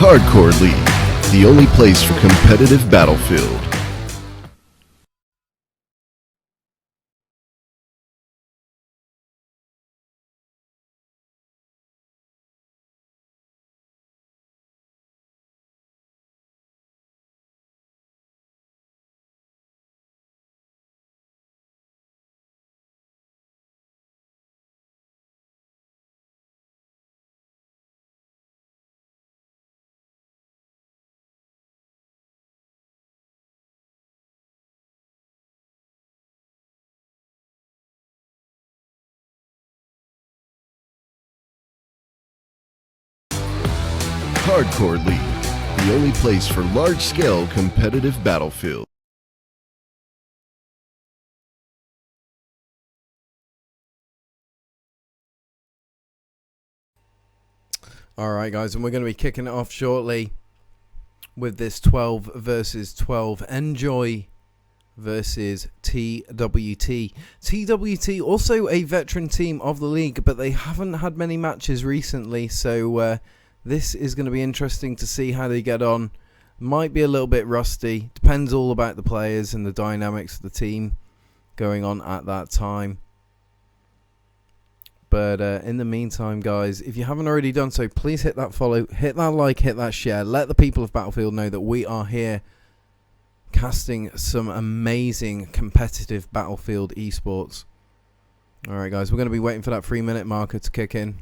Hardcore League, the only place for competitive Battlefield. Hardcore League, the only place for large-scale competitive Battlefield. Alright guys, and we're going to be kicking it off shortly with this 12 versus 12 ENJOI versus TWT. TWT, also a veteran team of the league, but they haven't had many matches recently, so this is going to be interesting to see how they get on. Might be a little bit rusty. Depends all about the players and the dynamics of the team going on at that time. But in the meantime, guys, if you haven't already done so, please hit that follow, hit that like, hit that share. Let the people of Battlefield know that we are here casting some amazing competitive Battlefield esports. Alright, guys, we're going to be waiting for that 3-minute marker to kick in.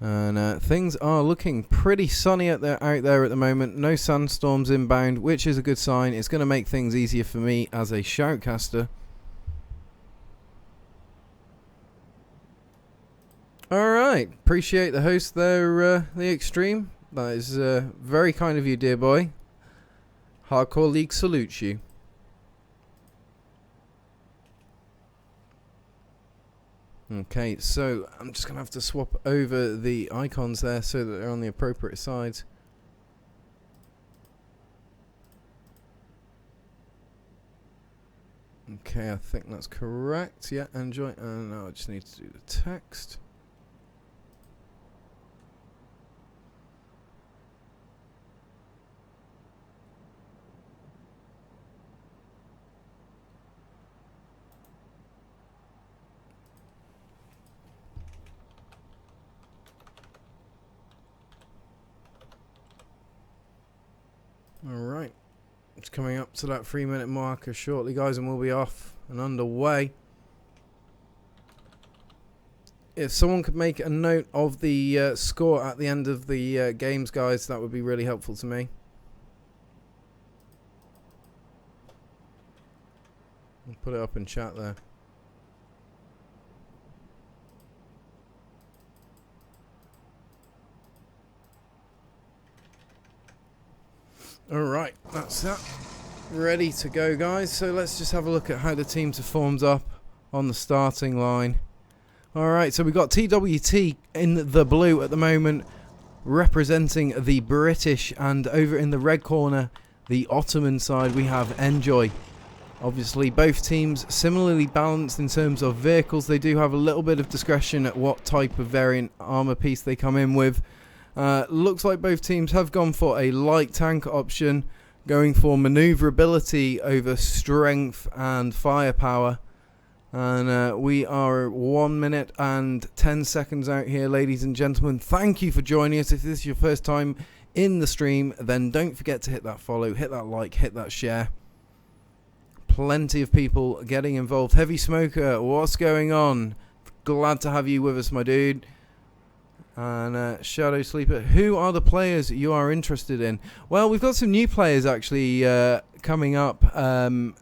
And things are looking pretty sunny out there at the moment. No sandstorms inbound, which is a good sign. It's going to make things easier for me as a Shoutcaster. Alright, appreciate the host there, the Extreme. That is very kind of you, dear boy. Hardcore League salutes you. Okay, so I'm just going to have to swap over the icons there so that they're on the appropriate sides. Okay, I think that's correct. Yeah, enjoy. And now I just need to do the text. Alright, it's coming up to that 3-minute marker shortly, guys, and we'll be off and underway. If someone could make a note of the score at the end of the games, guys, that would be really helpful to me. I'll put it up in chat there. Alright, that's that. Ready to go, guys. So let's just have a look at how the teams are formed up on the starting line. Alright, so we've got TWT in the blue at the moment, representing the British, and over in the red corner, the Ottoman side, we have ENJOI. Obviously, both teams similarly balanced in terms of vehicles. They do have a little bit of discretion at what type of variant armor piece they come in with. Looks like both teams have gone for a light tank option, going for maneuverability over strength and firepower. And we are 1 minute and 10 seconds out here, ladies and gentlemen. Thank you for joining us. If this is your first time in the stream, then don't forget to hit that follow, hit that like, hit that share. Plenty of people getting involved. Heavy Smoker, what's going on? Glad to have you with us, my dude. And Shadow Sleeper, who are the players you are interested in? Well, we've got some new players actually coming up in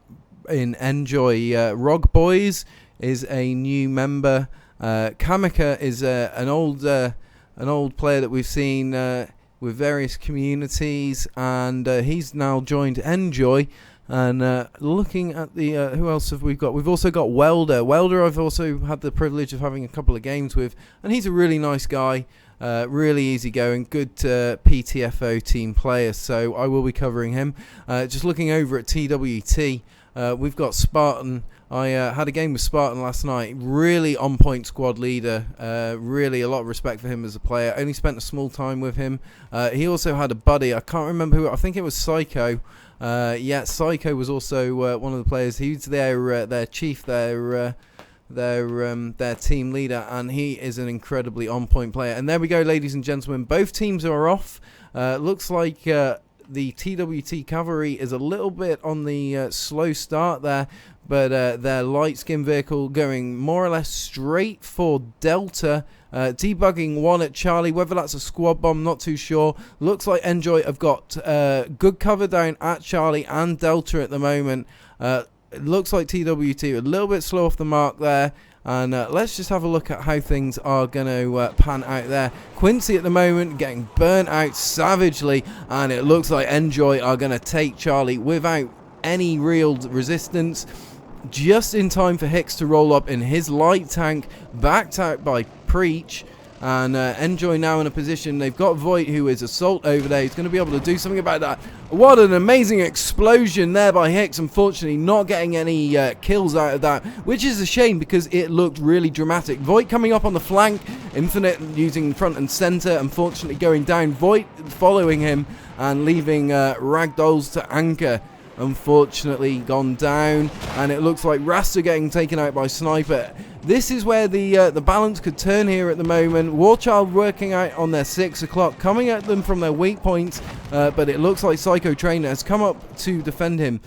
ENJOI. Rog Boys is a new member. Kamika is an old player that we've seen with various communities, and he's now joined ENJOI. And looking at the who else have we got? We've also got Welder. Welder I've also had the privilege of having a couple of games with, and he's a really nice guy, really easygoing, good PTFO team player, so I will be covering him. Just looking over at TWT, we've got Spartan. I had a game with Spartan last night. Really on-point squad leader. Really a lot of respect for him as a player. Only spent a small time with him. He also had a buddy. I can't remember who. I think it was Psycho. Yeah, Psycho was also one of the players. He's their chief, their team leader, and he is an incredibly on-point player. And there we go, ladies and gentlemen. Both teams are off. Looks like the TWT Cavalry is a little bit on the slow start there, but their light skin vehicle going more or less straight for Delta, debugging one at Charlie. Whether that's a squad bomb, not too sure. Looks like Enjoy have got good cover down at Charlie and Delta at the moment. It looks like TWT are a little bit slow off the mark there. And let's just have a look at how things are going to pan out there. Quincy at the moment getting burnt out savagely, and it looks like Enjoy are going to take Charlie without any real resistance. Just in time for Hicks to roll up in his light tank, backed out by Preach. And Enjoy now in a position. They've got Voight, who is Assault over there. He's going to be able to do something about that. What an amazing explosion there by Hicks. Unfortunately, not getting any kills out of that, which is a shame because it looked really dramatic. Voight coming up on the flank. Infinite using front and center. Unfortunately, going down. Voight following him and leaving Ragdolls to anchor. Unfortunately gone down, and it looks like Rasta getting taken out by Sniper. This is where the balance could turn here at the moment. Warchild working out on their 6 o'clock, coming at them from their weak points, but it looks like Psycho Trainer has come up to defend him.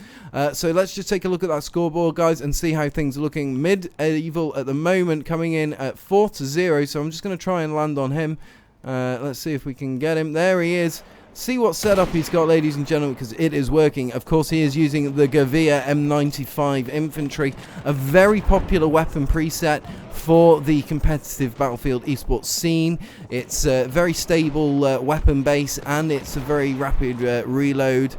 So let's just take a look at that scoreboard, guys, and see how things are looking. Medieval at the moment coming in at 4-0, so I'm just going to try and land on him. Let's see if we can get him. There he is. See what setup he's got, ladies and gentlemen, because it is working. Of course, he is using the Gavia M95 Infantry, a very popular weapon preset for the competitive Battlefield eSports scene. It's a very stable weapon base, and it's a very rapid reload.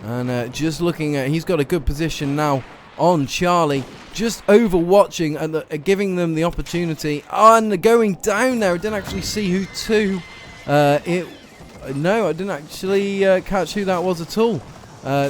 And just looking at, he's got a good position now on Charlie, just overwatching and giving them the opportunity. Oh, and going down there. I didn't actually see who to. No, I didn't actually catch who that was at all.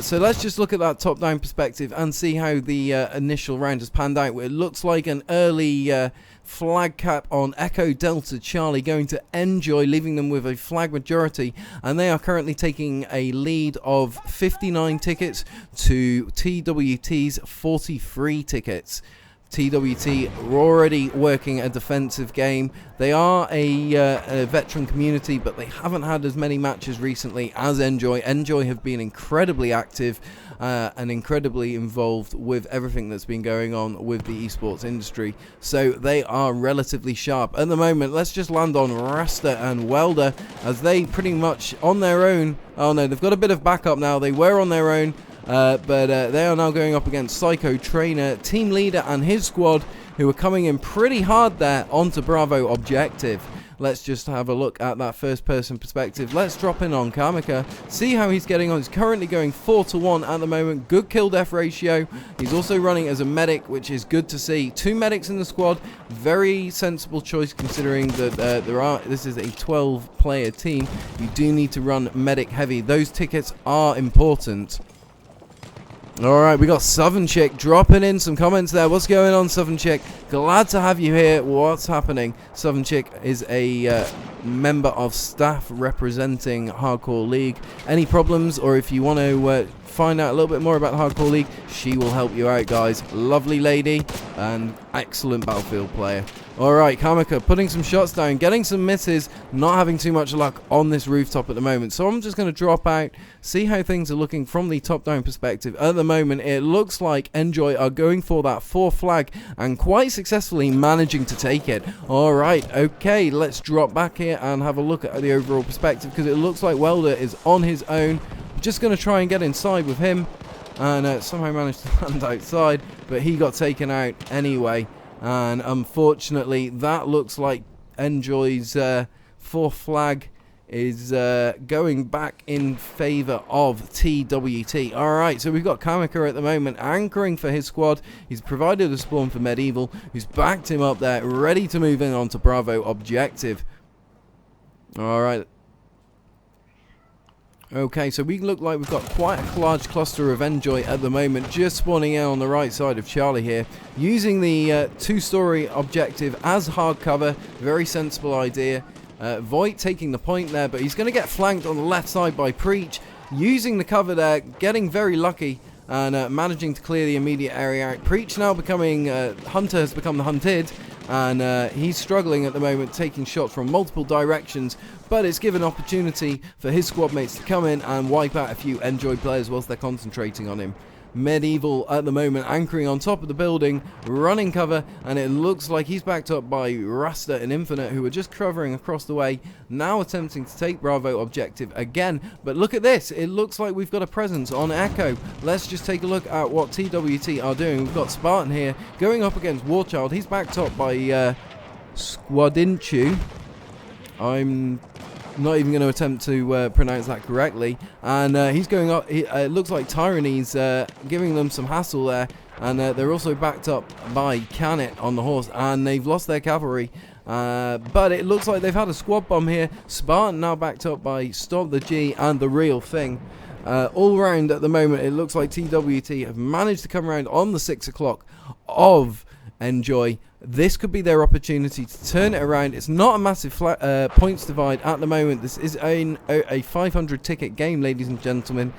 So let's just look at that top-down perspective and see how the initial round has panned out. It looks like an early flag cap on Echo Delta Charlie going to Enjoy, leaving them with a flag majority. And they are currently taking a lead of 59 tickets to TWT's 43 tickets. TWT are already working a defensive game. They are a veteran community, but they haven't had as many matches recently as Enjoy. Enjoy have been incredibly active and incredibly involved with everything that's been going on with the esports industry. So they are relatively sharp. At the moment, let's just land on Rasta and Welder as they pretty much on their own. Oh no, they've got a bit of backup now. They were on their own. But they are now going up against Psycho Trainer, team leader, and his squad, who are coming in pretty hard there onto Bravo objective. Let's just have a look at that first-person perspective. Let's drop in on Kamika, see how he's getting on. He's currently going 4-1 at the moment. Good kill-death ratio. He's also running as a medic, which is good to see. 2 medics in the squad. Very sensible choice considering that this is a 12-player team. You do need to run medic heavy. Those tickets are important. Alright, we got Southern Chick dropping in some comments there. What's going on, Southern Chick? Glad to have you here. What's happening? Southern Chick is a member of staff representing Hardcore League. Any problems, or if you want to find out a little bit more about the Hardcore League, she will help you out, guys. Lovely lady and excellent Battlefield player. Alright, Kamika putting some shots down, getting some misses, not having too much luck on this rooftop at the moment. So I'm just going to drop out, see how things are looking from the top-down perspective. At the moment, it looks like Enjoy are going for that 4th flag and quite successfully managing to take it. Alright, okay, let's drop back here and have a look at the overall perspective because it looks like Welder is on his own. Just going to try and get inside with him and somehow managed to land outside, but he got taken out anyway. And unfortunately, that looks like Enjoy's 4th flag is going back in favor of TWT. Alright, so we've got Kamika at the moment anchoring for his squad. He's provided a spawn for Medieval, who's backed him up there, ready to move in onto Bravo objective. Alright. Okay, so we look like we've got quite a large cluster of Enjoy at the moment, just spawning in on the right side of Charlie here, using the two-story objective as hard cover. Very sensible idea. Voigt taking the point there, but he's going to get flanked on the left side by Preach, using the cover there, getting very lucky, and managing to clear the immediate area out. Preach now becoming, Hunter has become the hunted, and he's struggling at the moment, taking shots from multiple directions, but it's given opportunity for his squad mates to come in and wipe out a few Enjoy players whilst they're concentrating on him. Medieval at the moment anchoring on top of the building, running cover, and it looks like he's backed up by Rasta and Infinite, who are just covering across the way, now attempting to take Bravo objective again. But look at this, it looks like we've got a presence on Echo. Let's just take a look at what TWT are doing. We've got Spartan here going up against Warchild. He's backed up by Squadinchu. I'm not even going to attempt to pronounce that correctly, and he's going up. It looks like Tyranny's giving them some hassle there, and they're also backed up by Canet on the horse, and they've lost their cavalry, but it looks like they've had a squad bomb here. Spartan now backed up by Stop the G and The Real Thing. All round at the moment, it looks like TWT have managed to come around on the 6 o'clock of Enjoy. This could be their opportunity to turn it around. It's not a massive points divide at the moment. This is a 500 ticket game, ladies and gentlemen,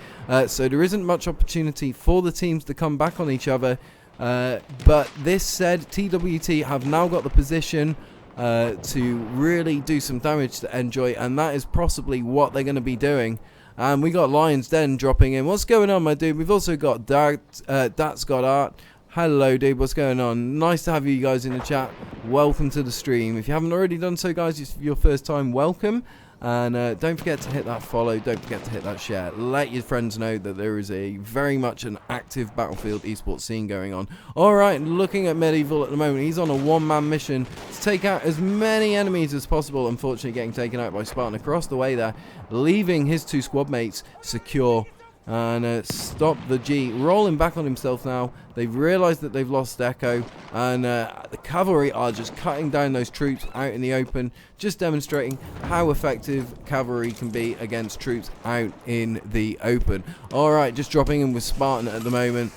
so there isn't much opportunity for the teams to come back on each other, but this said, TWT have now got the position to really do some damage to Enjoy, and that is possibly what they're going to be doing. And we got Lions Den dropping in. What's going on, my dude? We've also got That's Got Art. Hello, dude. What's going on? Nice to have you guys in the chat. Welcome to the stream. If you haven't already done so, guys, it's your first time, welcome. And don't forget to hit that follow. Don't forget to hit that share. Let your friends know that there is a very much an active Battlefield esports scene going on. All right, looking at Medieval at the moment. He's on a one-man mission to take out as many enemies as possible. Unfortunately, getting taken out by Spartan across the way there, leaving his two squad mates secure. And Stop the G rolling back on himself now. They've realised that they've lost Echo, and the cavalry are just cutting down those troops out in the open, just demonstrating how effective cavalry can be against troops out in the open. Alright, just dropping in with Spartan at the moment,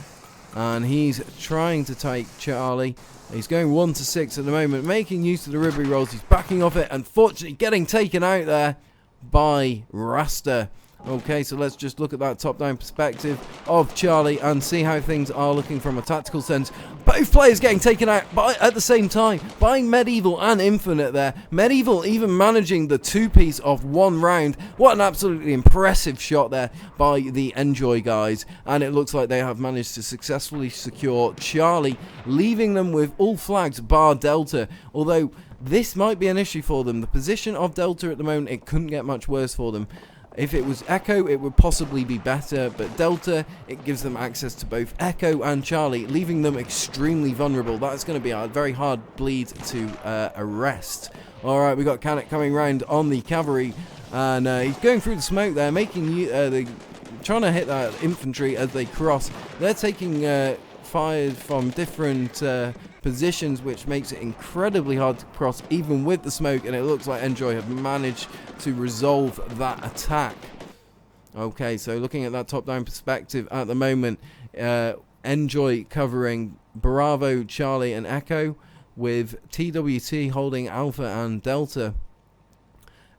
and he's trying to take Charlie. He's going 1 to 6 at the moment, making use of the ribbery rolls. He's backing off it, unfortunately getting taken out there by Rasta. Okay, so let's just look at that top-down perspective of Charlie and see how things are looking from a tactical sense. Both players getting taken out at the same time by Medieval and Infinite there. Medieval even managing the two-piece of one round. What an absolutely impressive shot there by the Enjoy guys. And it looks like they have managed to successfully secure Charlie, leaving them with all flags bar Delta. Although this might be an issue for them. The position of Delta at the moment, it couldn't get much worse for them. If it was Echo, it would possibly be better, but Delta, it gives them access to both Echo and Charlie, leaving them extremely vulnerable. That's going to be a very hard bleed to arrest. Alright, we got Canet coming round on the cavalry, and he's going through the smoke there, making trying to hit that infantry as they cross. They're taking fire from different positions, which makes it incredibly hard to cross even with the smoke, and it looks like Enjoy have managed to resolve that attack. Okay, so looking at that top-down perspective at the moment, Enjoy covering Bravo, Charlie and Echo, with TWT holding Alpha and Delta.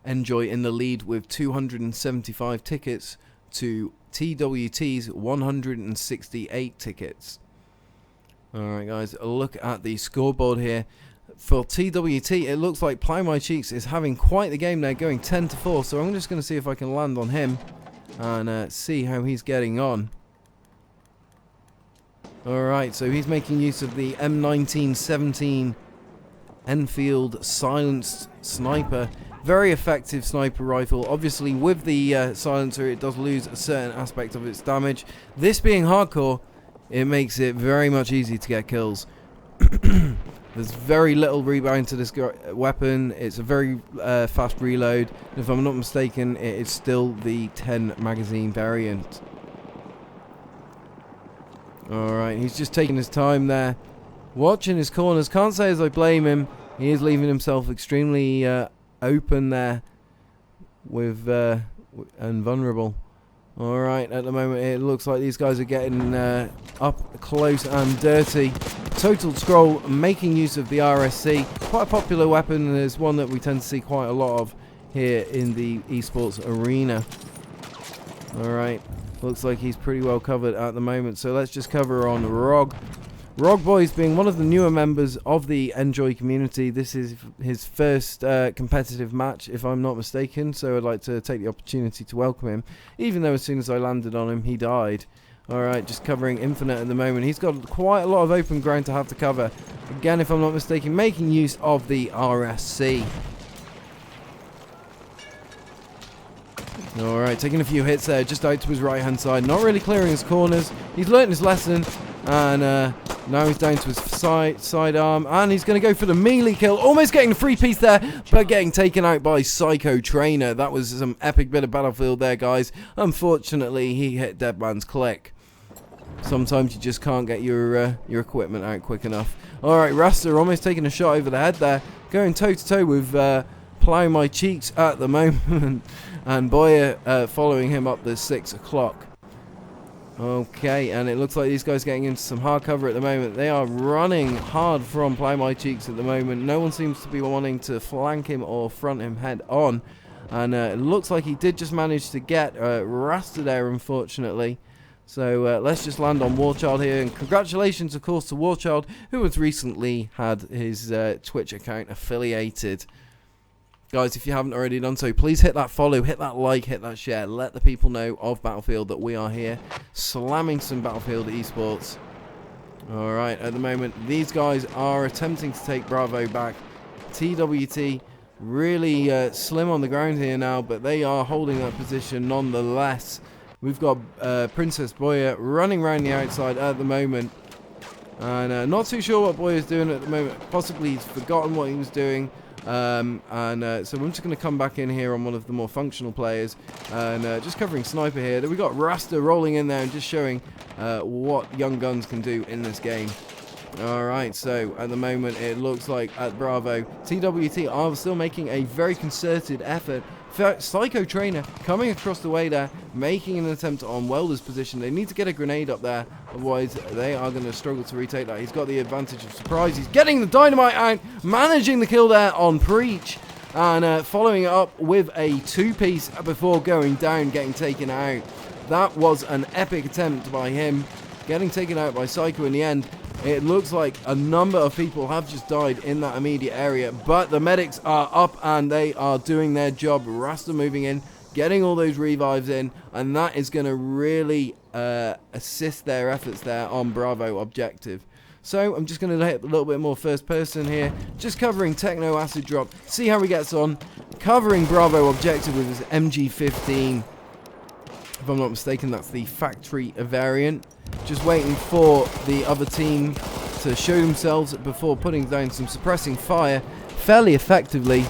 Enjoy in the lead with 275 tickets to TWT's 168 tickets. Alright guys, a look at the scoreboard here. For TWT, it looks like Plow My Cheeks is having quite the game there, going 10 to 4. So I'm just going to see if I can land on him and see how he's getting on. Alright, so he's making use of the M1917 Enfield silenced sniper. Very effective sniper rifle. Obviously with the silencer, it does lose a certain aspect of its damage. This being hardcore, it makes it very much easy to get kills. There's very little rebound to this weapon. It's a very fast reload. If I'm not mistaken, it is still the 10 magazine variant. Alright, he's just taking his time there, watching his corners. Can't say as I blame him. He is leaving himself extremely open there with and vulnerable. Alright, at the moment it looks like these guys are getting up close and dirty. Total Scroll making use of the RSC. Quite a popular weapon, and there's one that we tend to see quite a lot of here in the esports arena. Alright, looks like he's pretty well covered at the moment, so let's just cover on Rog. Rog Boys being one of the newer members of the Enjoy community. This is his first competitive match, if I'm not mistaken, so I'd like to take the opportunity to welcome him, even though as soon as I landed on him, he died. Alright, just covering Infinite at the moment. He's got quite a lot of open ground to have to cover. Again, if I'm not mistaken, making use of the RSC. Alright, taking a few hits there, just out to his right-hand side. Not really clearing his corners. He's learnt his lesson, and now he's down to his sidearm, and he's going to go for the melee kill. Almost getting the free piece there, but getting taken out by Psycho Trainer. That was some epic bit of Battlefield there, guys. Unfortunately, he hit Dead Man's Click. Sometimes you just can't get your equipment out quick enough. Alright, Rasta almost taking a shot over the head there. Going toe-to-toe with Plow My Cheeks at the moment. And Boyer following him up the 6 o'clock. Okay, and it looks like these guys getting into some hard cover at the moment. They are running hard from Plow My Cheeks at the moment. No one seems to be wanting to flank him or front him head on. And it looks like he did just manage to get Rasta there, unfortunately. So let's just land on Warchild here. And congratulations, of course, to Warchild, who has recently had his Twitch account affiliated. Guys, if you haven't already done so, please hit that follow, hit that like, hit that share. Let the people know of Battlefield that we are here, slamming some Battlefield esports. Alright, at the moment, these guys are attempting to take Bravo back. TWT really slim on the ground here now, but they are holding that position nonetheless. We've got Princess Boya running around the outside at the moment. And not too sure what Boya's doing at the moment. Possibly he's forgotten what he was doing. So I'm just going to come back in here on one of the more functional players, and just covering Sniper here. Then we got Rasta rolling in there and just showing what young guns can do in this game. Alright, so at the moment it looks like at Bravo, TWT are still making a very concerted effort. Psycho Trainer coming across the way there, making an attempt on Welder's position. They need to get a grenade up there, otherwise they are going to struggle to retake that. He's got the advantage of surprise. He's getting the dynamite out, managing the kill there on Preach, and following it up with a two-piece before going down, getting taken out. That was an epic attempt by him, getting taken out by Psycho in the end. It looks like a number of people have just died in that immediate area, but the medics are up and they are doing their job. Rasta moving in, getting all those revives in, and that is going to really assist their efforts there on Bravo objective. So I'm just going to hit a little bit more first person here, just covering Techno Acid Drop, see how he gets on, covering Bravo objective with his MG15. If I'm not mistaken, that's the factory variant. Just waiting for the other team to show themselves before putting down some suppressing fire fairly effectively.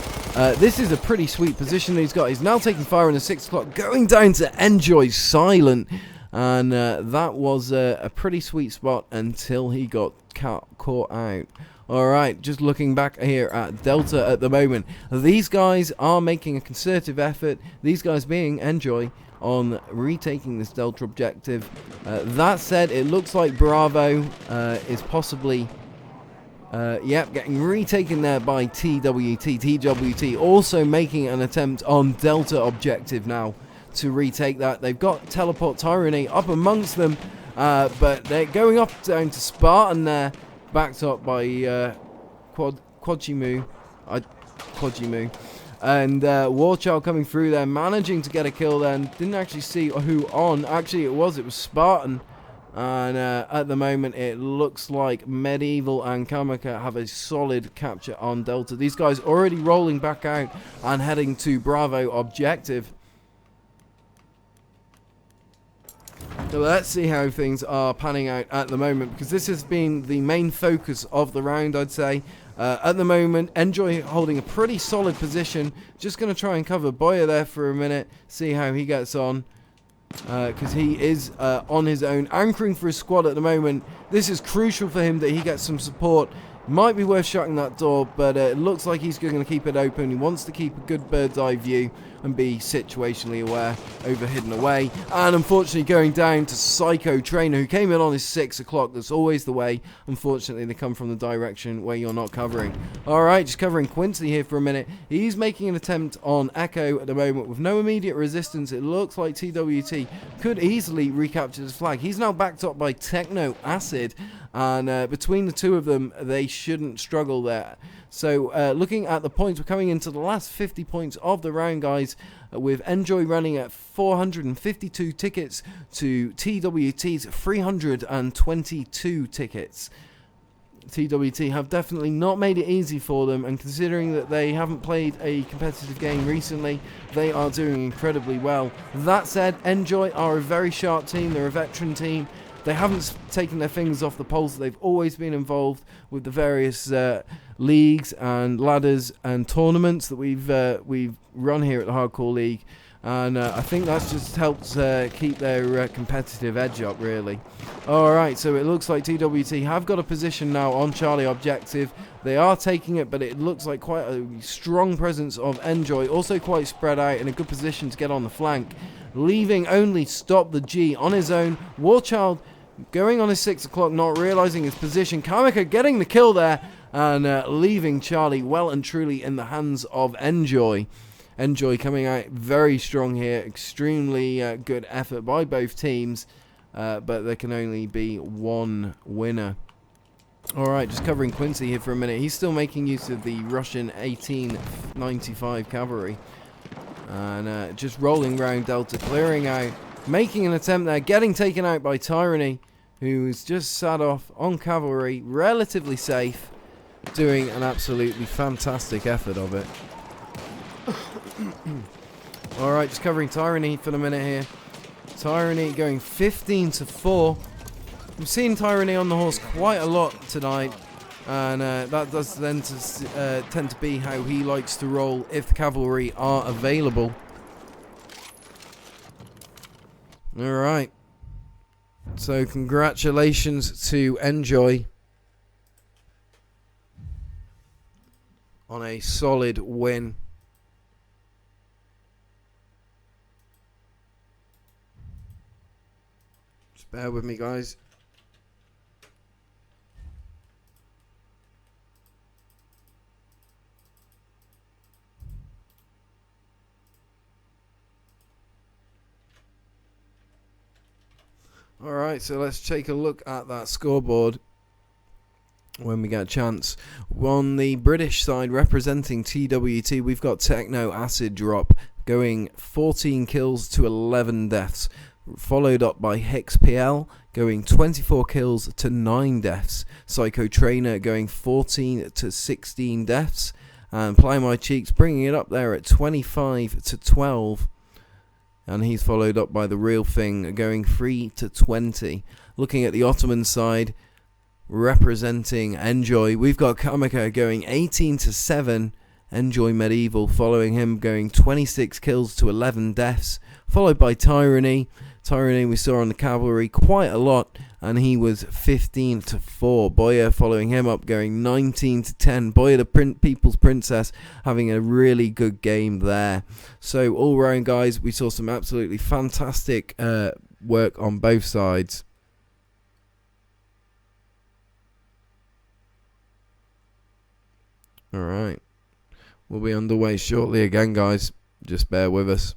This is a pretty sweet position that he's got. He's now taking fire in the 6 o'clock, going down to Enjoy Silent. And that was a pretty sweet spot until he got caught out. Alright, just looking back here at Delta at the moment. These guys are making a concerted effort. These guys being Enjoy on retaking this Delta objective. That said, it looks like Bravo is possibly getting retaken there by TWT. TWT also making an attempt on Delta objective now to retake that. They've got Teleport Tyranny up amongst them, but they're going up down to Spartan there, backed up by Quajimu. And Warchild coming through there, managing to get a kill there, and didn't actually see who on. Actually, it was Spartan. And at the moment, it looks like Medieval and Kamika have a solid capture on Delta. These guys already rolling back out and heading to Bravo objective. So let's see how things are panning out at the moment, because this has been the main focus of the round, I'd say. At the moment, Enjoy holding a pretty solid position. Just going to try and cover Boyer there for a minute, see how he gets on. Because he is on his own, anchoring for his squad at the moment. This is crucial for him that he gets some support. Might be worth shutting that door, but it looks like he's going to keep it open. He wants to keep a good bird's eye view and be situationally aware over hidden away. And unfortunately going down to Psycho Trainer, who came in on his 6 o'clock. That's always the way. Unfortunately, they come from the direction where you're not covering. Alright, just covering Quincy here for a minute. He's making an attempt on Echo at the moment with no immediate resistance. It looks like TWT could easily recapture this flag. He's now backed up by Techno Acid. And between the two of them, they shouldn't struggle there. So looking at the points, we're coming into the last 50 points of the round, guys, with Enjoy running at 452 tickets to TWT's 322 tickets. TWT have definitely not made it easy for them, and considering that they haven't played a competitive game recently, they are doing incredibly well. That said, Enjoy are a very sharp team. They're a veteran team. They haven't taken their fingers off the pulse. They've always been involved with the various leagues and ladders and tournaments that we've run here at the Hardcore League, and I think that's just helped keep their competitive edge up, really. Alright, so it looks like TWT have got a position now on Charlie objective. They are taking it, but it looks like quite a strong presence of Enjoy, also quite spread out in a good position to get on the flank, leaving only Stop the G on his own. Warchild going on his 6 o'clock, not realizing his position. Kamika getting the kill there, and leaving Charlie well and truly in the hands of Enjoy. Enjoy coming out very strong here. Extremely good effort by both teams, but there can only be one winner. Alright, just covering Quincy here for a minute. He's still making use of the Russian 1895 cavalry. And just rolling round Delta, clearing out, making an attempt there, getting taken out by Tyranny, who's just sat off on cavalry, relatively safe, doing an absolutely fantastic effort of it. Alright, just covering Tyranny for the minute here. Tyranny going 15-4. We've seen Tyranny on the horse quite a lot tonight, and that does then tend to be how he likes to roll if the cavalry are available. Alright, so congratulations to Enjoy on a solid win. Just bear with me, guys. Alright, so let's take a look at that scoreboard when we get a chance. On the British side, representing TWT, we've got Techno Acid Drop going 14 kills to 11 deaths, followed up by HixPL going 24 kills to 9 deaths, Psycho Trainer going 14 to 16 deaths, and Ply My Cheeks bringing it up there at 25 to 12. And he's followed up by the Real Thing going 3 to 20. Looking at the Ottoman side, representing Enjoy, we've got Kamika going 18 to 7. Enjoy Medieval following him going 26 kills to 11 deaths, followed by Tyranny. Tyranny we saw on the cavalry quite a lot, and he was 15 to 4. Boya following him up going 19 to 10. Boya the People's Princess having a really good game there. So all round, guys, we saw some absolutely fantastic work on both sides. Alright, we'll be underway shortly again, guys. Just bear with us.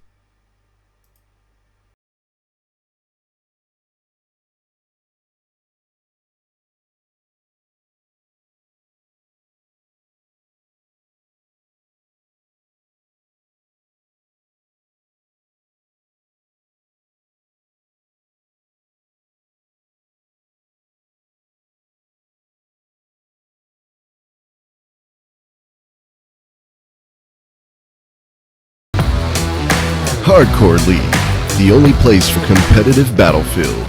Hardcore League, the only place for competitive battlefield.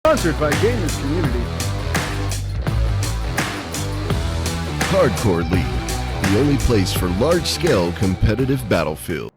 Sponsored by Gamers Community. Hardcore League, the only place for large-scale competitive battlefield.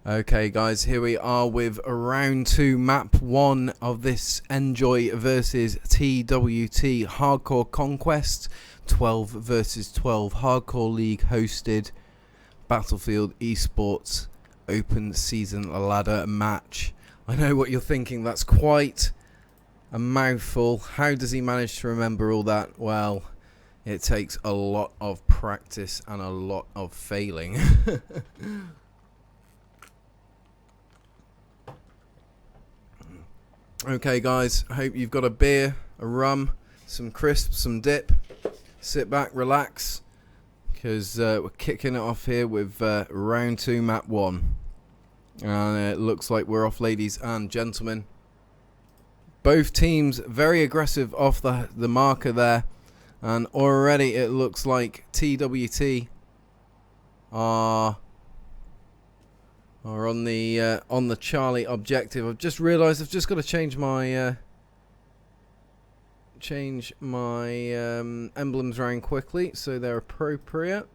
Okay guys, here we are with round 2, map 1 of this ENJOI versus TWT Hardcore Conquest, 12 versus 12 Hardcore League hosted Battlefield eSports open season ladder match. I know what you're thinking, that's quite a mouthful. How does he manage to remember all that? Well, it takes a lot of practice and a lot of failing. Okay guys, hope you've got a beer, a rum, some crisps, some dip. Sit back, relax, because we're kicking it off here with round 2, map 1. And it looks like we're off, ladies and gentlemen. Both teams very aggressive off the marker there. And already it looks like TWT are on the Charlie objective. I've just realised I've just got to change my emblems around quickly so they're appropriate.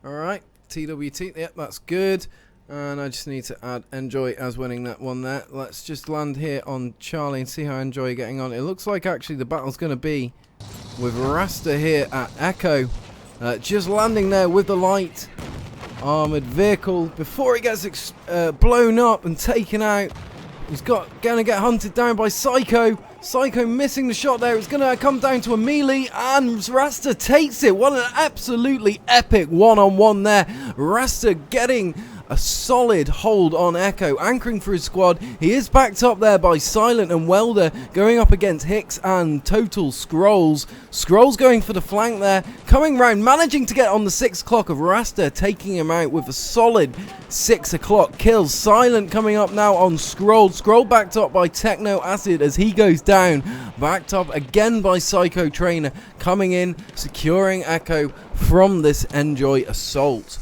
Alright, TWT, yep, that's good. And I just need to add ENJOI as winning that one there. Let's just land here on Charlie and see how ENJOI are getting on. It looks like actually the battle's going to be with Rasta here at Echo. Just landing there with the light armored vehicle before he gets blown up and taken out. He's gonna get hunted down by Psycho. Psycho missing the shot there. It's gonna come down to a melee and Rasta takes it. What an absolutely epic one-on-one there. Rasta getting a solid hold on Echo, anchoring for his squad. He is backed up there by Silent and Welder, going up against Hicks and Total Scrolls. Scrolls going for the flank there, coming round, managing to get on the 6 o'clock of Rasta, taking him out with a solid 6 o'clock kills. Silent coming up now on Scroll. Scroll backed up by Techno Acid as he goes down, backed up again by Psycho Trainer, coming in, securing Echo from this ENJOI assault.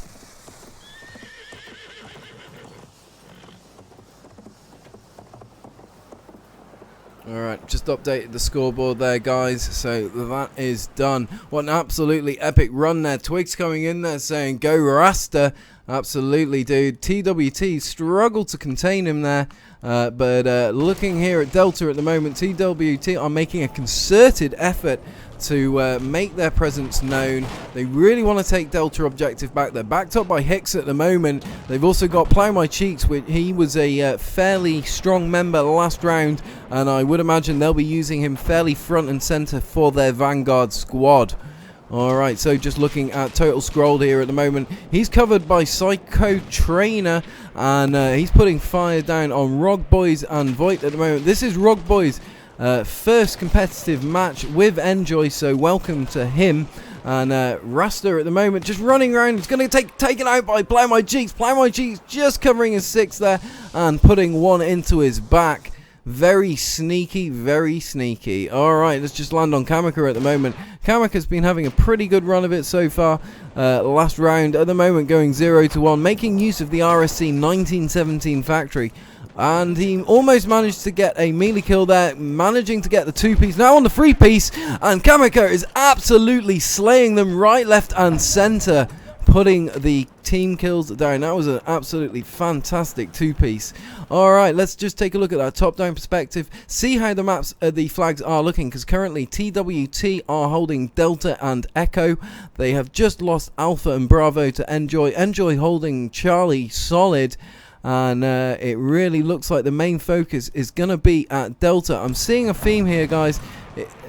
Alright, just updated the scoreboard there, guys, so that is done. What an absolutely epic run there. Twigs coming in there saying, go Rasta, Absolutely, dude. TWT struggled to contain him there, but looking here at Delta at the moment, TWT are making a concerted effort to make their presence known. They really want to take Delta objective back. They're backed up by Hicks at the moment. They've also got Plow My Cheeks, which he was a fairly strong member last round, and I would imagine they'll be using him fairly front and center for their Vanguard squad. Alright, so just looking at Total Scrolled here at the moment, he's covered by Psycho Trainer, and he's putting fire down on Rog Boys and Voigt at the moment. This is Rog Boys' first competitive match with Enjoy, so welcome to him. And Rasta at the moment just running around. He's going to take taken out by Plow My Cheeks. Plow My Cheeks just covering his 6 there and putting one into his back. Very sneaky, very sneaky. Alright, let's just land on Kamika at the moment. Kamika's been having a pretty good run of it so far. Last round at the moment going 0-1, making use of the RSC 1917 factory. And he almost managed to get a melee kill there, managing to get the 2-piece. Now on the 3-piece, and Kamika is absolutely slaying them right, left and center, putting the team kills down. That was an absolutely fantastic 2-piece. Alright, let's just take a look at that top-down perspective, see how the maps, the flags are looking, because currently TWT are holding Delta and Echo. They have just lost Alpha and Bravo to Enjoy. Enjoy holding Charlie solid. And it really looks like the main focus is going to be at Delta. I'm seeing a theme here, guys.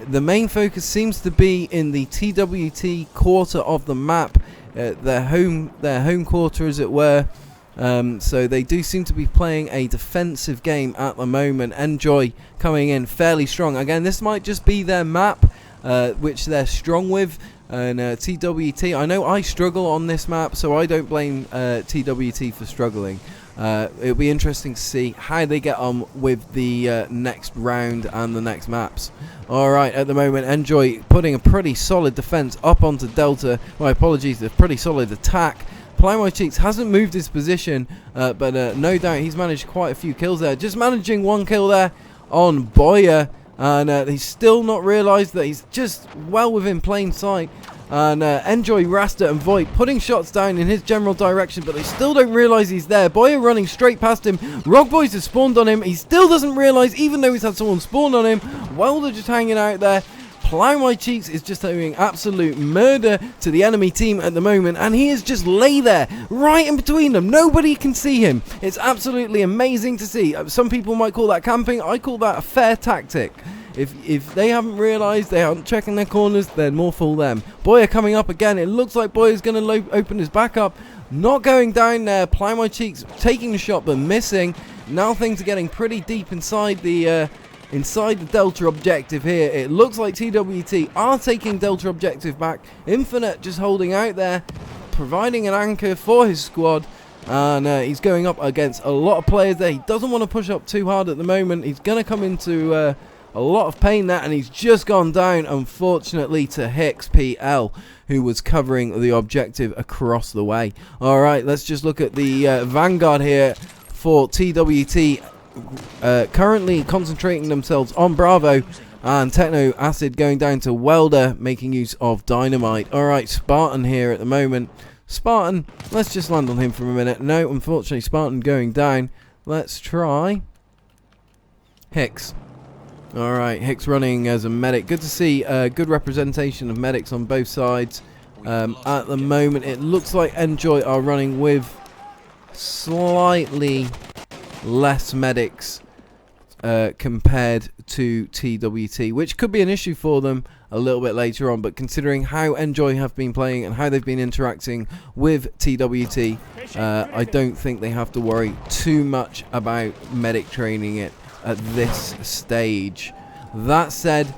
The main focus seems to be in the TWT quarter of the map, their home quarter, as it were. So they do seem to be playing a defensive game at the moment. Enjoy coming in fairly strong. Again, this might just be their map, which they're strong with. And TWT, I know I struggle on this map, so I don't blame TWT for struggling. It'll be interesting to see how they get on with the next round and the next maps. Alright, at the moment, Enjoy putting a pretty solid defense up onto Delta. My apologies, a pretty solid attack. Plow My Cheeks hasn't moved his position, but no doubt he's managed quite a few kills there. Just managing 1 kill there on Boyer. And he's still not realised that he's just well within plain sight. And Enjoy, Rasta and Voigt putting shots down in his general direction, but they still don't realise he's there. Boyer running straight past him. Rog Boys has spawned on him. He still doesn't realise, even though he's had someone spawn on him. Welder just hanging out there. Plow My Cheeks is just doing absolute murder to the enemy team at the moment, and he is just lay there right in between them. Nobody can see him. It's absolutely amazing to see. Some people might call that camping. I call that a fair tactic. If they haven't realised, they aren't checking their corners, then more fool them. Boyer coming up again. It looks like Boyer's going to open his back up. Not going down there. Plow My Cheeks taking the shot but missing. Now things are getting pretty deep inside the Delta objective here. It looks like TWT are taking Delta objective back. Infinite just holding out there, providing an anchor for his squad. And he's going up against a lot of players there. He doesn't want to push up too hard at the moment. He's going to come into a lot of pain there, and he's just gone down, unfortunately, to Hicks PL, who was covering the objective across the way. Alright, let's just look at the Vanguard here for TWT. Currently concentrating themselves on Bravo, and Techno Acid going down to Welder, making use of Dynamite. Alright, Spartan here at the moment. Spartan, let's just land on him for a minute. No, unfortunately, Spartan going down. Let's try Hicks. Alright, Hicks running as a medic. Good to see good representation of medics on both sides. At the moment, it looks like Enjoy are running with slightly less medics compared to TWT, which could be an issue for them a little bit later on, but considering how Enjoy have been playing and how they've been interacting with TWT, I don't think they have to worry too much about medic training it at this stage. That said,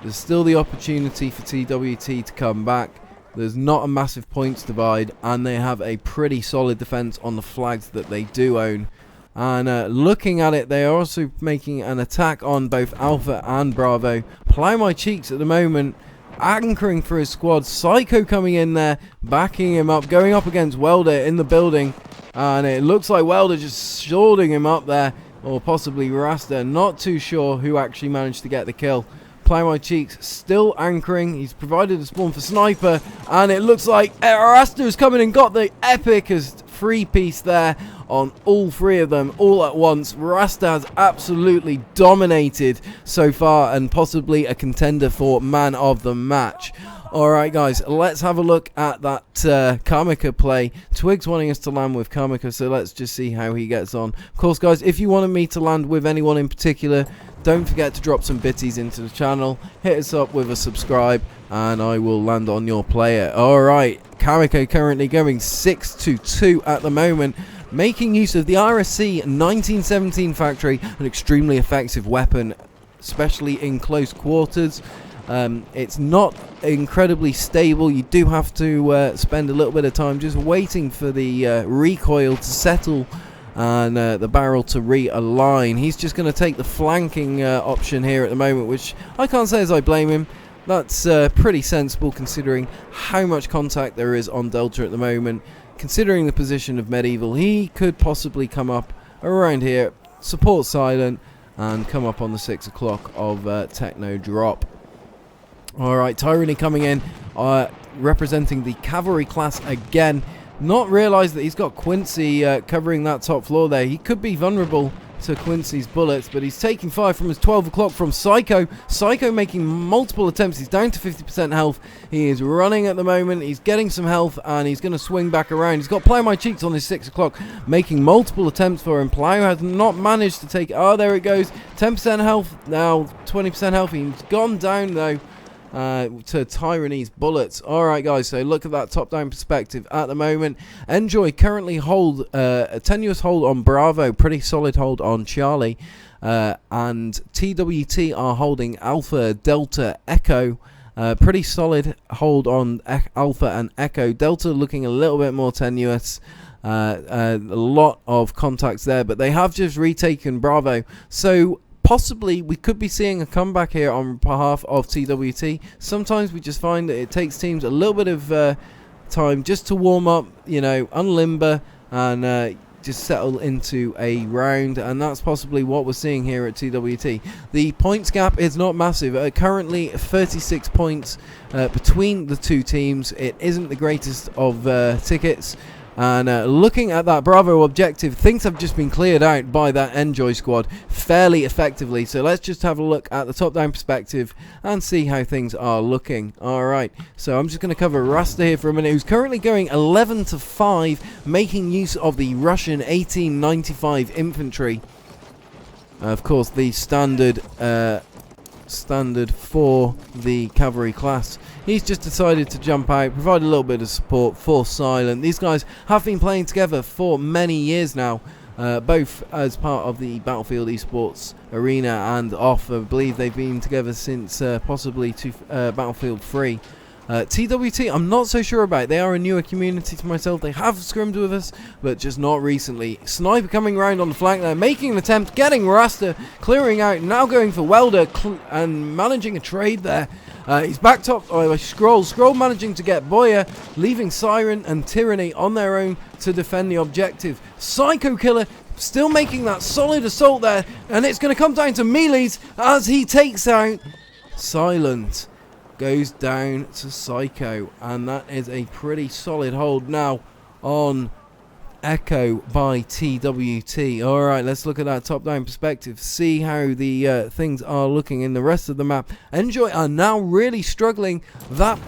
there's still the opportunity for TWT to come back. There's not a massive points divide, and they have a pretty solid defense on the flags that they do own. And looking at it, they are also making an attack on both Alpha and Bravo. Plow My Cheeks at the moment, anchoring for his squad. Psycho coming in there, backing him up, going up against Welder in the building. And it looks like Welder just shielding him up there, or possibly Rasta. Not too sure who actually managed to get the kill. Play My Cheeks still anchoring. He's provided a spawn for Sniper, and it looks like Arasta's coming and got the epicest free piece there on all three of them all at once. Rasta has absolutely dominated so far and possibly a contender for man of the match. Alright guys, let's have a look at that Karmika play. Twig's wanting us to land with Karmika, so let's just see how he gets on. Of course guys, if you wanted me to land with anyone in particular, don't forget to drop some biddies into the channel. Hit us up with a subscribe and I will land on your player. Alright, Karmika currently going 6-2 at the moment, making use of the RSC 1917 factory, an extremely effective weapon, especially in close quarters. It's not incredibly stable. You do have to spend a little bit of time just waiting for the recoil to settle and the barrel to realign. He's just going to take the flanking option here at the moment, which I can't say as I blame him. That's pretty sensible considering how much contact there is on Delta at the moment. Considering the position of Medieval, he could possibly come up around here, support Silent, and come up on the 6 o'clock of Techno drop. Alright, Tyranny coming in, representing the cavalry class again. Not realised that he's got Quincy covering that top floor there. He could be vulnerable to Quincy's bullets, but he's taking fire from his 12 o'clock from Psycho. Psycho making multiple attempts. He's down to 50% health. He is running at the moment. He's getting some health, and he's going to swing back around. He's got Plow My Cheeks on his 6 o'clock, making multiple attempts for him. Plow has not managed to take... Oh, there it goes. 10% health, now 20% health. He's gone down, though, to Tyranny's bullets. Alright guys, so look at that top down perspective at the moment. Enjoy currently hold a tenuous hold on Bravo, pretty solid hold on Charlie, and TWT are holding Alpha, Delta, Echo, pretty solid hold on Alpha and Echo. Delta looking a little bit more tenuous. A lot of contacts there, but they have just retaken Bravo, so possibly we could be seeing a comeback here on behalf of TWT. Sometimes we just find that it takes teams a little bit of time just to warm up, you know, unlimber and just settle into a round, and that's possibly what we're seeing here at TWT. The points gap is not massive. Currently 36 points between the two teams. It isn't the greatest of tickets. And looking at that Bravo objective, things have just been cleared out by that Enjoy squad fairly effectively. So let's just have a look at the top-down perspective and see how things are looking. Alright, so I'm just going to cover Rasta here for a minute, who's currently going 11-5, making use of the Russian 1895 infantry. Of course, the standard for the cavalry class. He's just decided to jump out, provide a little bit of support for Silent. These guys have been playing together for many years now, both as part of the Battlefield eSports arena and off. I believe they've been together since possibly Battlefield 3. TWT, I'm not so sure about. They are a newer community to myself. They have scrimmed with us, but just not recently. Sniper coming around on the flank there, making an attempt, getting Rasta, clearing out, now going for Welder, and managing a trade there. He's backed up by Scroll. Scroll managing to get Boya, leaving Siren and Tyranny on their own to defend the objective. Psycho Killer still making that solid assault there, and it's going to come down to melees as he takes out Silent. Goes down to Psycho, and that is a pretty solid hold now on Echo by TWT. Alright, let's look at that top-down perspective, see how the things are looking in the rest of the map. Enjoy are now really struggling. That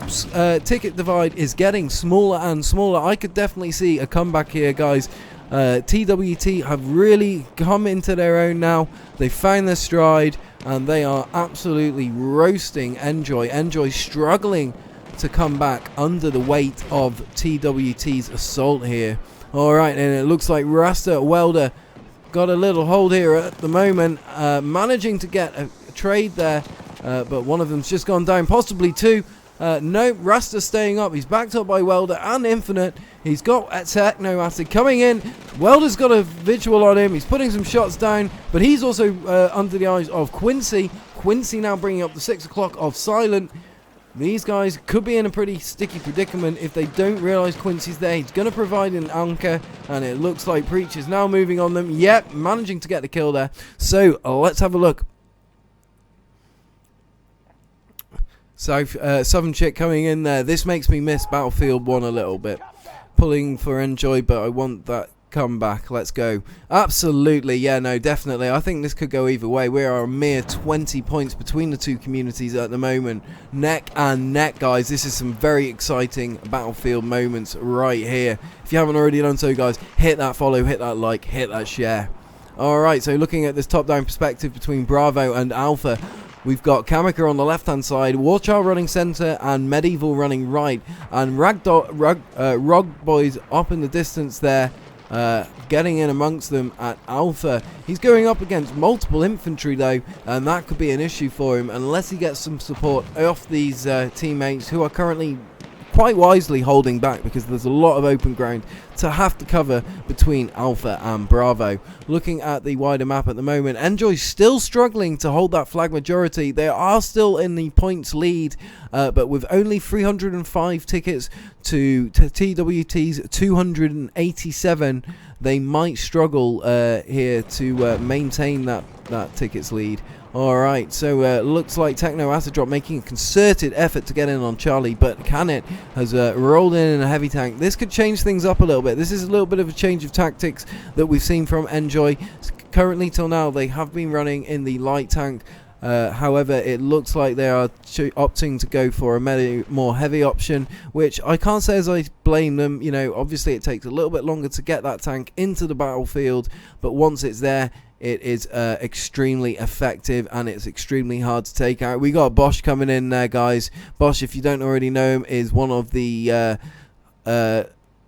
ticket divide is getting smaller and smaller. I could definitely see a comeback here, guys. TWT have really come into their own now. They found their stride, and they are absolutely roasting Enjoy. Enjoy struggling to come back under the weight of TWT's assault here. Alright, and it looks like Rasta Welder got a little hold here at the moment, managing to get a trade there, but one of them's just gone down, possibly two. No, Rasta staying up. He's backed up by Welder and Infinite. He's got Techno Acid coming in. Welder's got a visual on him. He's putting some shots down, but he's also under the eyes of Quincy. Quincy now bringing up the 6 o'clock of Silent. These guys could be in a pretty sticky predicament if they don't realise Quincy's there. He's going to provide an anchor, and it looks like Preach is now moving on them. Yep, managing to get the kill there. So let's have a look. Southern Chick coming in there. This makes me miss Battlefield 1 a little bit. Pulling for Enjoy, but I want that comeback. Let's go. Absolutely, yeah, no, definitely. I think this could go either way. We are a mere 20 points between the two communities at the moment. Neck and neck, guys. This is some very exciting Battlefield moments right here. If you haven't already done so, guys, hit that follow, hit that like, hit that share. Alright, so looking at this top-down perspective between Bravo and Alpha, we've got Kamika on the left-hand side, Warchild running centre, and Medieval running right. And Rog Boys up in the distance there, getting in amongst them at Alpha. He's going up against multiple infantry though, and that could be an issue for him unless he gets some support off these teammates who are currently quite wisely holding back, because there's a lot of open ground to have to cover between Alpha and Bravo. Looking at the wider map at the moment, Enjoy's still struggling to hold that flag majority. They are still in the points lead, but with only 305 tickets to TWT's 287, they might struggle here to maintain that tickets lead. Alright, so looks like Techno Acid Drop making a concerted effort to get in on Charlie, but Canet has rolled in a heavy tank. This could change things up a little bit. This is a little bit of a change of tactics that we've seen from Enjoy. Currently till now they have been running in the light tank. However, it looks like they are opting to go for a more heavy option, which I can't say as I blame them. You know, obviously it takes a little bit longer to get that tank into the battlefield, but once it's there, it is extremely effective, and it's extremely hard to take out. We got Bosch coming in there, guys. Bosch, if you don't already know him, is one of the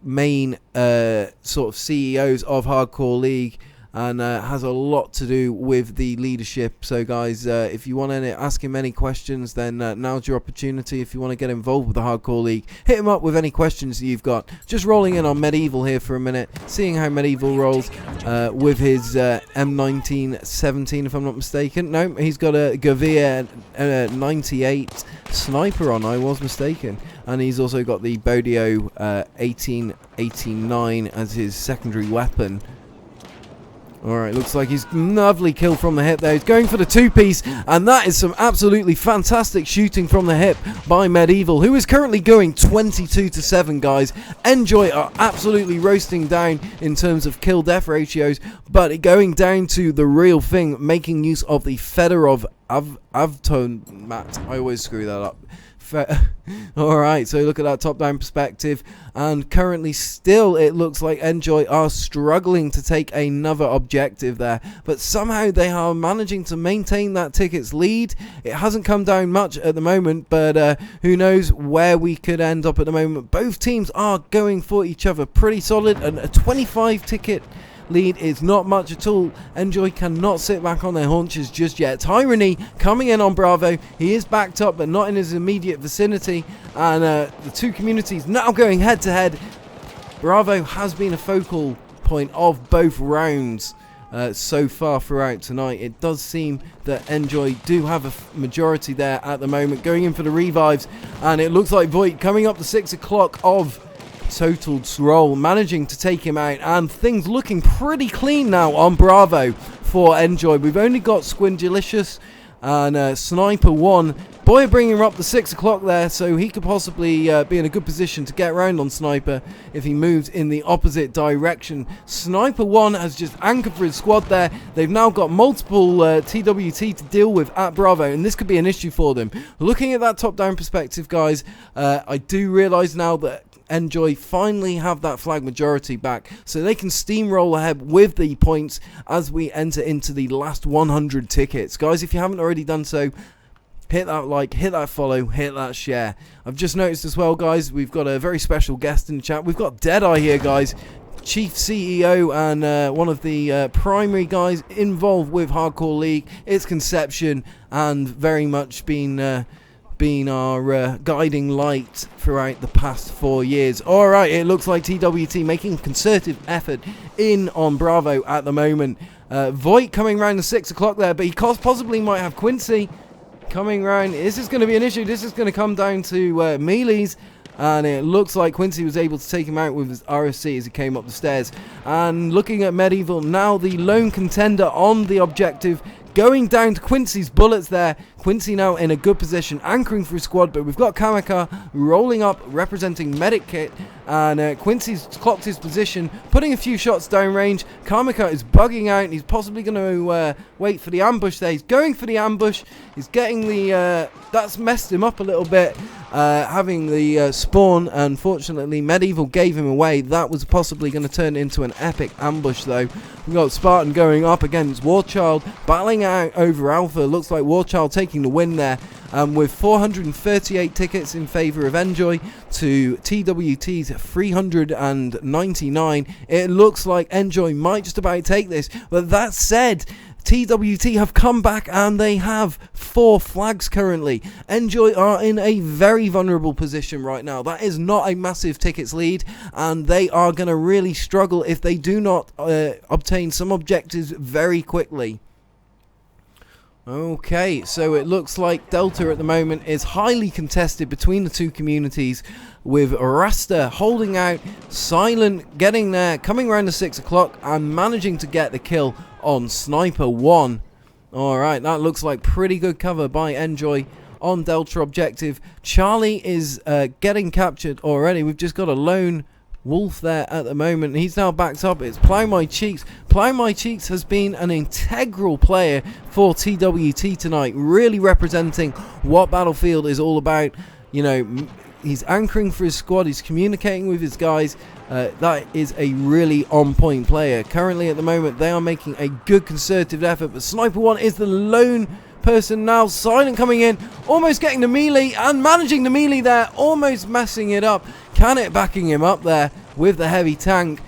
main sort of CEOs of Hardcore League, and has a lot to do with the leadership. So guys, if you want to ask him any questions, then now's your opportunity. If you want to get involved with the Hardcore League, hit him up with any questions that you've got. Just rolling in on Medieval here for a minute, seeing how Medieval rolls with his M1917, if I'm not mistaken. No, he's got a Gavir 98 sniper on, I was mistaken. And he's also got the Bodio 1889 as his secondary weapon. Alright, looks like he's lovely kill from the hip there. He's going for the two-piece, and that is some absolutely fantastic shooting from the hip by Medieval, who is currently going 22-7, guys. Enjoy are absolutely roasting down in terms of kill-death ratios, but going down to the real thing, making use of the Fedorov Avton mat. I always screw that up. Alright, so look at that top-down perspective, and currently still it looks like Enjoy are struggling to take another objective there, but somehow they are managing to maintain that tickets lead. It hasn't come down much at the moment, but who knows where we could end up at the moment. Both teams are going for each other pretty solid, and a 25 ticket lead is not much at all. Enjoy cannot sit back on their haunches just yet. Tyranny coming in on Bravo. He is backed up, but not in his immediate vicinity. And the two communities now going head to head. Bravo has been a focal point of both rounds so far throughout tonight. It does seem that Enjoy do have a majority there at the moment. Going in for the revives, and it looks like Voigt coming up to 6 o'clock of Total's roll, managing to take him out, and things looking pretty clean now on Bravo for Enjoy. We've only got Squindulicious and Sniper 1. Boy bringing him up to 6 o'clock there, so he could possibly be in a good position to get around on Sniper if he moves in the opposite direction. Sniper 1 has just anchored for his squad there. They've now got multiple TWT to deal with at Bravo, and this could be an issue for them. Looking at that top-down perspective, guys, I do realise now that Enjoy finally have that flag majority back, so they can steamroll ahead with the points as we enter into the last 100 tickets. Guys, if you haven't already done so, hit that like, hit that follow, hit that share. I've just noticed as well, guys, we've got a very special guest in the chat. We've got Deadeye here, guys, Chief CEO and one of the primary guys involved with Hardcore League, its conception, and very much been our guiding light throughout the past 4 years. Alright, it looks like TWT making a concerted effort in on Bravo at the moment. Voigt coming round the 6 o'clock there, but he possibly might have Quincy coming round. This is going to be an issue. This is going to come down to melees, and it looks like Quincy was able to take him out with his RSC as he came up the stairs. And looking at Medieval, now the lone contender on the objective, going down to Quincy's bullets there. Quincy now in a good position, anchoring for his squad, but we've got Kamaka rolling up, representing Medic Kit, and Quincy's clocked his position, putting a few shots down range. Kamaka is bugging out, and he's possibly going to wait for the ambush there. He's going for the ambush. He's getting the... that's messed him up a little bit, having the spawn. Unfortunately, Medieval gave him away. That was possibly going to turn into an epic ambush, though. We've got Spartan going up against Warchild, battling out over Alpha. Looks like Warchild taking the win there, with 438 tickets in favour of Enjoy to TWT's 399. It looks like Enjoy might just about take this, but that said, TWT have come back and they have 4 flags currently. Enjoy are in a very vulnerable position right now. That is not a massive tickets lead, and they are going to really struggle if they do not obtain some objectives very quickly. Okay, so it looks like Delta at the moment is highly contested between the two communities, with Rasta holding out, Silent getting there, coming around to 6 o'clock and managing to get the kill on Sniper 1. Alright, that looks like pretty good cover by Enjoy on Delta objective. Charlie is getting captured already. We've just got a lone Wolf there at the moment. He's now backed up. It's Plow My Cheeks. Plow My Cheeks has been an integral player for TWT tonight, really representing what Battlefield is all about. You know, he's anchoring for his squad. He's communicating with his guys. That is a really on-point player. Currently, at the moment, they are making a good concerted effort, but Sniper 1 is the lone person now. Silent coming in, almost getting the melee and managing the melee there, almost messing it up. Canet backing him up there with the heavy tank.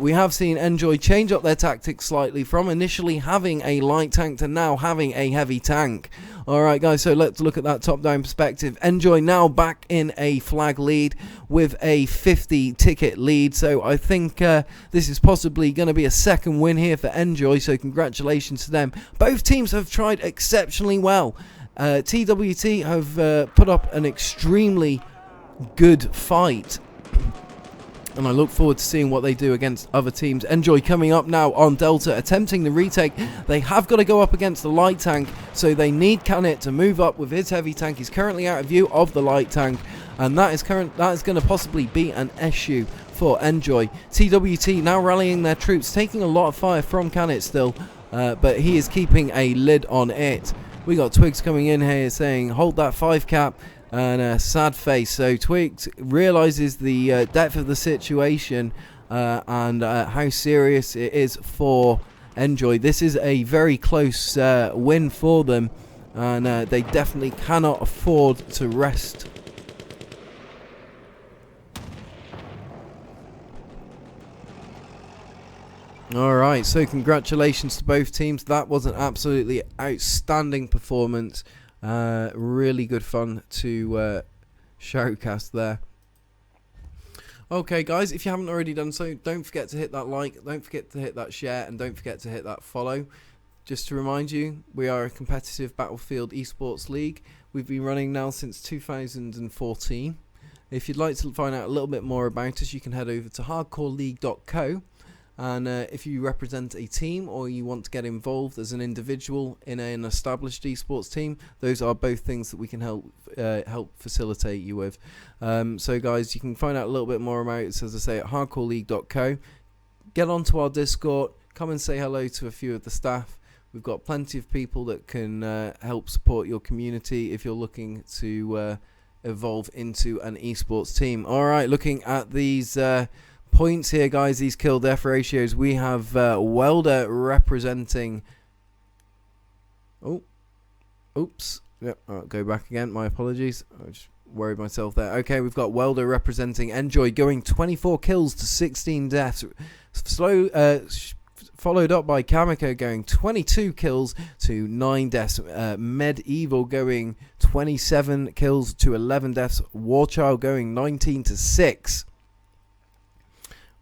We have seen Enjoy change up their tactics slightly from initially having a light tank to now having a heavy tank. Alright guys, so let's look at that top-down perspective. Enjoy now back in a flag lead with a 50 ticket lead, so I think this is possibly going to be a second win here for Enjoy, so congratulations to them. Both teams have tried exceptionally well. TWT have put up an extremely good fight, and I look forward to seeing what they do against other teams. Enjoy coming up now on Delta, attempting the retake. They have got to go up against the light tank, so they need Canet to move up with his heavy tank. He's currently out of view of the light tank, and that is going to possibly be an issue for Enjoy. TWT now rallying their troops, taking a lot of fire from Canet still, but he is keeping a lid on it. We got Twigs coming in here saying, hold that 5 cap. And a sad face. So Twigs realizes the depth of the situation and how serious it is for Enjoy. This is a very close win for them, and they definitely cannot afford to rest. Alright, so congratulations to both teams. That was an absolutely outstanding performance. Really good fun to shoutcast there. Okay guys, if you haven't already done so, don't forget to hit that like, don't forget to hit that share, and don't forget to hit that follow. Just to remind you, we are a competitive Battlefield eSports league. We've been running now since 2014. If you'd like to find out a little bit more about us, you can head over to hardcoreleague.co. And if you represent a team or you want to get involved as an individual in an established esports team, those are both things that we can help facilitate you with. So guys, you can find out a little bit more about it, as I say, at hardcoreleague.co. Get onto our Discord, come and say hello to a few of the staff. We've got plenty of people that can help support your community if you're looking to evolve into an esports team. Alright, looking at these points here guys, these kill death ratios, we have Welder representing, oops, yep, I'll go back again, my apologies, I just worried myself there. Okay, we've got Welder representing Enjoy going 24 kills to 16 deaths, followed up by Kamiko going 22 kills to 9 deaths, Medieval going 27 kills to 11 deaths, Warchild going 19 to 6.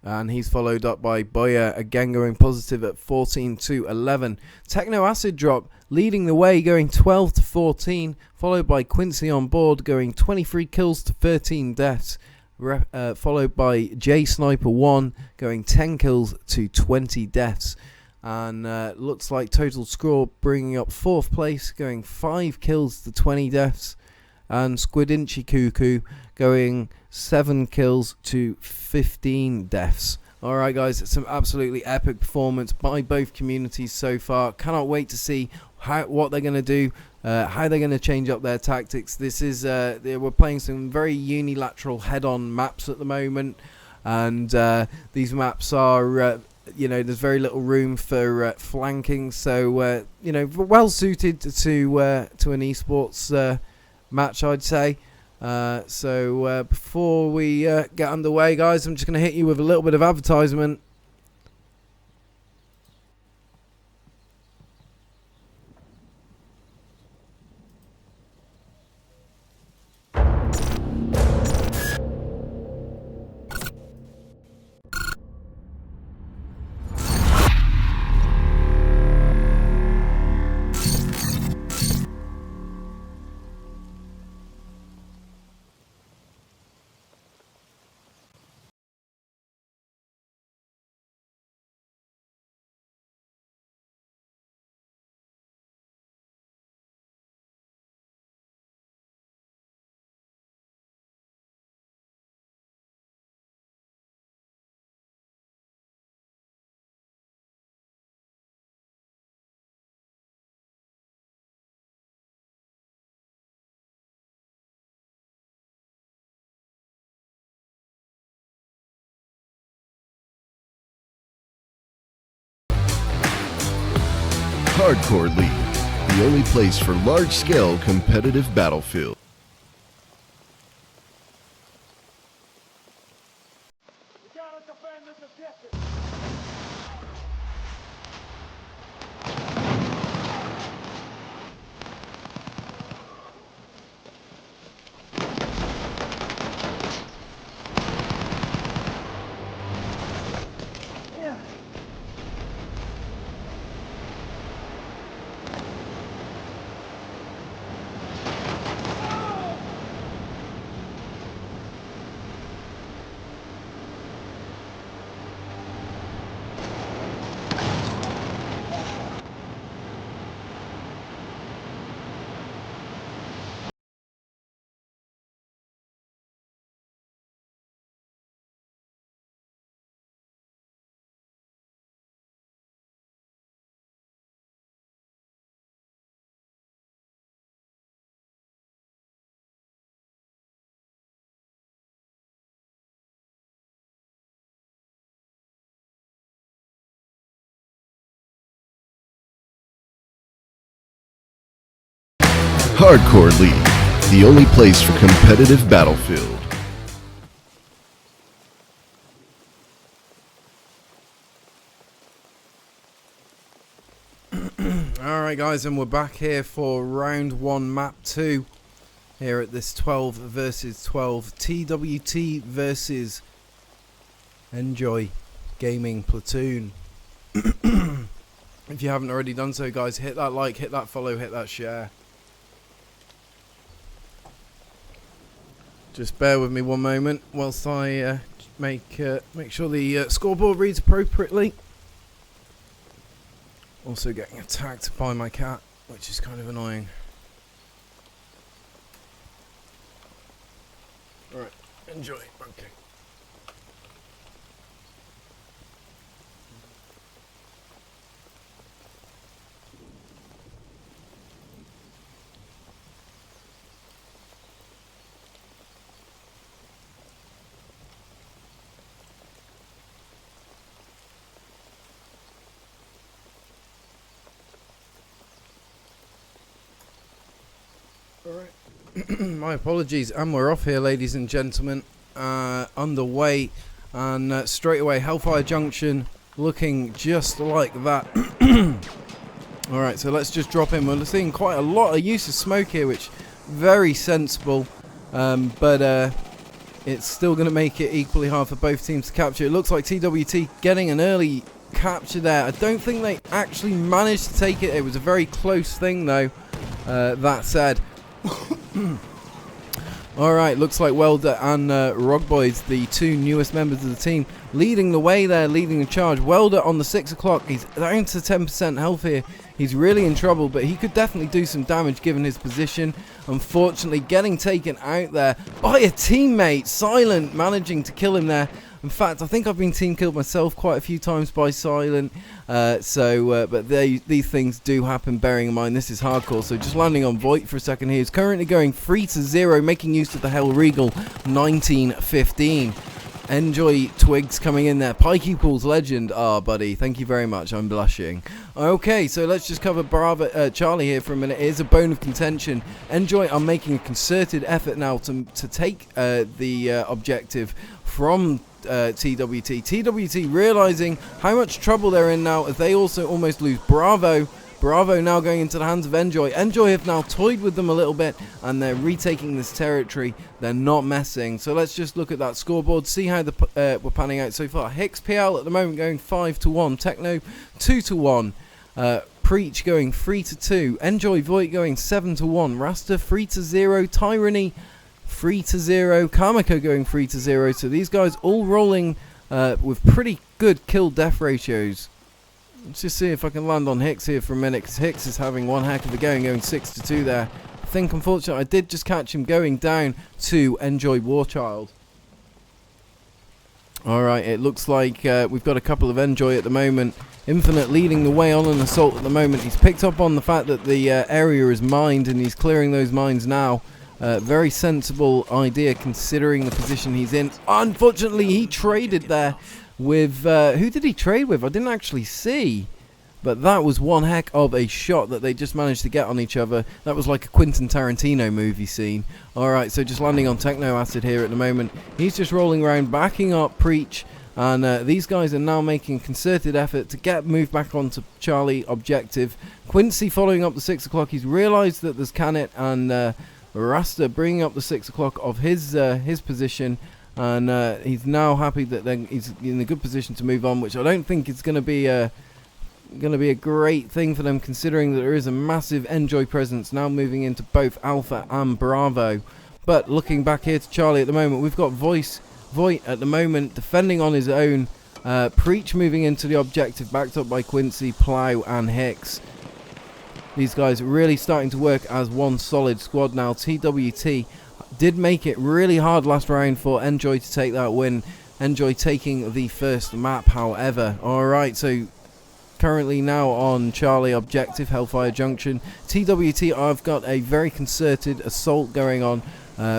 And he's followed up by Boya again going positive at 14 to 11. Techno Acid Drop leading the way going 12 to 14, followed by Quincy on board going 23 kills to 13 deaths, followed by J Sniper 1 going 10 kills to 20 deaths. And looks like total score bringing up 4th place, going 5 kills to 20 deaths. And Squidinchi Cuckoo going 7 kills to 15 deaths. Alright guys, it's some absolutely epic performance by both communities so far. Cannot wait to see what they're going to do, how they're going to change up their tactics. This is we're playing some very unilateral head-on maps at the moment. And these maps are... you know, there's very little room for flanking, so you know, well suited to an eSports match, I'd say. So before we get underway, guys, I'm just going to hit you with a little bit of advertisement. Hardcore League, the only place for large-scale competitive battlefield. Hardcore League, the only place for competitive battlefield. Alright guys, and we're back here for round 1 map 2 here at this 12 versus 12 TWT Vs ENJOI gaming platoon. If you haven't already done so, guys, hit that like, hit that follow, hit that share. Just bear with me one moment whilst I make sure the scoreboard reads appropriately. Also getting attacked by my cat, which is kind of annoying. Alright, enjoy. Okay. Alright, my apologies, and we're off here, ladies and gentlemen. Underway, and straight away, Hellfire Junction looking just like that. Alright, so let's just drop in. We're seeing quite a lot of use of smoke here, which very sensible, but it's still going to make it equally hard for both teams to capture. It looks like TWT getting an early capture there. I don't think they actually managed to take it. It was a very close thing, though. That said. Alright, looks like Welder and Rogboys, the two newest members of the team, leading the way there, leading the charge. Welder on the 6 o'clock, he's down to 10% health here. He's really in trouble, but he could definitely do some damage given his position. Unfortunately, getting taken out there by a teammate. Silent managing to kill him there. In fact, I think I've been team killed myself quite a few times by Silent. But these things do happen, bearing in mind this is hardcore. So just landing on Voight for a second here. He's currently going 3-0, making use of the Hell Regal 1915. Enjoy Twigs coming in there. Pike equals legend. Ah, buddy, thank you very much. I'm blushing. Okay, so let's just cover Bravo, Charlie here for a minute. Here's a bone of contention. Enjoy are making a concerted effort now to take the objective from TWT. TWT realizing how much trouble they're in now as they also almost lose Bravo. Bravo now going into the hands of Enjoy. Enjoy have now toyed with them a little bit and they're retaking this territory. They're not messing. So let's just look at that scoreboard, see how we're panning out so far. Hicks PL at the moment going 5-1. Techno 2-1. Preach going 3-2. Enjoy Voight going 7-1. Rasta 3-0. Tyranny 3-0. Kamiko going 3-0. So these guys all rolling with pretty good kill-death ratios. Let's just see if I can land on Hicks here for a minute, because Hicks is having one heck of a going 6-2 there. I think, unfortunately, I did just catch him going down to Enjoy Warchild. Alright, it looks like we've got a couple of Enjoy at the moment. Infinite leading the way on an assault at the moment. He's picked up on the fact that the area is mined, and he's clearing those mines now. Very sensible idea considering the position he's in. Unfortunately, he traded there with who did he trade with? I didn't actually see, but that was one heck of a shot that they just managed to get on each other. That was like a Quentin Tarantino movie scene. Alright, so just landing on Techno Acid here at the moment. He's just rolling around, backing up Preach, and these guys are now making a concerted effort to moved back onto Charlie objective. Quincy following up the 6 o'clock. He's realised that there's Canet and Rasta bringing up the 6 o'clock of his position. And he's now happy that he's in a good position to move on, which I don't think is going to be a great thing for them, considering that there is a massive Enjoy presence now moving into both Alpha and Bravo. But looking back here to Charlie at the moment, we've got Voight at the moment defending on his own. Preach moving into the objective, backed up by Quincy, Plow and Hicks. These guys are really starting to work as one solid squad now. TWT did make it really hard last round for Enjoy to take that win. Enjoy taking the first map, however. Alright, so currently now on Charlie objective, Hellfire Junction. TWT have got a very concerted assault going on,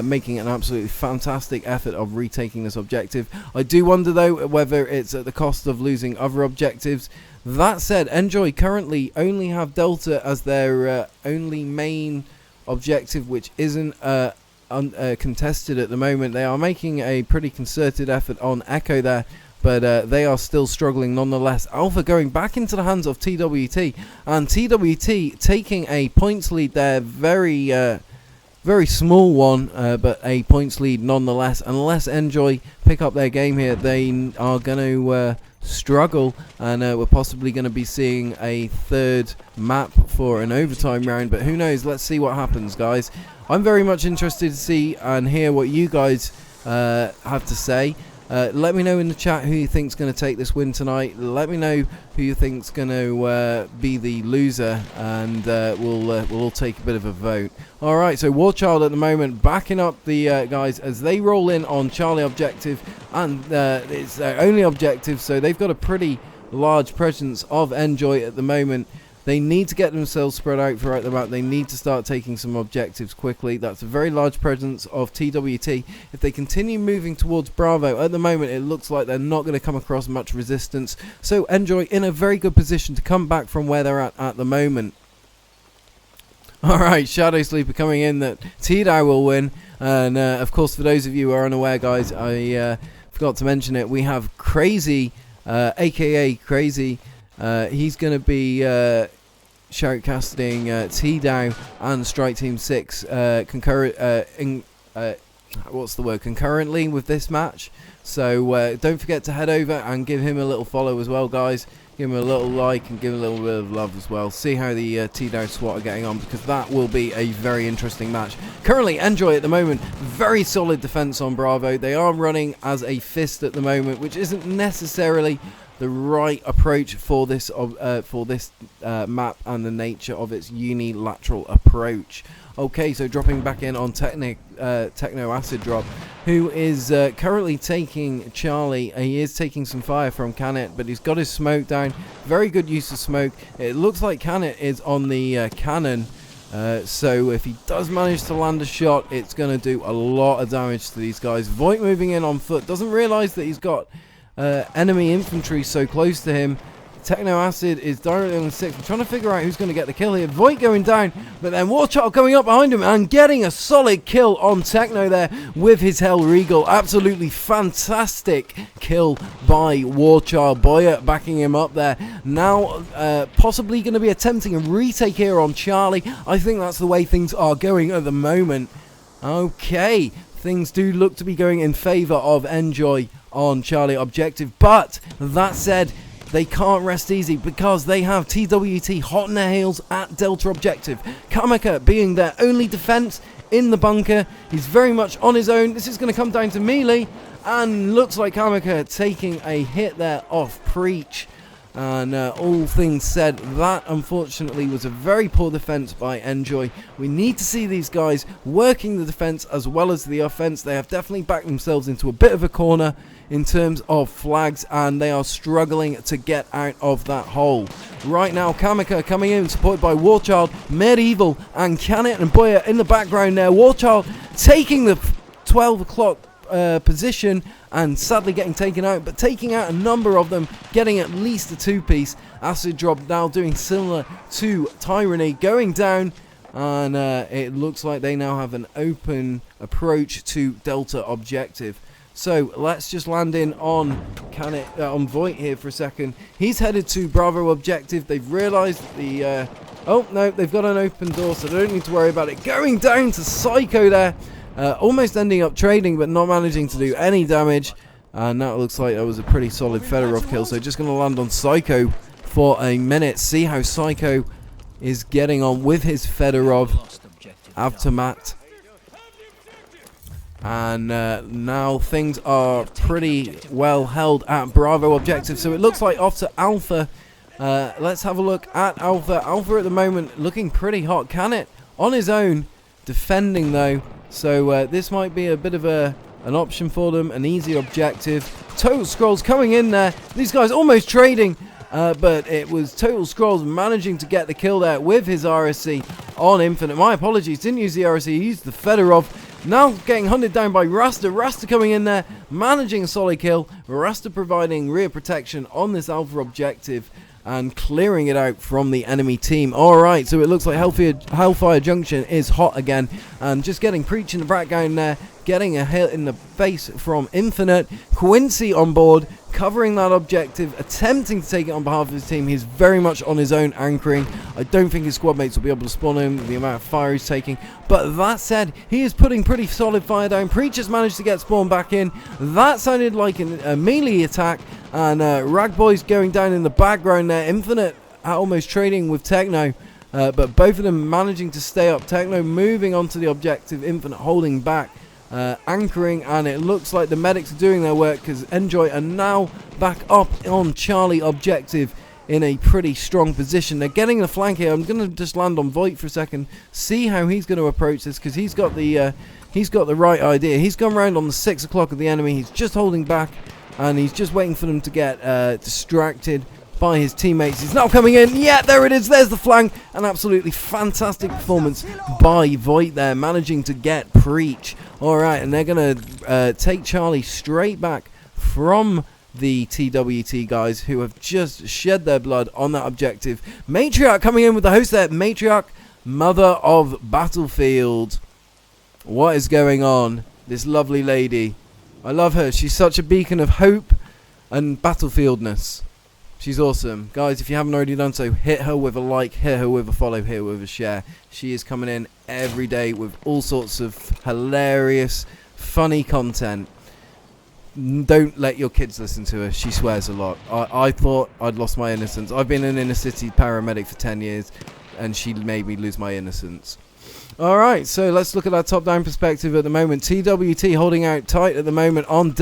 making an absolutely fantastic effort of retaking this objective. I do wonder though whether it's at the cost of losing other objectives. That said, Enjoy currently only have Delta as their only main objective, which isn't contested at the moment. They are making a pretty concerted effort on Echo there, but they are still struggling nonetheless. Alpha going back into the hands of TWT, and TWT taking a points lead there, very small one, but a points lead nonetheless. Unless Enjoy pick up their game here, they are going to struggle, and we're possibly going to be seeing a third map for an overtime round, but who knows. Let's see what happens, guys. I'm very much interested to see and hear what you guys have to say. Let me know in the chat who you think's going to take this win tonight. Let me know who you think's going to be the loser, and we'll all take a bit of a vote. Alright, so Warchild at the moment backing up the guys as they roll in on Charlie objective, and it's their only objective, so they've got a pretty large presence of Enjoy at the moment. They need to get themselves spread out throughout the map. They need to start taking some objectives quickly. That's a very large presence of TWT. If they continue moving towards Bravo, at the moment it looks like they're not going to come across much resistance. So Enjoy in a very good position to come back from where they're at the moment. Alright, Shadow Sleeper coming in that T-Dow will win. And of course, for those of you who are unaware, guys, I forgot to mention it. We have Crazy, aka Crazy. He's going to be shoutcasting T-Dow and Strike Team 6 concurrently with this match. So don't forget to head over and give him a little follow as well, guys. Give him a little like and give him a little bit of love as well. See how the T-Down SWAT are getting on, because that will be a very interesting match. Currently, ENJOI at the moment, very solid defense on Bravo. They are running as a fist at the moment, which isn't necessarily the right approach for this map and the nature of its unilateral approach. Okay, so dropping back in on Techno Acid Drop, who is currently taking Charlie. He is taking some fire from Canet, but he's got his smoke down. Very good use of smoke. It looks like Canet is on the cannon, so if he does manage to land a shot, it's going to do a lot of damage to these guys. Voigt moving in on foot, doesn't realise that he's got enemy infantry so close to him. Techno Acid is directly on the 6. I'm trying to figure out who's going to get the kill here. Voigt going down, but then Warchild coming up behind him and getting a solid kill on Techno there with his Hell Regal. Absolutely fantastic kill by Warchild. Boyer backing him up there. Now possibly going to be attempting a retake here on Charlie. I think that's the way things are going at the moment. Okay, things do look to be going in favour of ENJOI on Charlie objective, but that said, they can't rest easy because they have TWT hot on their heels at Delta objective. Kameka being their only defense in the bunker. He's very much on his own. This is going to come down to melee, and looks like Kameka taking a hit there off Preach. And all things said, that unfortunately was a very poor defense by ENJOI. We need to see these guys working the defense as well as the offense. They have definitely backed themselves into a bit of a corner in terms of flags, and they are struggling to get out of that hole. Right now, Kameka coming in, supported by Warchild, Medieval, and Canet and Boyer in the background there. Warchild taking the 12 o'clock position and sadly getting taken out, but taking out a number of them, getting at least a 2-piece. Acid Drop now doing similar to Tyranny, going down, and it looks like they now have an open approach to Delta objective. So let's just land in on Voigt here for a second. He's headed to Bravo objective. They've realised the oh no, they've got an open door, so they don't need to worry about it. Going down to Psycho there. Almost ending up trading, but not managing to do any damage. And that looks like that was a pretty solid Fedorov kill. So just going to land on Psycho for a minute. See how Psycho is getting on with his Fedorov. Aftermath. And now things are pretty well held at Bravo objective. So it looks like off to Alpha. Let's have a look at Alpha. Alpha at the moment looking pretty hot. Canet on his own, defending though. So this might be a bit of an option for them, an easy objective. Total Scrolls coming in there. These guys almost trading, but it was Total Scrolls managing to get the kill there with his RSC on Infinite. My apologies, didn't use the RSC, he used the Fedorov. Now getting hunted down by Rasta. Rasta coming in there, managing a solid kill. Rasta providing rear protection on this Alpha objective and clearing it out from the enemy team. Alright, so it looks like Hellfire Junction is hot again, and just getting Preach in the background there, getting a hit in the face from Infinite. Quincy on board, covering that objective, attempting to take it on behalf of his team. He's very much on his own, anchoring. I don't think his squad mates will be able to spawn him with the amount of fire he's taking, but that said, he is putting pretty solid fire down. Preach has managed to get spawned back in. That sounded like a melee attack, and Ragboy's going down in the background there. Infinite almost trading with Techno, but both of them managing to stay up. Techno moving onto the objective, Infinite holding back, anchoring, and it looks like the medics are doing their work because ENJOI are now back up on Charlie objective in a pretty strong position. They're getting the flank here. I'm going to just land on Voigt for a second, see how he's going to approach this, because he's got the right idea. He's gone round on the 6 o'clock of the enemy. He's just holding back, and he's just waiting for them to get distracted by his teammates. He's now coming in. Yeah, there it is. There's the flank. An absolutely fantastic performance by Voigt there, managing to get Preach. Alright, and they're going to take Charlie straight back from the TWT guys who have just shed their blood on that objective. Matriarch coming in with the host there. Matriarch, Mother of Battlefield. What is going on? This lovely lady. I love her. She's such a beacon of hope and battlefieldness. She's awesome. Guys, if you haven't already done so, hit her with a like, hit her with a follow, hit her with a share. She is coming in every day with all sorts of hilarious, funny content. Don't let your kids listen to her. She swears a lot. I thought I'd lost my innocence. I've been an inner city paramedic for 10 years, and she made me lose my innocence. Alright, so let's look at our top-down perspective at the moment. TWT holding out tight at the moment on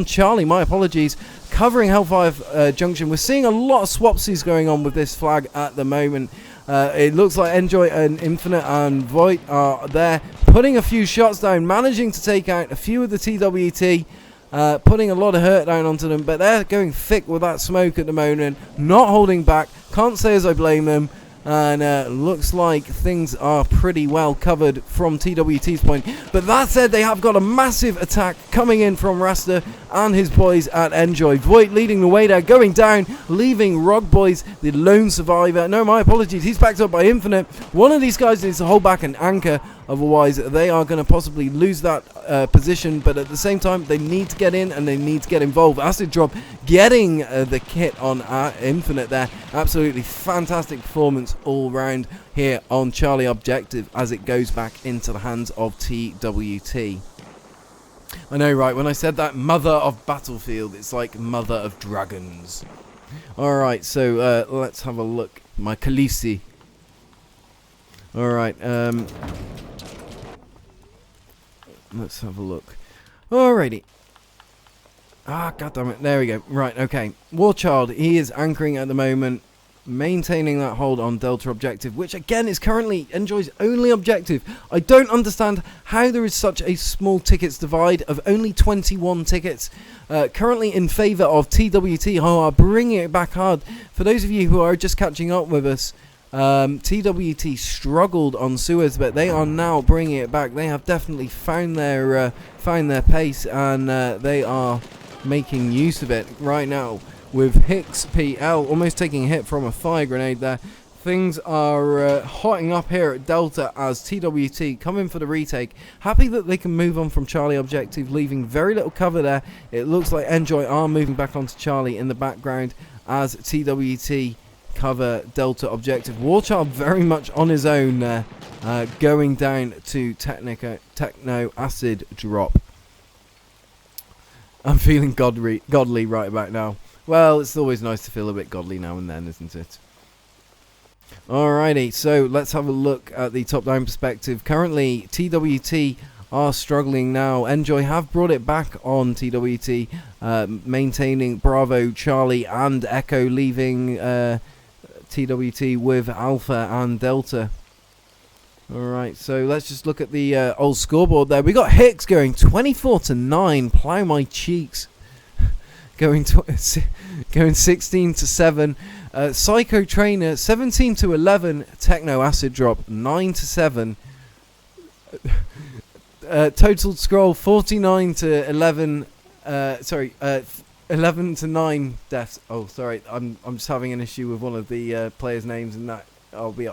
Charlie, my apologies, covering Hellfire Junction. We're seeing a lot of swapsies going on with this flag at the moment. It looks like Enjoy and Infinite and Void are there, putting a few shots down, managing to take out a few of the TWT, putting a lot of hurt down onto them, but they're going thick with that smoke at the moment, not holding back. Can't say as I blame them. And looks like things are pretty well covered from TWT's point. But that said, they have got a massive attack coming in from Rasta and his boys at Enjoy. Void leading the way there, going down, leaving Rog Boys, the lone survivor. No, my apologies, he's backed up by Infinite. One of these guys needs to hold back an anchor, otherwise they are going to possibly lose that position. But at the same time, they need to get in and they need to get involved. Acid Drop getting the kit on Infinite there. Absolutely fantastic performance all round here on Charlie Objective as it goes back into the hands of TWT. I know, right? When I said that, Mother of Battlefield, it's like Mother of Dragons. Alright, so let's have a look. My Khaleesi. Alright, let's have a look. Alrighty. Ah, goddammit. There we go. Right, okay. Warchild, he is anchoring at the moment, maintaining that hold on Delta Objective, which again is currently Enjoy's only objective. I don't understand how there is such a small tickets divide of only 21 tickets currently in favour of TWT, who are bringing it back hard. For those of you who are just catching up with us, TWT struggled on Suez, but they are now bringing it back. They have definitely found their pace, and they are making use of it right now. With Hicks PL almost taking a hit from a fire grenade there. Things are hotting up here at Delta as TWT come in for the retake. Happy that they can move on from Charlie Objective, leaving very little cover there. It looks like Enjoy are moving back onto Charlie in the background as TWT cover Delta Objective. Warchild very much on his own there, going down to Techno Acid Drop. I'm feeling godly right about now. Well, it's always nice to feel a bit godly now and then, isn't it? Alrighty, so let's have a look at the top-down perspective. Currently, TWT are struggling now. Enjoy have brought it back on TWT, maintaining Bravo, Charlie, and Echo, leaving TWT with Alpha and Delta. Alright, so let's just look at the old scoreboard there. We got Hicks going 24-9, plow my cheeks. Going 16-7. Psycho Trainer 17-11. Techno Acid Drop 9-7. Total Scroll 49-11. 11-9 deaths. Oh, sorry, I'm just having an issue with one of the players' names, and that I'll be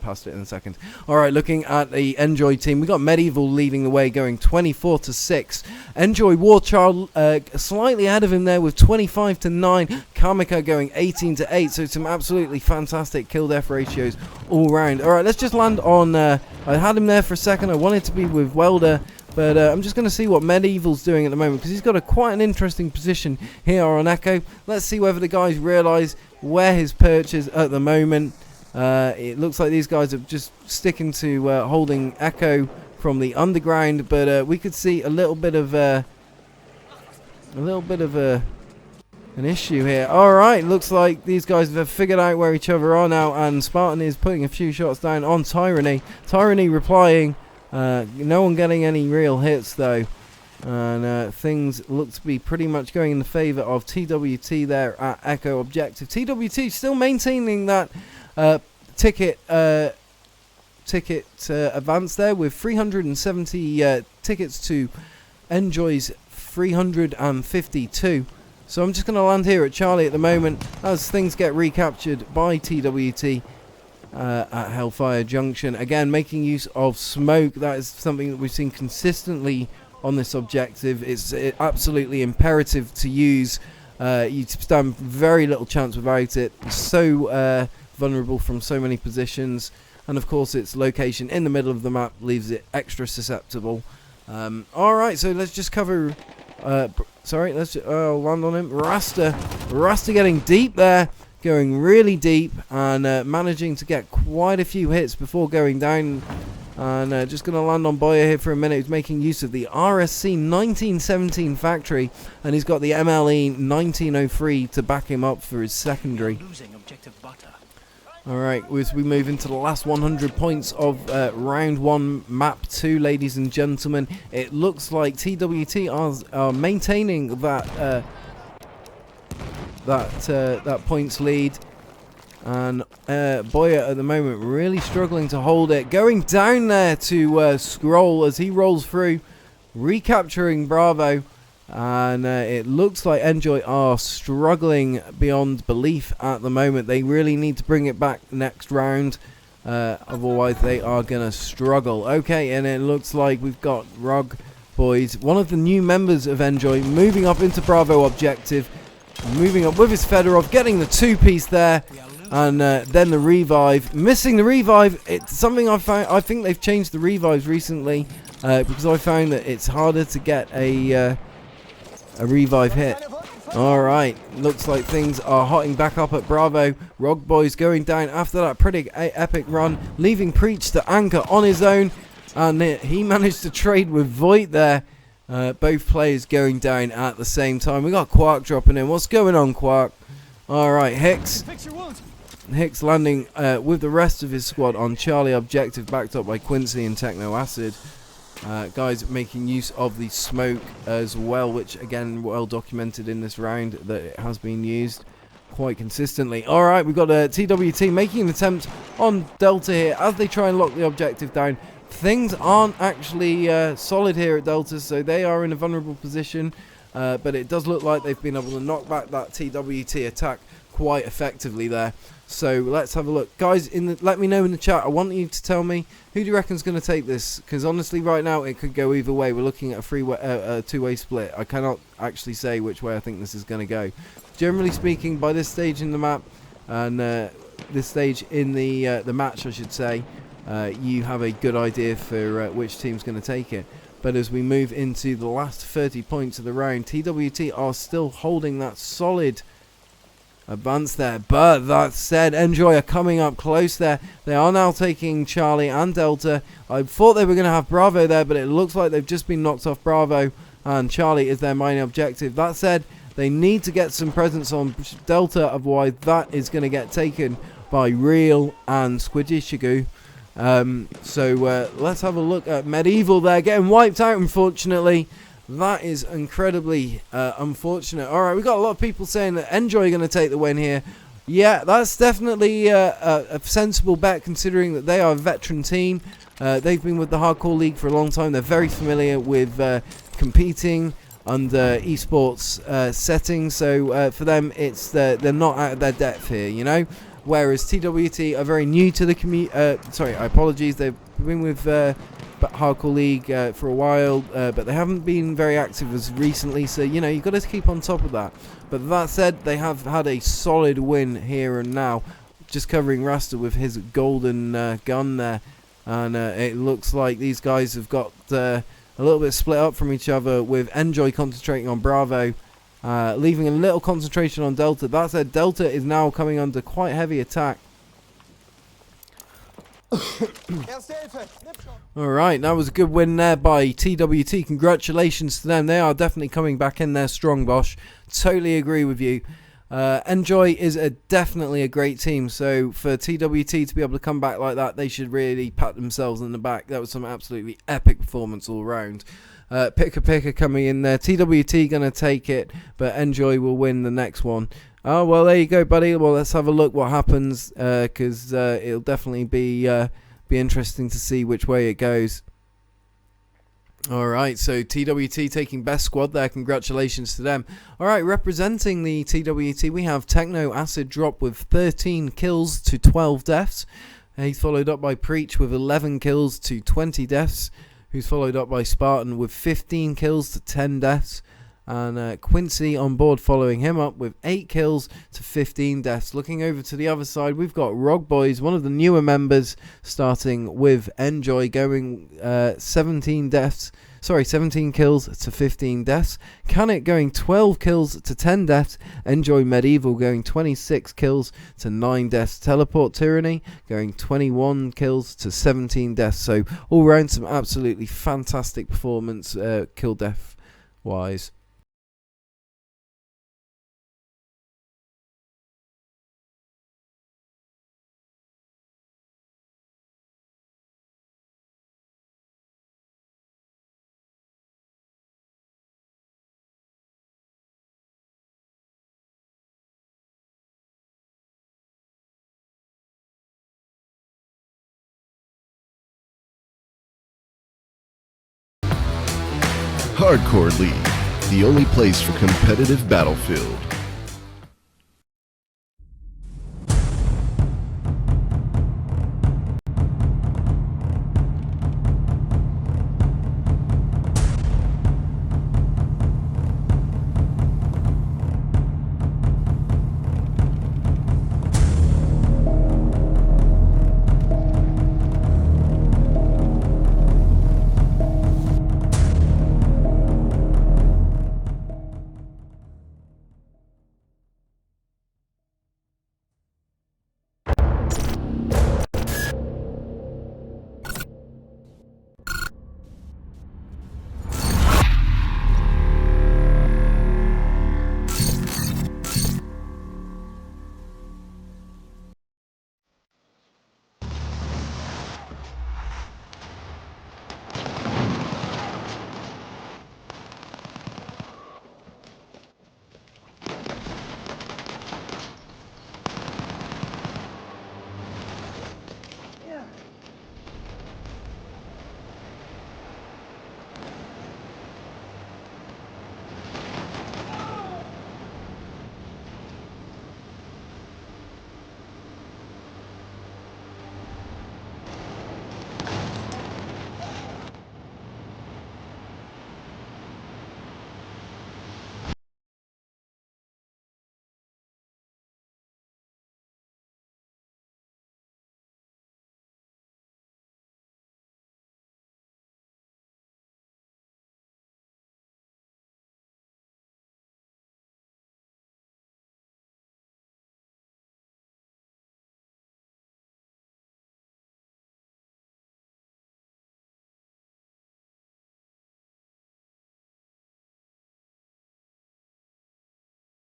past it in a second. All right, looking at the Enjoy team, we got Medieval leading the way, going 24-6. Enjoy Warchild slightly ahead of him there with 25-9. Kamika going 18-8. So some absolutely fantastic kill-death ratios all round. All right, let's just land on. I had him there for a second. I wanted to be with Welder. But I'm just going to see what Medieval's doing at the moment, because he's got quite an interesting position here on Echo. Let's see whether the guys realise where his perch is at the moment. It looks like these guys are just sticking to holding Echo from the underground, but we could see a little bit of an issue here. All right, looks like these guys have figured out where each other are now, and Spartan is putting a few shots down on Tyranny. Tyranny replying. No one getting any real hits though, and things look to be pretty much going in the favour of TWT there at Echo Objective. TWT still maintaining that ticket advance there with 370 tickets to Enjoy's 352. So I'm just going to land here at Charlie at the moment as things get recaptured by TWT. At Hellfire Junction, again making use of smoke. That is something that we've seen consistently on this objective. It's absolutely imperative to use. You stand very little chance without it. So vulnerable from so many positions, and of course its location in the middle of the map leaves it extra susceptible. Alright, so let's just cover... sorry, let's land on him. Rasta getting deep there. Going really deep and managing to get quite a few hits before going down. And just going to land on Boyer here for a minute. He's making use of the RSC 1917 factory. And he's got the MLE 1903 to back him up for his secondary. Alright, as we move into the last 100 points of round 1, map 2, ladies and gentlemen. It looks like TWT are maintaining that that points lead, and Boyer at the moment really struggling to hold it, going down there to scroll as he rolls through, recapturing Bravo, and it looks like Enjoy are struggling beyond belief at the moment. They really need to bring it back next round, otherwise they are gonna struggle. Okay, and it looks like we've got Rog Boys, one of the new members of Enjoy, moving up into Bravo objective. Moving up with his Fedorov, getting the 2-piece there, and then the revive. Missing the revive. It's something I found. I think they've changed the revives recently because I found that it's harder to get a revive hit. Alright, looks like things are hotting back up at Bravo. Rog Boys going down after that pretty epic run, leaving Preach to anchor on his own, and he managed to trade with Voight there. Both players going down at the same time. We got Quark dropping in. What's going on, Quark? Alright, Hicks landing with the rest of his squad on Charlie objective, backed up by Quincy and Techno Acid. Guys making use of the smoke as well, which again well documented in this round that it has been used quite consistently. Alright, we've got TWT making an attempt on Delta here as they try and lock the objective down. Things aren't actually solid here at Delta, so they are in a vulnerable position, but it does look like they've been able to knock back that TWT attack quite effectively there. So let's have a look, guys. Let me know in the chat. I want you to tell me who do you reckon is going to take this, because honestly right now it could go either way. We're looking at a two-way split. I cannot actually say which way I think this is going to go. Generally speaking, by this stage in the map and this stage in the match, I should say, you have a good idea for which team's going to take it. But as we move into the last 30 points of the round, TWT are still holding that solid advance there. But that said, Enjoy are coming up close there. They are now taking Charlie and Delta. I thought they were going to have Bravo there, but it looks like they've just been knocked off Bravo, and Charlie is their main objective. That said, they need to get some presence on Delta, otherwise that is going to get taken by Real and Squidgy Shigu. So let's have a look at Medieval there, getting wiped out, unfortunately. That is incredibly unfortunate. Alright, we've got a lot of people saying that Enjoy are going to take the win here. Yeah, that's definitely a sensible bet, considering that they are a veteran team. They've been with the Hardcore League for a long time. They're very familiar with competing under eSports settings. So for them, it's they're not out of their depth here, you know. Whereas TWT are very new to the community. Sorry, apologies. They've been with Hardcore League for a while, but they haven't been very active as recently. So, you know, you've got to keep on top of that. But that said, they have had a solid win here and now. Just covering Rasta with his golden gun there. And it looks like these guys have got a little bit split up from each other, with Enjoy concentrating on Bravo. Leaving a little concentration on Delta. That said, Delta is now coming under quite heavy attack. Alright, that was a good win there by TWT. Congratulations to them. They are definitely coming back in there strong, Bosch. Totally agree with you. Enjoy is definitely a great team, so for TWT to be able to come back like that, they should really pat themselves on the back. That was some absolutely epic performance all round. Picker coming in there. TWT going to take it, but Enjoy will win the next one. Oh, well, there you go, buddy. Well, let's have a look what happens, because it'll definitely be interesting to see which way it goes. Alright, so TWT taking best squad there. Congratulations to them. Alright, representing the TWT, we have Techno Acid drop with 13 kills to 12 deaths. He's followed up by Preach with 11 kills to 20 deaths. Who's followed up by Spartan with 15 kills to 10 deaths. And Quincy on board following him up with 8 kills to 15 deaths. Looking over to the other side, we've got Rog Boys, one of the newer members, starting with Enjoy, going 17 kills to 15 deaths. Canet going 12 kills to 10 deaths. Enjoy Medieval going 26 kills to 9 deaths. Teleport Tyranny going 21 kills to 17 deaths. So all round some absolutely fantastic performance kill death wise. Hardcore League, the only place for competitive Battlefield.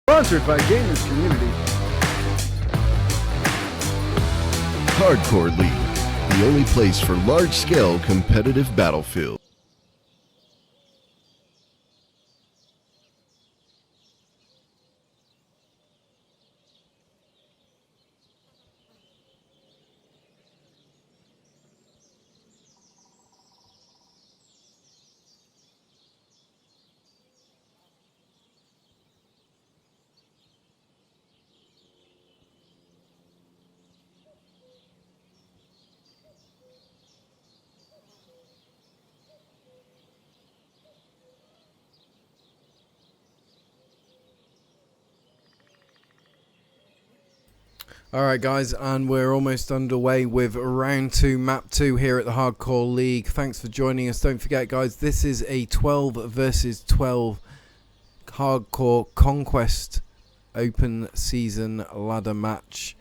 Sponsored by Gamers Community. Hardcore League, the only place for large-scale competitive Battlefield. Alright guys, and we're almost underway with round 2, map 2 here at the Hardcore League. Thanks for joining us. Don't forget guys, this is a 12 versus 12 Hardcore Conquest open season ladder match.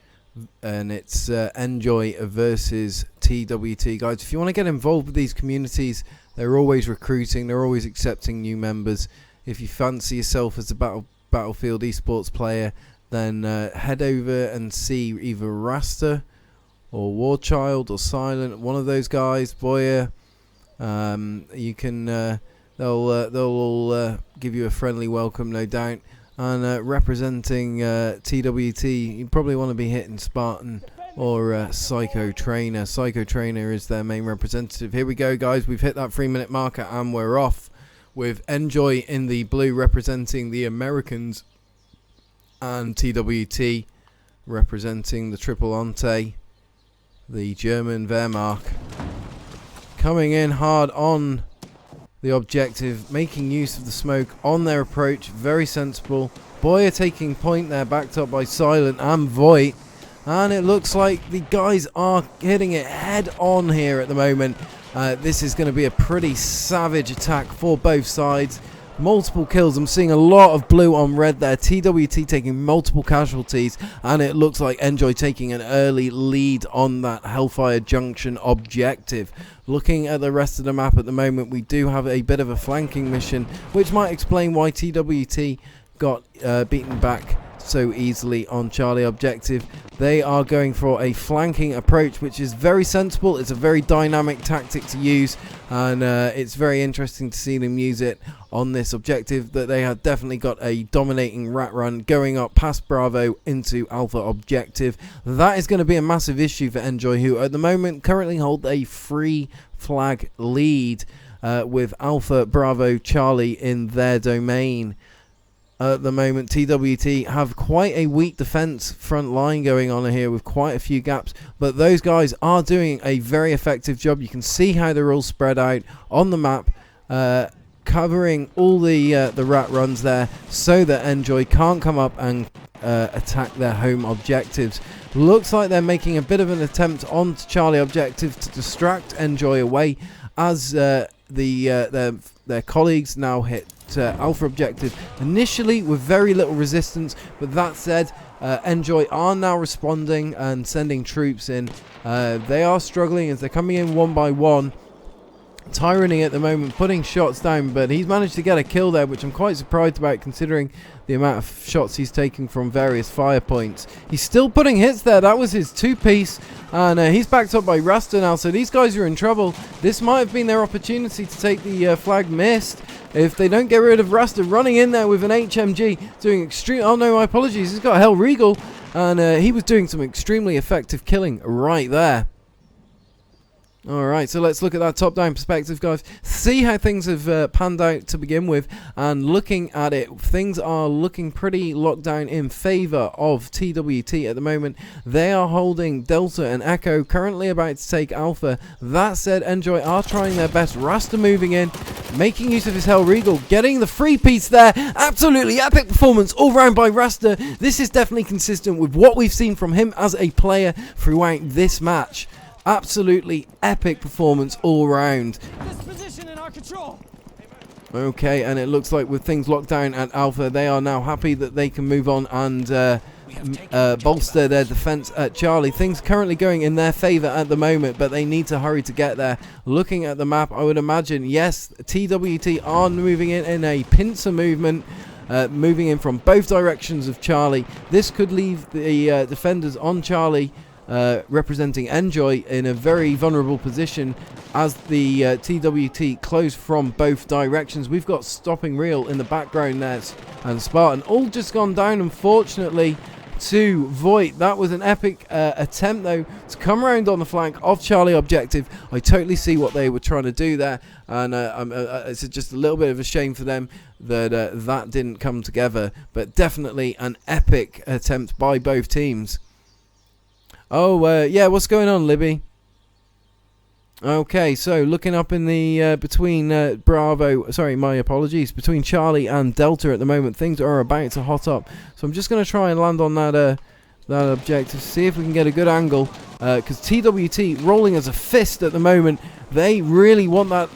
And it's Enjoy versus TWT. Guys, if you want to get involved with these communities, they're always recruiting, they're always accepting new members. If you fancy yourself as a Battlefield eSports player, then head over and see either Rasta or Warchild or Silent, one of those guys, Boyer. You can they'll all give you a friendly welcome, no doubt. And representing TWT, you probably want to be hitting Spartan or Psycho Trainer. Psycho Trainer is their main representative. Here we go, guys. We've hit that 3-minute marker and we're off with Enjoy in the blue representing the Americans, and TWT representing the Triple Ante, the German Wehrmacht. Coming in hard on the objective, making use of the smoke on their approach. Very sensible. Boyer taking point there, backed up by Silent and Voight. And it looks like the guys are hitting it head on here at the moment. This is going to be a pretty savage attack for both sides. Multiple kills. I'm seeing a lot of blue on red there. TWT taking multiple casualties, and it looks like ENJOI taking an early lead on that Hellfire Junction objective. Looking at the rest of the map at the moment, we do have a bit of a flanking mission, which might explain why TWT got beaten back so easily on Charlie objective. They are going for a flanking approach, which is very sensible. It's a very dynamic tactic to use, and it's very interesting to see them use it on this objective. That they have definitely got a dominating rat run going up past Bravo into Alpha objective. That is going to be a massive issue for ENJOI, who at the moment currently hold a free flag lead with Alpha, Bravo, Charlie in their domain. At the moment, TWT have quite a weak defense front line going on here with quite a few gaps, but those guys are doing a very effective job. You can see how they're all spread out on the map, covering all the rat runs there so that ENJOI can't come up and attack their home objectives. Looks like they're making a bit of an attempt on Charlie objective to distract ENJOI away as their colleagues now hit Alpha objective initially with very little resistance, but that said, ENJOI are now responding and sending troops in. They are struggling as they're coming in one by one. Tyranny at the moment putting shots down, but he's managed to get a kill there, which I'm quite surprised about considering the amount of shots he's taking from various fire points. He's still putting hits there. That was his two-piece, and he's backed up by Rasta now, so these guys are in trouble. This might have been their opportunity to take the flag missed. If they don't get rid of Rasta running in there with an HMG doing extreme... Oh no, my apologies. He's got Hell Regal, and he was doing some extremely effective killing right there. Alright, so let's look at that top-down perspective, guys. See how things have panned out to begin with. And looking at it, things are looking pretty locked down in favour of TWT at the moment. They are holding Delta and Echo, currently about to take Alpha. That said, ENJOI are trying their best. Rasta moving in, making use of his Hell Regal, getting the free piece there. Absolutely epic performance all round by Rasta. This is definitely consistent with what we've seen from him as a player throughout this match. Absolutely epic performance all round. This position in our control. Okay, and it looks like with things locked down at Alpha, they are now happy that they can move on and bolster their defense at Charlie. Things currently going in their favor at the moment, but they need to hurry to get there. Looking at the map, I would imagine, yes, TWT are moving in a pincer movement. Moving in from both directions of Charlie. This could leave the defenders on Charlie representing ENJOI in a very vulnerable position as the TWT close from both directions. We've got Stopping Real in the background there, and Spartan all just gone down, unfortunately, to Voight. That was an epic attempt though to come around on the flank of Charlie objective. I totally see what they were trying to do there, and it's just a little bit of a shame for them that that didn't come together, but definitely an epic attempt by both teams. Oh, yeah, what's going on, Libby? Okay, so looking up in the between Bravo, sorry, my apologies, between Charlie and Delta at the moment, things are about to hot up. So I'm just going to try and land on that objective, see if we can get a good angle, because TWT rolling as a fist at the moment. They really want that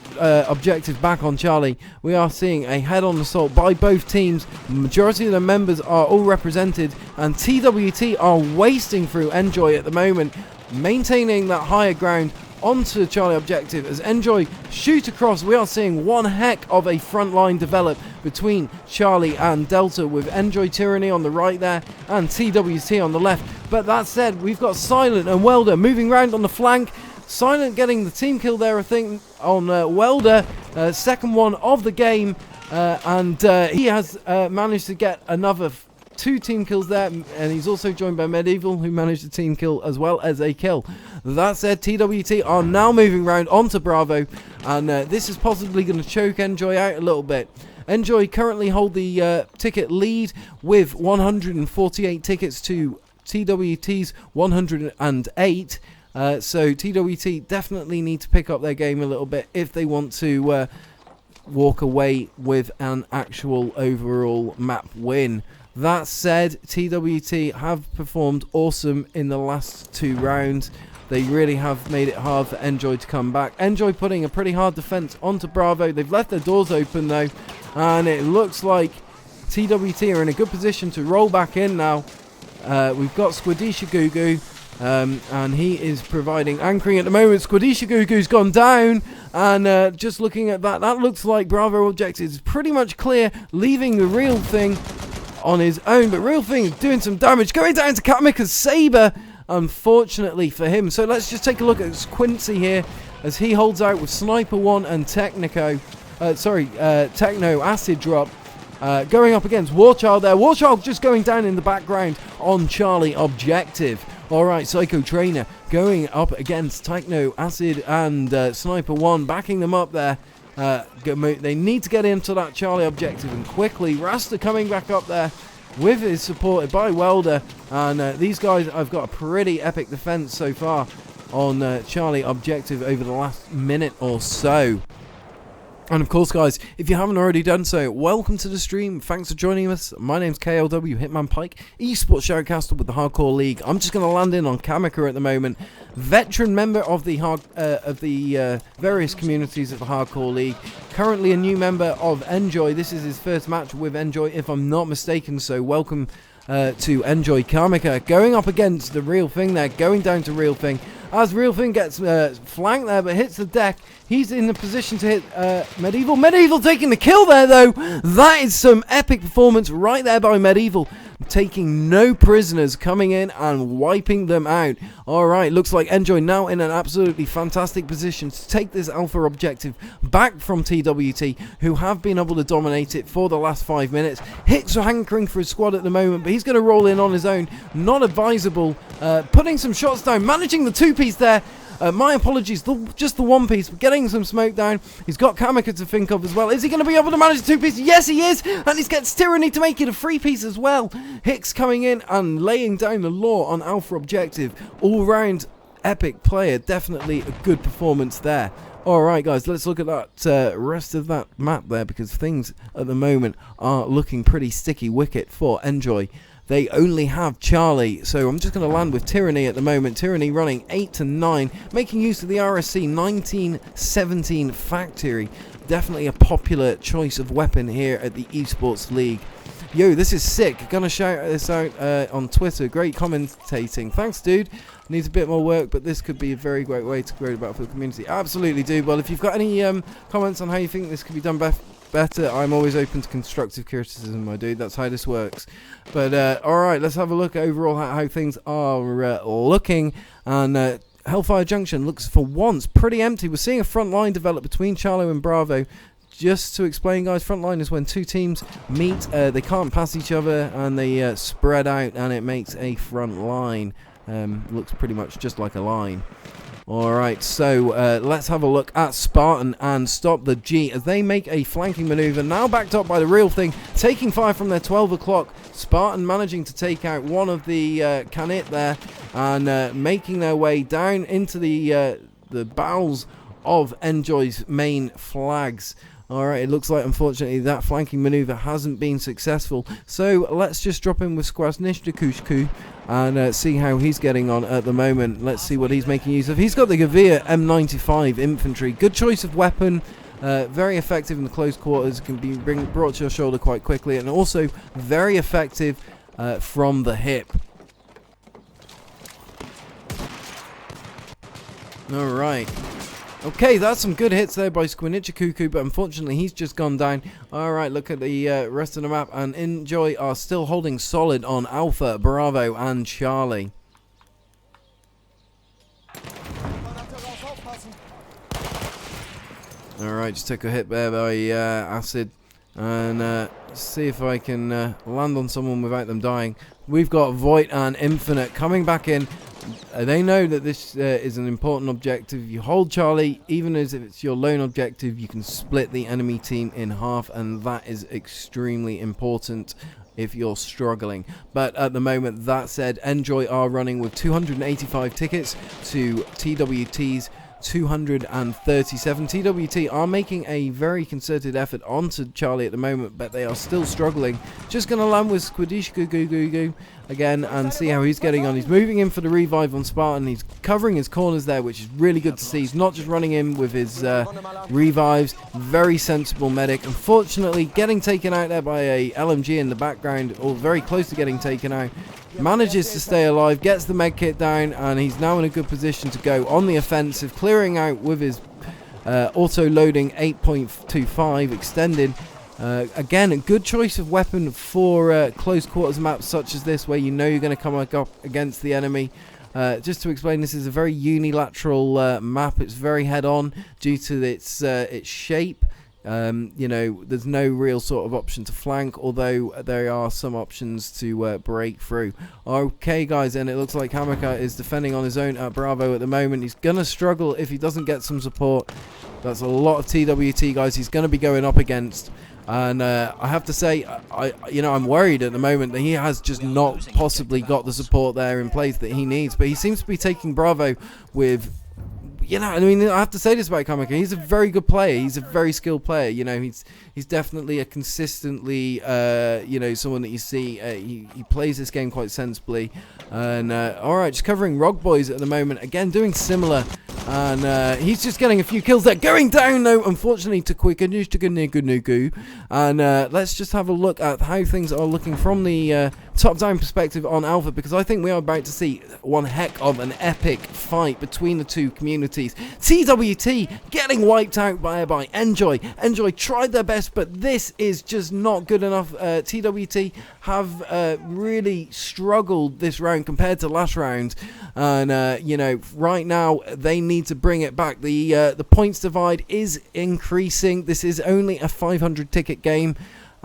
objective back on Charlie. We are seeing a head-on assault by both teams. The majority of the members are all represented, and TWT are wasting through ENJOI at the moment, maintaining that higher ground onto Charlie objective as ENJOI shoot across. We are seeing one heck of a front line develop between Charlie and Delta, with ENJOI Tyranny on the right there and TWT on the left. But that said, we've got Silent and Welder moving round on the flank. Silent getting the team kill there, I think, on Welder, second one of the game, and he has managed to get another 2 team kills there, and he's also joined by Medieval, who managed a team kill as well as a kill. That said, TWT are now moving round onto Bravo, and this is possibly going to choke ENJOI out a little bit. ENJOI currently hold the ticket lead with 148 tickets to TWT's 108. So TWT definitely need to pick up their game a little bit if they want to walk away with an actual overall map win. That said, TWT have performed awesome in the last 2 rounds. They really have made it hard for ENJOI to come back. ENJOI putting a pretty hard defense onto Bravo. They've left their doors open though, and it looks like TWT are in a good position to roll back in now. We've got Squadisha Gugu, and he is providing anchoring at the moment. Squadisha Gugu's gone down, and just looking at that, that looks like Bravo objective is pretty much clear, leaving the Real Thing on his own. But Real Thing is doing some damage, going down to Kamika's Saber, unfortunately for him. So let's just take a look at Quincy here as he holds out with Sniper 1 and Techno Acid Drop. Going up against Warchild there. Warchild just going down in the background on Charlie objective. Alright, Psycho Trainer going up against Techno Acid and Sniper 1, backing them up there. They need to get into that Charlie objective and quickly. Rasta coming back up there with his supported by Welder, and these guys have got a pretty epic defense so far on Charlie objective over the last minute or so. And of course, guys, if you haven't already done so, welcome to the stream. Thanks for joining us. My name's KLW HitmanPike, eSports Shoutcaster with the Hardcore League. I'm just going to land in on Kamika at the moment, veteran member of the various communities of the Hardcore League. Currently a new member of ENJOI. This is his first match with ENJOI, if I'm not mistaken. So welcome to ENJOI. Kamika going up against the Real Thing there, going down to Real Thing. As Real Thing gets flanked there, but hits the deck. He's in the position to hit Medieval. Medieval taking the kill there, though. That is some epic performance right there by Medieval. Taking no prisoners, coming in and wiping them out. Alright, looks like ENJOI now in an absolutely fantastic position to take this alpha objective back from TWT, who have been able to dominate it for the last 5 minutes. Hicks are hankering for his squad at the moment, but he's going to roll in on his own. Not advisable. Putting some shots down, managing the 2-piece there. My apologies, just the 1-piece, getting some smoke down. He's got Kamika to think of as well. Is he going to be able to manage the 2-piece? Yes, he is, and he gets Tyranny to make it a 3-piece as well. Hicks coming in and laying down the law on alpha objective. All-round epic player, definitely a good performance there. Alright guys, let's look at that rest of that map there, because things at the moment are looking pretty sticky wicket for ENJOI. They only have Charlie, so I'm just going to land with Tyranny at the moment. Tyranny running 8 to 9, making use of the RSC 1917 Factory. Definitely a popular choice of weapon here at the eSports League. Yo, this is sick. Gonna shout this out on Twitter. Great commentating. Thanks, dude. Needs a bit more work, but this could be a very great way to grow the Battlefield community. Absolutely, dude. Well, if you've got any comments on how you think this could be done better, I'm always open to constructive criticism, my dude. That's how this works. But alright, let's have a look overall at how things are looking. And Hellfire Junction looks for once pretty empty. We're seeing a front line develop between Charlo and Bravo. Just to explain, guys, front line is when 2 teams meet, they can't pass each other, and they spread out, and it makes a front line. Looks pretty much just like a line. Alright, so let's have a look at Spartan and Stop the G as they make a flanking maneuver, now backed up by the Real Thing, taking fire from their 12 o'clock. Spartan managing to take out one of the Canit there, and making their way down into the bowels of ENJOI's main flags. Alright, it looks like unfortunately that flanking maneuver hasn't been successful. So let's just drop in with Squasnishtakushku and see how he's getting on at the moment. Let's see what he's making use of. He's got the Gavir M95 infantry. Good choice of weapon. Very effective in the close quarters. Can be brought to your shoulder quite quickly. And also very effective from the hip. Alright. Okay, that's some good hits there by Squinichikuku, but unfortunately he's just gone down. Alright, look at the rest of the map, and ENJOI are still holding solid on Alpha, Bravo, and Charlie. Alright, just took a hit there by Acid, and see if I can land on someone without them dying. We've got Void and Infinite coming back in. They know that this is an important objective. You hold Charlie, even as if it's your lone objective, you can split the enemy team in half, and that is extremely important if you're struggling. But at the moment, that said, ENJOI are running with 285 tickets to TWT's 237. TWT are making a very concerted effort onto Charlie at the moment, but they are still struggling. Just going to land with Squidishgugugugu again and see how he's getting on. He's moving in for the revive on Spartan. He's covering his corners there, which is really good to see. He's not just running in with his revives. Very sensible medic. Unfortunately, getting taken out there by a LMG in the background, or very close to getting taken out. Manages to stay alive, gets the med kit down, and he's now in a good position to go on the offensive, clearing out with his auto-loading 8.25 extended. Again, a good choice of weapon for close quarters maps such as this, where you know you're going to come up against the enemy. Just to explain, this is a very unilateral map. It's very head-on due to its shape. You know, there's no real sort of option to flank, although there are some options to break through. Okay, guys, and it looks like Hamaka is defending on his own at Bravo at the moment. He's going to struggle if he doesn't get some support. That's a lot of TWT guys he's going to be going up against. And I have to say, I'm worried at the moment that he has just not possibly got the support there in place that he needs. But he seems to be taking Bravo with... You know, I mean, I have to say this about Kamika. He's a very good player. He's a very skilled player. You know, he's definitely a consistently, someone that you see. He plays this game quite sensibly. And all right, just covering Rog Boys at the moment. Again, doing similar. And he's just getting a few kills there. Going down, though, unfortunately, to Quick. And let's just have a look at how things are looking from the top-down perspective on Alpha, because I think we are about to see one heck of an epic fight between the two communities. TWT getting wiped out by ENJOI. ENJOI tried their best, but this is just not good enough. TWT have really struggled this round compared to last round, and right now they need to bring it back. The points divide is increasing. This is only a 500 ticket game.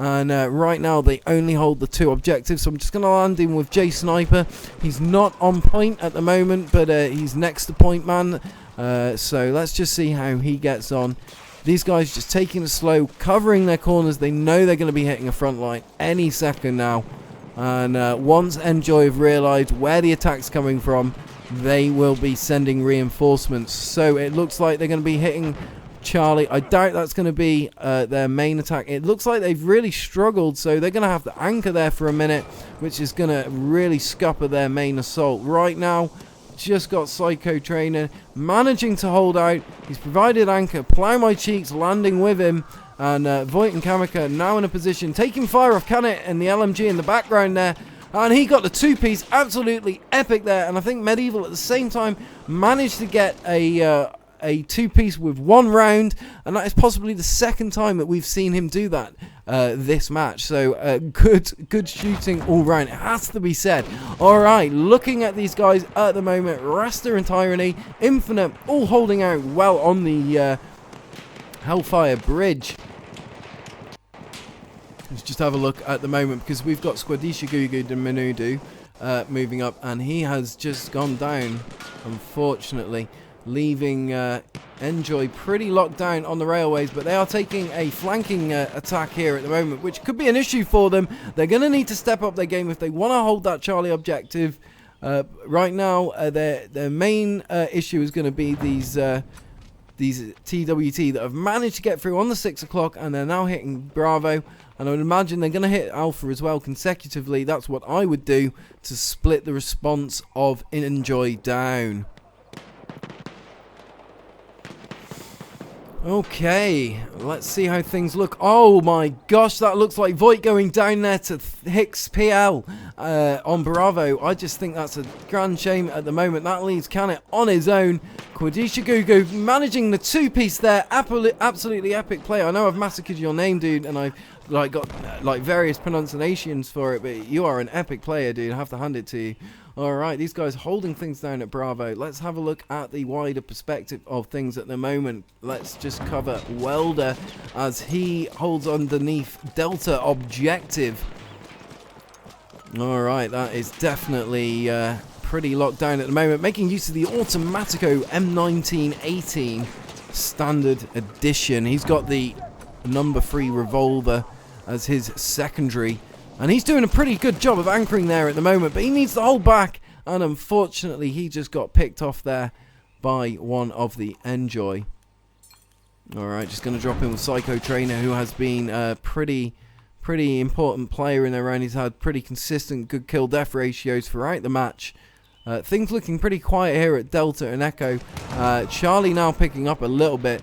And right now they only hold the 2 objectives, so I'm just going to land in with J Sniper. He's not on point at the moment, but he's next to point man. So let's just see how he gets on. These guys just taking it slow, covering their corners. They know they're going to be hitting a front line any second now. And once ENJOI have realised where the attack's coming from, they will be sending reinforcements. So it looks like they're going to be hitting Charlie. I doubt that's going to be their main attack. It looks like they've really struggled, so they're going to have to anchor there for a minute, which is going to really scupper their main assault. Right now, just got Psycho Trainer managing to hold out. He's provided anchor. Plow my cheeks, landing with him. And Voight and Kamika now in a position, taking fire off Canet and the LMG in the background there. And he got the 2-piece, absolutely epic there. And I think Medieval at the same time managed to get a 2-piece with 1 round, and that is possibly the second time that we've seen him do that this match. So good shooting all round, it has to be said. Alright, looking at these guys at the moment, Rasta and Tyranny, Infinite, all holding out well on the Hellfire Bridge. Let's just have a look at the moment, because we've got Squadishagugu de Menudu moving up, and he has just gone down, unfortunately, leaving ENJOI pretty locked down on the railways. But they are taking a flanking attack here at the moment, which could be an issue for them. They're going to need to step up their game if they want to hold that Charlie objective. Right now, their main issue is going to be these TWT that have managed to get through on the 6 o'clock, and they're now hitting Bravo. And I would imagine they're going to hit Alpha as well consecutively. That's what I would do to split the response of ENJOI down. Okay, let's see how things look. Oh my gosh, that looks like Voight going down there to Hicks PL on Bravo. I just think that's a grand shame at the moment. That leaves Canet on his own. Kwadishagugu managing the 2-piece there. Absolutely epic play. I know I've massacred your name, dude, and I've got various pronunciations for it, but you are an epic player, dude. I have to hand it to you. Alright, these guys holding things down at Bravo. Let's have a look at the wider perspective of things at the moment. Let's just cover Welder as he holds underneath Delta objective. Alright, that is definitely pretty locked down at the moment. Making use of the Automatico M1918 Standard Edition. He's got the number 3 revolver as his secondary. And he's doing a pretty good job of anchoring there at the moment, but he needs to hold back. And unfortunately, he just got picked off there by one of the Enjoy. Alright, just going to drop in with Psycho Trainer, who has been a pretty important player in their round. He's had pretty consistent good kill-death ratios throughout the match. Things looking pretty quiet here at Delta and Echo. Charlie now picking up a little bit.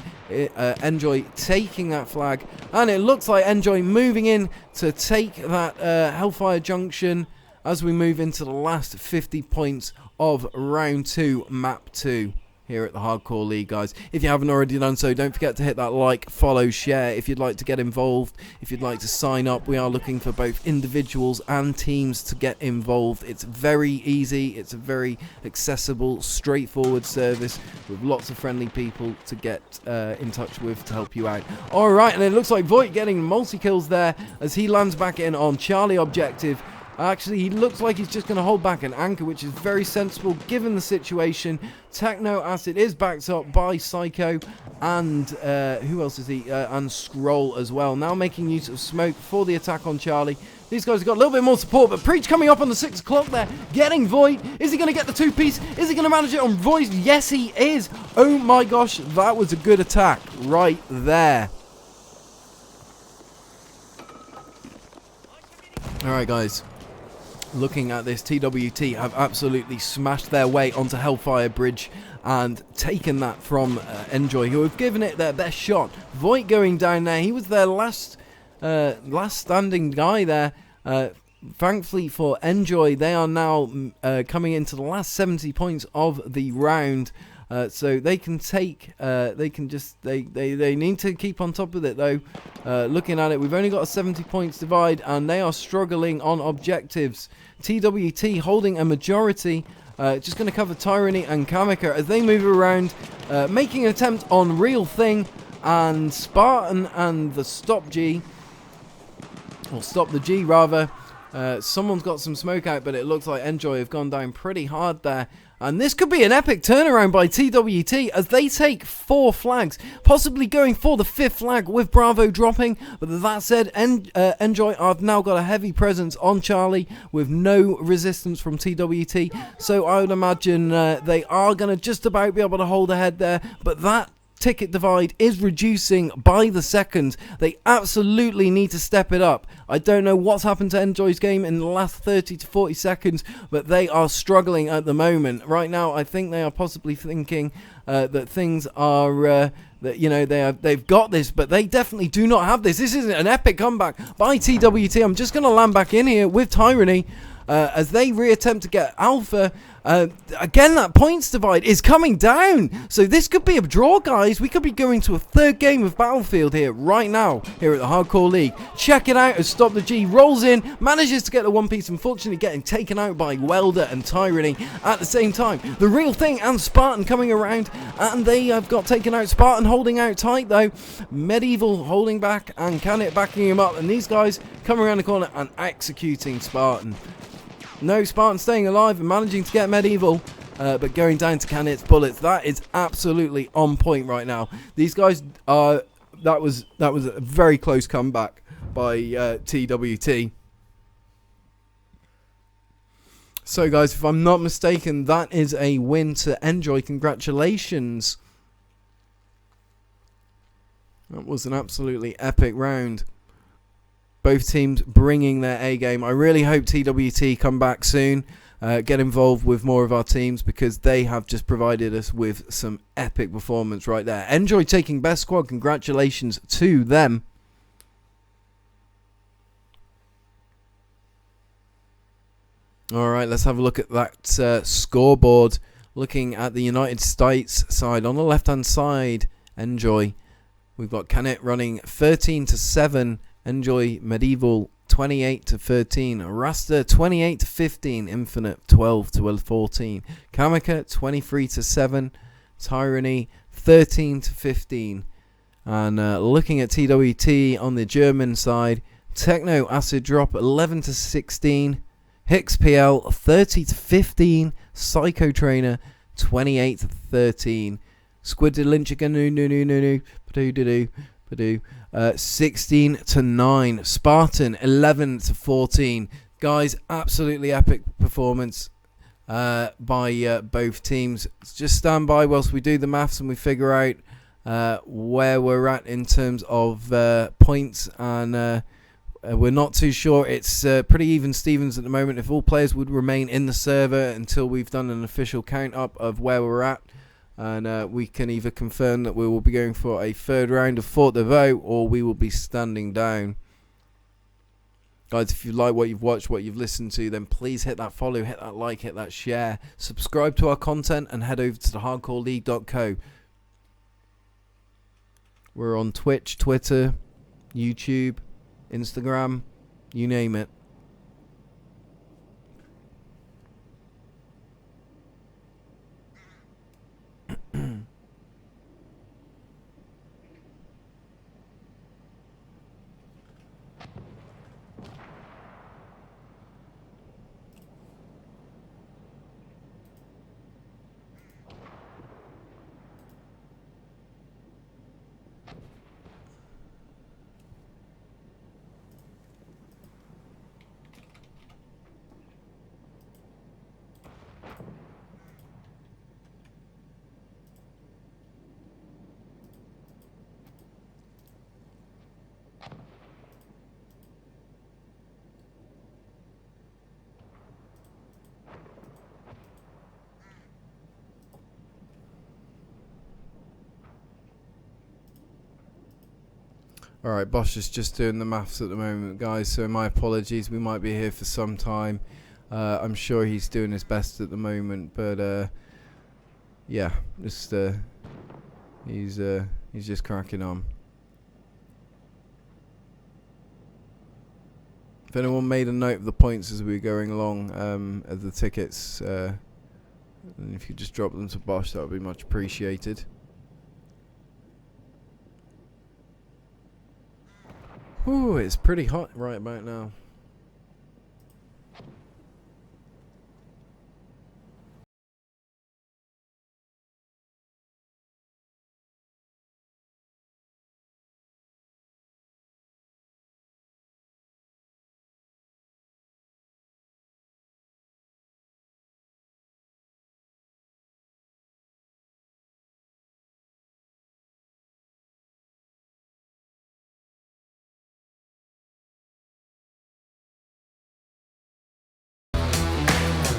Enjoy taking that flag. And it looks like Enjoy moving in to take that Hellfire Junction as we move into the last 50 points of round 2, map 2. Here at the Hardcore League, guys. If you haven't already done so, don't forget to hit that like, follow, share. If you'd like to get involved, if you'd like to sign up, we are looking for both individuals and teams to get involved. It's very easy. It's a very accessible, straightforward service with lots of friendly people to get in touch with to help you out. All right, and it looks like Voigt getting multi-kills there as he lands back in on Charlie objective. Actually, he looks like he's just going to hold back an anchor, which is very sensible given the situation. Techno Acid is backed up by Psycho and who else is he? And Scroll as well. Now making use of smoke for the attack on Charlie. These guys have got a little bit more support, but Preach coming up on the 6 o'clock there, getting Void. Is he going to get the 2-piece? Is he going to manage it on Void? Yes, he is. Oh my gosh, that was a good attack right there. All right, guys. Looking at this, TWT have absolutely smashed their way onto Hellfire Bridge and taken that from Enjoy, who have given it their best shot. Voigt going down there. He was their last standing guy there. Thankfully for Enjoy, they are now coming into the last 70 points of the round. So they can take, they need to keep on top of it though. Looking at it, we've only got a 70 points divide and they are struggling on objectives. TWT holding a majority, just going to cover Tyranny and Kamika as they move around, making an attempt on Real Thing and Spartan and the Stop G, or Stop the G rather. Someone's got some smoke out, but it looks like Enjoy have gone down pretty hard there. And this could be an epic turnaround by TWT as they take 4 flags, possibly going for the 5th flag with Bravo dropping. But that said, Enjoy have now got a heavy presence on Charlie with no resistance from TWT. So I would imagine they are going to just about be able to hold ahead there. But that ticket divide is reducing by the second. They absolutely need to step it up. I don't know what's happened to Enjoy's game in the last 30 to 40 seconds, but they are struggling at the moment. Right now, I think they are possibly thinking that things are that, you know, they've got this, but they definitely do not have this. This isn't an epic comeback by TWT. I'm just going to land back in here with Tyranny as they reattempt to get Alpha. Again, that points divide is coming down. So this could be a draw, guys. We could be going to a 3rd game of Battlefield here right now, here at the Hardcore League. Check it out as Stop the G rolls in, manages to get the 1-piece, unfortunately getting taken out by Welder and Tyranny at the same time. The Real Thing and Spartan coming around, and they have got taken out. Spartan holding out tight, though. Medieval holding back, and Canet backing him up. And these guys coming around the corner and executing Spartan. No, Spartan staying alive and managing to get Medieval, but going down to Canet's bullets. That is absolutely on point right now. These guys are. That was a very close comeback by TWT. So, guys, if I'm not mistaken, that is a win to Enjoy. Congratulations. That was an absolutely epic round. Both teams bringing their A game. I really hope TWT come back soon, get involved with more of our teams, because they have just provided us with some epic performance right there. Enjoy taking best squad. Congratulations to them. All right, let's have a look at that scoreboard. Looking at the United States side on the left-hand side, Enjoy. We've got Canet running 13-7. Enjoy Medieval 28-13, Rasta 28-15, Infinite 12-14, Kamika 23-7, Tyranny 13-15, and looking at TWT on the German side, Techno Acid Drop 11-16, Hicks PL 30-15, Psycho Trainer 28-13, Squid Lynchigan 16-9, Spartan 11-14. Guys, absolutely epic performance. by both teams. Just stand by whilst we do the maths and we figure out where we're at in terms of points, and we're not too sure. It's pretty even Stevens at the moment. If all players would remain in the server until we've done an official count up of where we're at, and we can either confirm that we will be going for a third round of Fort de Vaux, or we will be standing down. Guys, if you like what you've watched, what you've listened to, then please hit that follow, hit that like, hit that share, subscribe to our content, and head over to the hardcoreleague.co. We're on Twitch, Twitter, YouTube, Instagram, you name it. Alright, Bosch is just doing the maths at the moment, guys, so my apologies. We might be here for some time. I'm sure he's doing his best at the moment, but yeah, just he's just cracking on. If anyone made a note of the points as we were going along, of the tickets, and if you just drop them to Bosch, that would be much appreciated. Ooh, it's pretty hot right about now.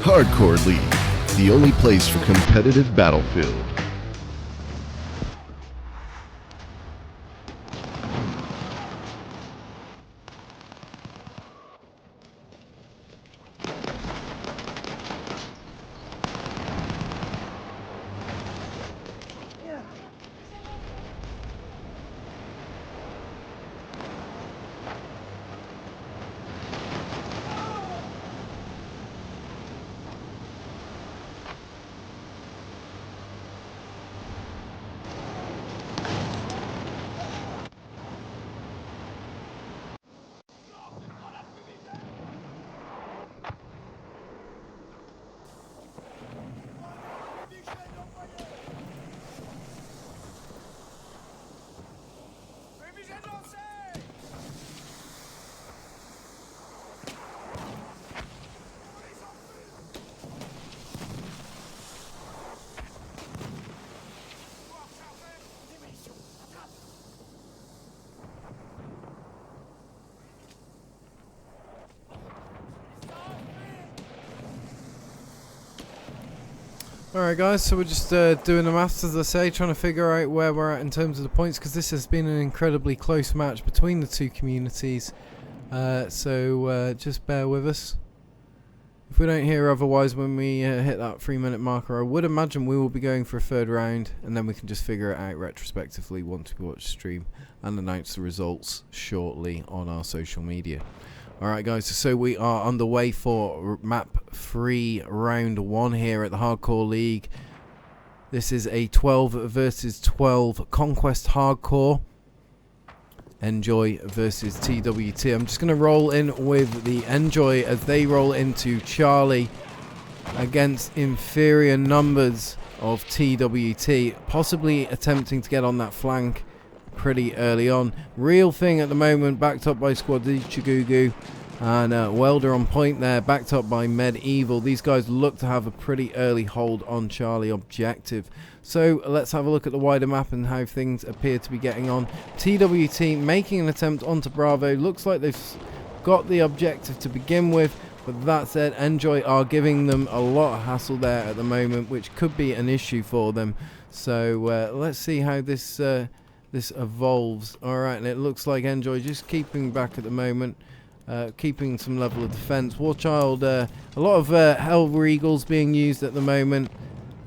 Hardcore League, the only place for competitive Battlefield. Alright guys, so we're just doing the maths, as I say, trying to figure out where we're at in terms of the points, because this has been an incredibly close match between the two communities, so just bear with us. If we don't hear otherwise when we hit that 3-minute marker, I would imagine we will be going for a third round, and then we can just figure it out retrospectively once we watch the stream and announce the results shortly on our social media. Alright guys, so we are underway for map 3, round 1 here at the Hardcore League. This is a 12 versus 12 Conquest Hardcore. Enjoy versus TWT. I'm just going to roll in with the Enjoy as they roll into Charlie against inferior numbers of TWT, possibly attempting to get on that flank pretty early on. Real thing at the moment, backed up by Squad Ichigugu. And Welder on point there, backed up by Medieval. These guys look to have a pretty early hold on Charlie objective. So let's have a look at the wider map and how things appear to be getting on. TWT making an attempt onto Bravo. Looks like they've got the objective to begin with. But that said, ENJOI are giving them a lot of hassle there at the moment, which could be an issue for them. So let's see how this this evolves. Alright, and it looks like ENJOI just keeping back at the moment. Keeping some level of defense. Warchild, a lot of Hell Eagles being used at the moment,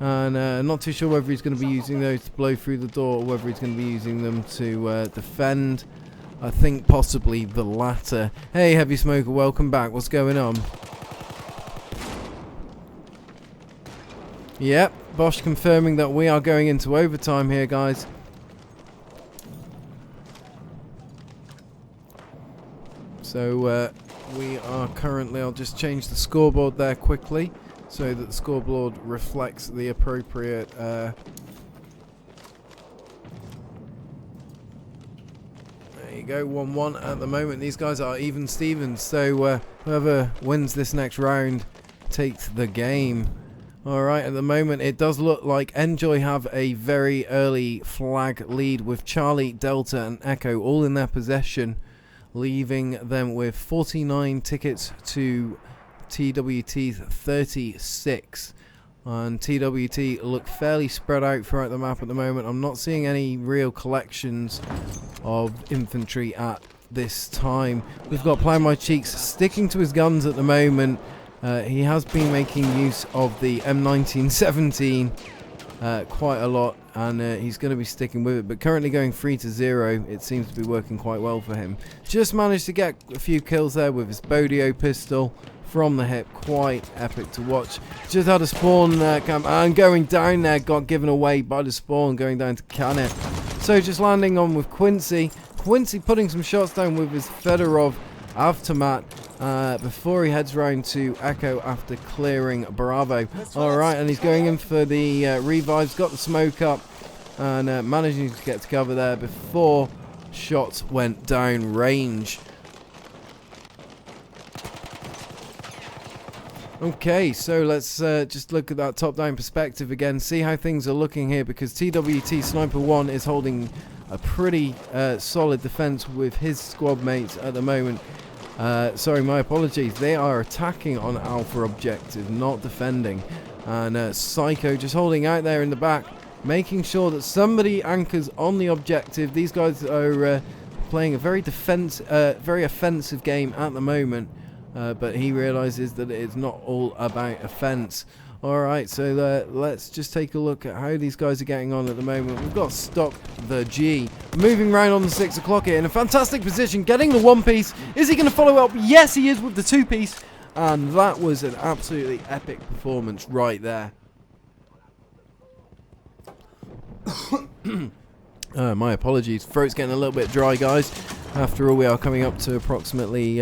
and not too sure whether he's going to be using those to blow through the door or whether he's going to be using them to defend. I think possibly the latter. Hey Heavy Smoker, welcome back. What's going on? Yep, Bosch confirming that we are going into overtime here, guys. So we are currently, I'll just change the scoreboard there quickly so that the scoreboard reflects the appropriate there you go, 1-1 at the moment. These guys are even Stevens, so whoever wins this next round takes the game. Alright, at the moment it does look like ENJOI have a very early flag lead with Charlie, Delta and Echo all in their possession, leaving them with 49 tickets to TWT's 36. And TWT look fairly spread out throughout the map at the moment. I'm not seeing any real collections of infantry at this time. We've got Plow My Cheeks sticking to his guns at the moment. He has been making use of the M1917 quite a lot, and he's going to be sticking with it, but currently going 3-0. It seems to be working quite well for him. Just managed to get a few kills there with his Bodio pistol from the hip. Quite epic to watch. Just had a spawn camp and going down there, got given away by the spawn, going down to Canet. So just landing on with Quincy putting some shots down with his Fedorov Aftermath before he heads round to Echo after clearing Bravo. Alright, and he's going in for the revives, got the smoke up and managing to get to cover there before shots went down range. Okay, so let's just look at that top-down perspective again, see how things are looking here, because TWT Sniper 1 is holding a pretty solid defense with his squad mates at the moment. Sorry, my apologies. They are attacking on Alpha objective, not defending. And Psycho just holding out there in the back, making sure that somebody anchors on the objective. These guys are playing a very offensive game at the moment. But he realizes that it's not all about offense. Alright, so let's just take a look at how these guys are getting on at the moment. We've got Stock the G moving around on the 6 o'clock here in a fantastic position, getting the one piece. Is he going to follow up? Yes, he is with the 2 piece. And that was an absolutely epic performance right there. My apologies, throat's getting a little bit dry, guys. After all, we are coming up to approximately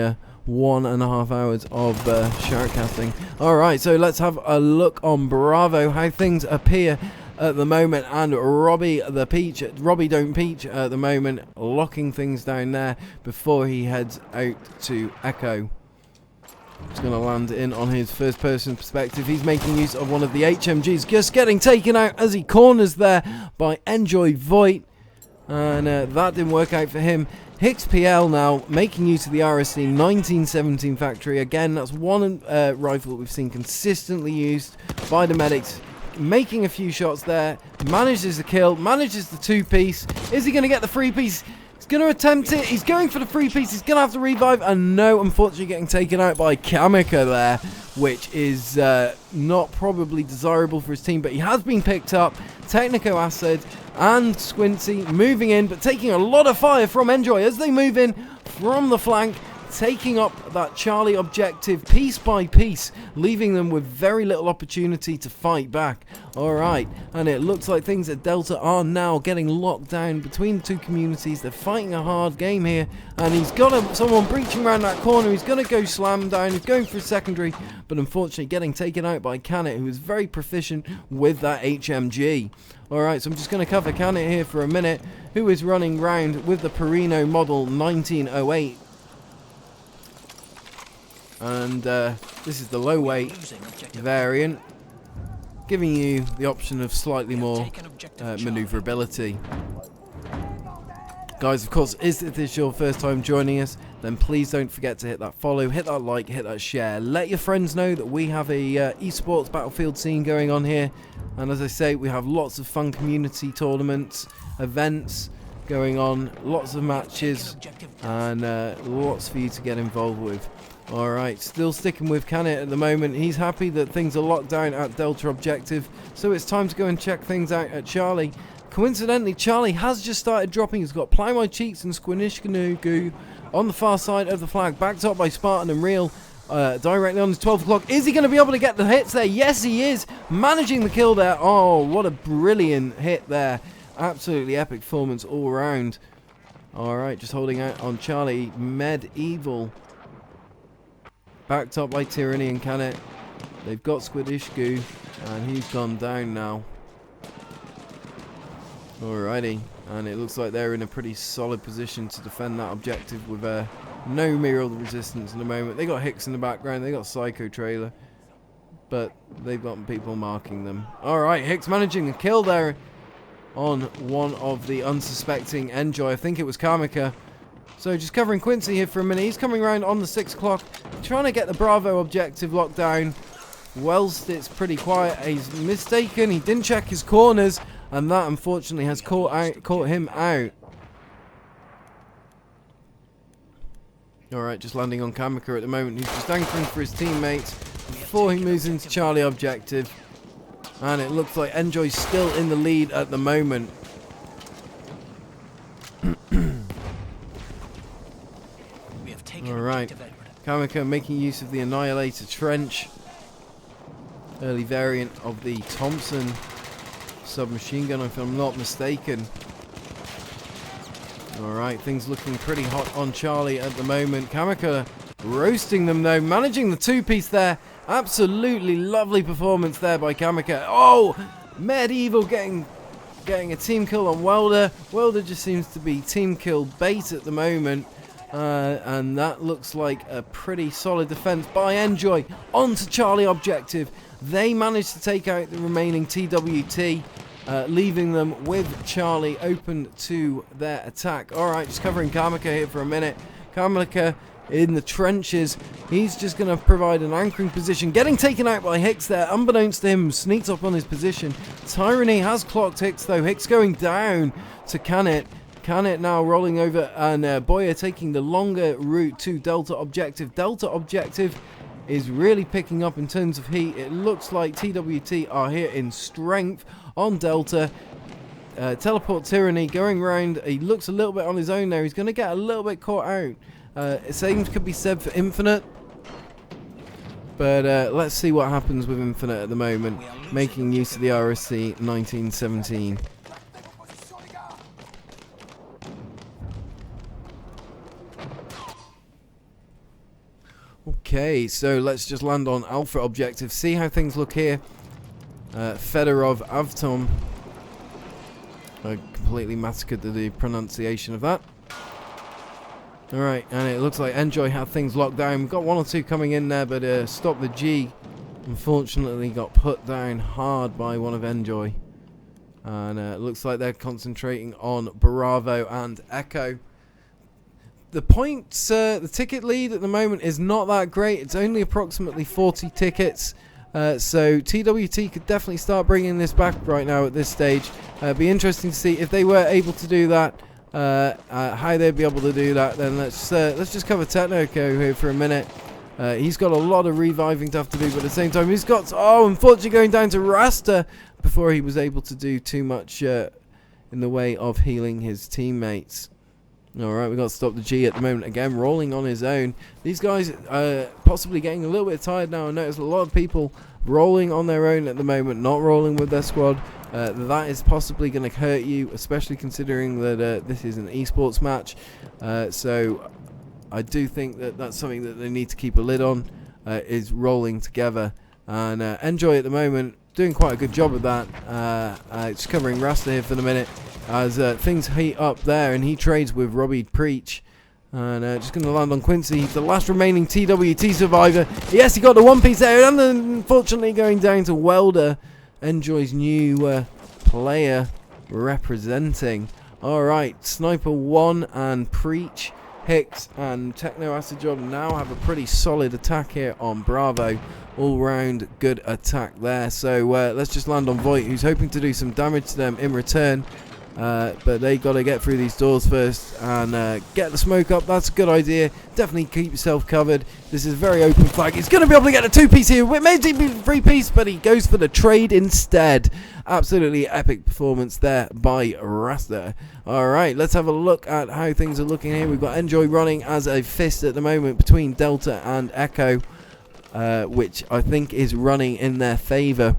1.5 hours of shoutcasting. Alright, so let's have a look on Bravo, how things appear at the moment, and Robbie Don't Peach at the moment, locking things down there before he heads out to Echo. He's going to land in on his first person perspective. He's making use of one of the HMGs, just getting taken out as he corners there by ENJOI Voigt, and that didn't work out for him. Hicks PL now making use of the RSC 1917 factory. Again, that's one rifle that we've seen consistently used by the medics. Making a few shots there. Manages the kill. Manages the 2-piece. Is he going to get the 3-piece? He's going to attempt it. He's going for the 3-piece. He's going to have to revive. And no, unfortunately getting taken out by Kamika there, which is not probably desirable for his team. But he has been picked up. Technico Acid and Squincy moving in, but taking a lot of fire from ENJOI as they move in from the flank, taking up that Charlie objective piece by piece, leaving them with very little opportunity to fight back. Alright, and it looks like things at Delta are now getting locked down between the two communities. They're fighting a hard game here, and he's got someone breaching around that corner. He's going to go slam down. He's going for a secondary, but unfortunately getting taken out by Canet, who is very proficient with that HMG. Alright, so I'm just going to cover Canet here for a minute, who is running round with the Perino model 1908. and this is the low weight variant, giving you the option of slightly more maneuverability. Guys, of course, if this is your first time joining us, then please don't forget to hit that follow, hit that like, hit that share. Let your friends know that we have a eSports Battlefield scene going on here. And as I say, we have lots of fun community tournaments, events going on, lots of matches, and lots for you to get involved with. Alright, still sticking with Canet at the moment. He's happy that things are locked down at Delta Objective, so it's time to go and check things out at Charlie. Coincidentally, Charlie has just started dropping. He's got Ply My Cheeks and Squinishkanoo on the far side of the flag, backed up by Spartan and Real, directly on his 12 o'clock. Is he going to be able to get the hits there? Yes, he is. Managing the kill there. Oh, what a brilliant hit there. Absolutely epic performance all around. Alright, just holding out on Charlie. Medieval. Backed up by Tyranny and Canet. They've got Squidishku, and he's gone down now. Alrighty, and it looks like they're in a pretty solid position to defend that objective with no mural resistance in the moment. They got Hicks in the background, they got Psycho Trailer, but they've got people marking them. Alright, Hicks managing the kill there on one of the unsuspecting Enjoy. I think it was Kamika. So just covering Quincy here for a minute. He's coming around on the 6 o'clock, trying to get the Bravo objective locked down. Whilst it's pretty quiet, he's mistaken. He didn't check his corners, and that unfortunately has caught him out. Alright, just landing on Kamika at the moment. He's just anchoring for his teammates before he moves into Charlie objective. And it looks like Enjoy's still in the lead at the moment. Alright, Kamika making use of the Annihilator Trench. Early variant of the Thompson submachine gun, if I'm not mistaken. Alright, things looking pretty hot on Charlie at the moment. Kamika roasting them though, managing the two-piece there. Absolutely lovely performance there by Kamika. Oh! Medieval getting a team kill on Welder. Welder just seems to be team kill bait at the moment. And that looks like a pretty solid defense by Enjoy. Onto Charlie objective. They managed to take out the remaining TWT, leaving them with Charlie open to their attack. Alright, just covering Kamika here for a minute. Kamika in the trenches. He's just going to provide an anchoring position. Getting taken out by Hicks there. Unbeknownst to him, sneaks up on his position. Tyranny has clocked Hicks though. Hicks going down to Canet. Canet now rolling over, and Boyer taking the longer route to Delta Objective. Delta Objective is really picking up in terms of heat. It looks like TWT are here in strength on Delta. Teleport Tyranny going around. He looks a little bit on his own there. He's going to get a little bit caught out. Same could be said for Infinite. But let's see what happens with Infinite at the moment. Making use of the RSC 1917. Okay, so let's just land on Alpha Objective, see how things look here. Fedorov Avtom. I completely massacred the pronunciation of that. Alright, and it looks like Enjoy had things locked down. We've got one or two coming in there, but Stop the G unfortunately got put down hard by one of Enjoy. And it looks like they're concentrating on Bravo and Echo. The points, the ticket lead at the moment is not that great. It's only approximately 40 tickets. So TWT could definitely start bringing this back right now at this stage. Be interesting to see if they were able to do that, how they'd be able to do that. Then let's just cover Technoco here for a minute. He's got a lot of reviving to have to do, but at the same time he's got, unfortunately going down to Rasta before he was able to do too much in the way of healing his teammates. Alright, we've got Stop the G at the moment. Again, rolling on his own. These guys are possibly getting a little bit tired now. I notice a lot of people rolling on their own at the moment, not rolling with their squad. That is possibly going to hurt you, especially considering that this is an eSports match. So I do think that that's something that they need to keep a lid on, is rolling together. And Enjoy at the moment doing quite a good job of that. Just covering Rasta here for the minute as things heat up there, and he trades with Robbie Preach. And just going to land on Quincy, the last remaining TWT survivor. Yes, he got the one piece there, and unfortunately going down to Welder, Enjoy's new player representing. Alright, Sniper 1 and Preach, Hicks and Techno Acid Job now have a pretty solid attack here on Bravo. All round good attack there. So let's just land on Voight, who's hoping to do some damage to them in return. But they got to get through these doors first and get the smoke up. That's a good idea. Definitely keep yourself covered. This is a very open flag. He's going to be able to get a 2-piece here. Maybe 3-piece, but he goes for the trade instead. Absolutely epic performance there by Rasta. Alright, let's have a look at how things are looking here. We've got Enjoy running as a fist at the moment between Delta and Echo, which I think is running in their favour.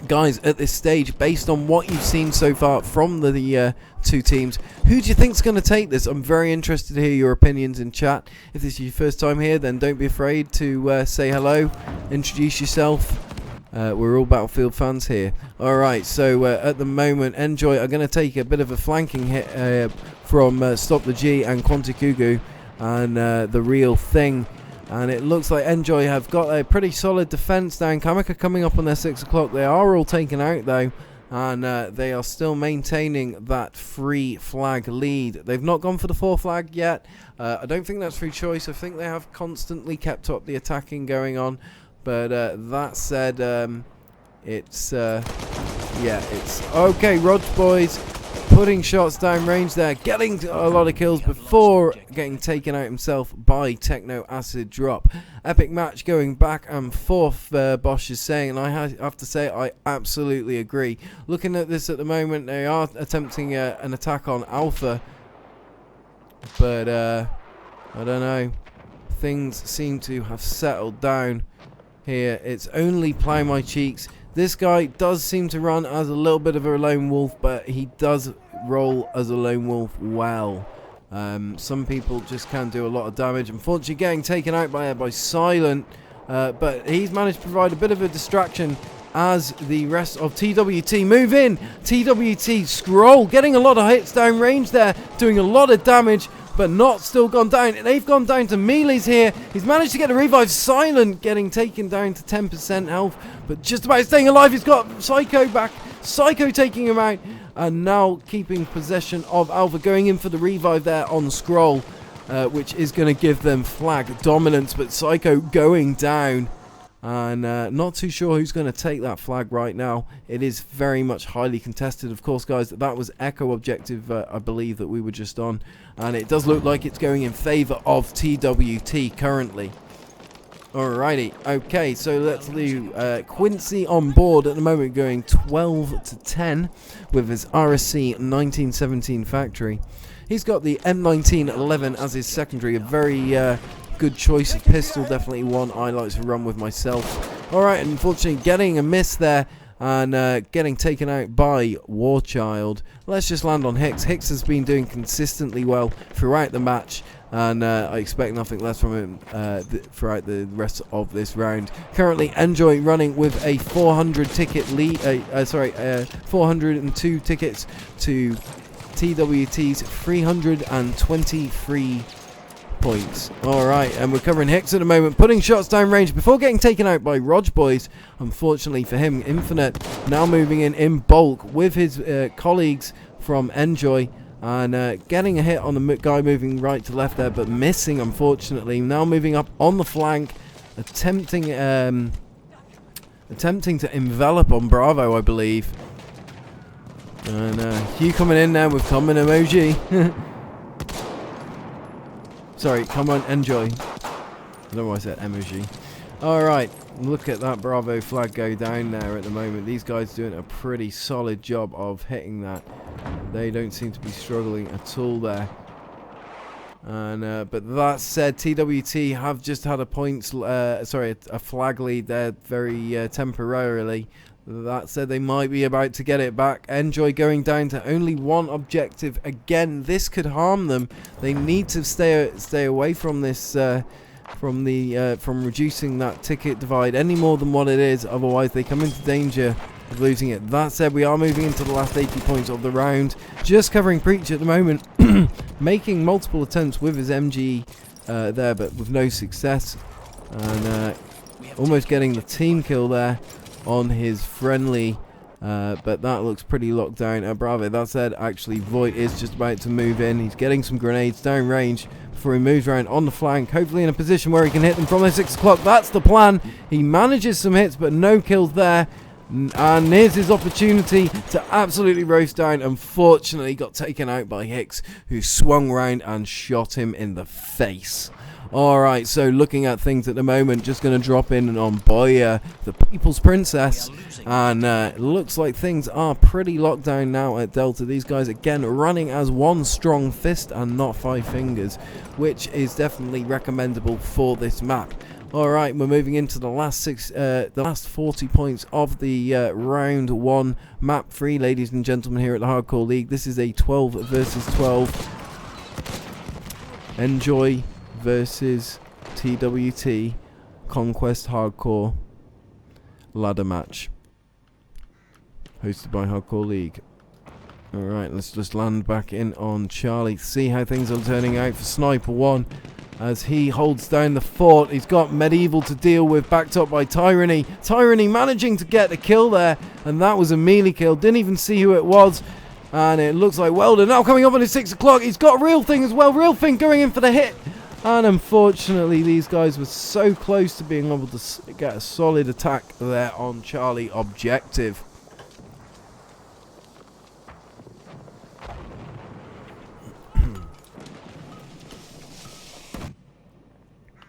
Guys, at this stage, based on what you've seen so far from the two teams, who do you think's going to take this? I'm very interested to hear your opinions in chat. If this is your first time here, then don't be afraid to say hello, introduce yourself. We're all Battlefield fans here. Alright, so at the moment, Enjoy are going to take a bit of a flanking hit from Stop the G and Quantikugu and The Real Thing. And it looks like Enjoy have got a pretty solid defense down. Kamika coming up on their 6 o'clock. They are all taken out though, and they are still maintaining that 3 flag lead. They've not gone for the 4 flag yet. I don't think that's through choice. I think they have constantly kept up the attacking going on. But that said, it's okay. Rog boys putting shots down range there, getting a lot of kills before getting taken out himself by Techno Acid Drop. Epic match going back and forth, Bosch is saying, and I have to say I absolutely agree. Looking at this at the moment, they are attempting an attack on Alpha, but I don't know. Things seem to have settled down here. It's only Plow My Cheeks. This guy does seem to run as a little bit of a lone wolf, but he does roll as a lone wolf well. Some people just can do a lot of damage. Unfortunately getting taken out by Silent, but he's managed to provide a bit of a distraction as the rest of TWT move in. TWT Scroll getting a lot of hits down range there, doing a lot of damage, but not still gone down. They've gone down to melees here. He's managed to get a revive. Silent getting taken down to 10% health, but just about staying alive. He's got Psycho back. Psycho taking him out, and now keeping possession of Alpha, going in for the revive there on Scroll, which is going to give them flag dominance, but Psycho going down. And not too sure who's going to take that flag right now. It is very much highly contested. Of course, guys, that was Echo objective, I believe, that we were just on. And it does look like it's going in favour of TWT currently. Alrighty, okay, so let's do Quincy on board at the moment, going 12 to 10 with his RSC 1917 factory. He's got the M1911 as his secondary, a very good choice of pistol, definitely one I like to run with myself. Alright, unfortunately getting a miss there and getting taken out by Warchild. Let's just land on Hicks. Hicks has been doing consistently well throughout the match, and I expect nothing less from him throughout the rest of this round. Currently Enjoy running with a 400 ticket lead, 402 tickets to TWT's 323 points. Alright, and we're covering Hicks at the moment, putting shots down range before getting taken out by Rog Boys. Unfortunately for him, Infinite now moving in bulk with his colleagues from Enjoy, and getting a hit on the guy moving right to left there, but missing unfortunately. Now moving up on the flank, attempting to envelop on Bravo, I believe. And Hugh coming in there with common emoji. Sorry, come on, Enjoy. I don't know why I said emoji. Alright, look at that Bravo flag go down there at the moment. These guys doing a pretty solid job of hitting that. They don't seem to be struggling at all there. And but that said, TWT have just had a flag lead there very temporarily. That said, they might be about to get it back. Enjoy going down to only one objective again. This could harm them. They need to stay away from this, from reducing that ticket divide any more than what it is. Otherwise, they come into danger of losing it. That said, we are moving into the last 80 points of the round. Just covering Preach at the moment. making multiple attempts with his MG there, but with no success. And almost getting the team kill there on his friendly, but that looks pretty locked down. Bravo, that said, actually Voigt is just about to move in. He's getting some grenades down range before he moves around on the flank, hopefully in a position where he can hit them from the 6 o'clock. That's the plan. He manages some hits, but no kills there. And here's his opportunity to absolutely roast down. Unfortunately, got taken out by Hicks, who swung round and shot him in the face. Alright, so looking at things at the moment, just going to drop in on Boya, the People's Princess. And it looks like things are pretty locked down now at Delta. These guys, again, running as one strong fist and not 5 fingers, which is definitely recommendable for this map. Alright, we're moving into the last the last 40 points of the round 1 map 3, ladies and gentlemen, here at the Hardcore League. This is a 12 versus 12 Enjoy versus TWT Conquest Hardcore ladder match, hosted by Hardcore League. Alright, let's just land back in on Charlie, see how things are turning out for Sniper 1 as he holds down the fort. He's got Medieval to deal with, backed up by Tyranny. Tyranny managing to get the kill there, and that was a melee kill. Didn't even see who it was, and it looks like Welder now coming up on his 6 o'clock. He's got Real Thing as well. Real Thing going in for the hit. And unfortunately, these guys were so close to being able to get a solid attack there on Charlie objective.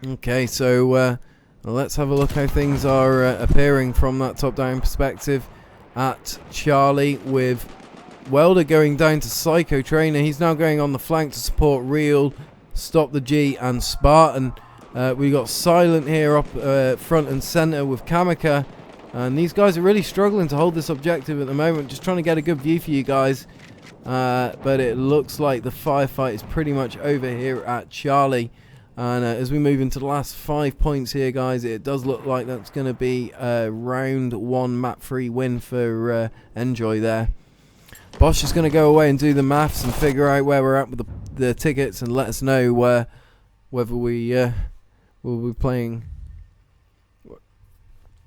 Okay, so let's have a look how things are appearing from that top-down perspective at Charlie, with Welder going down to Psycho Trainer. He's now going on the flank to support Real, Stop the G and Spartan. We got Silent here up front and center with Kamika, and these guys are really struggling to hold this objective at the moment. Just trying to get a good view for you guys, but it looks like the firefight is pretty much over here at Charlie. And as we move into the last 5 points here, guys, it does look like that's going to be a round 1 map 3 win for Enjoy there. Bosch is going to go away and do the maths and figure out where we're at with the tickets, and let us know whether we will be playing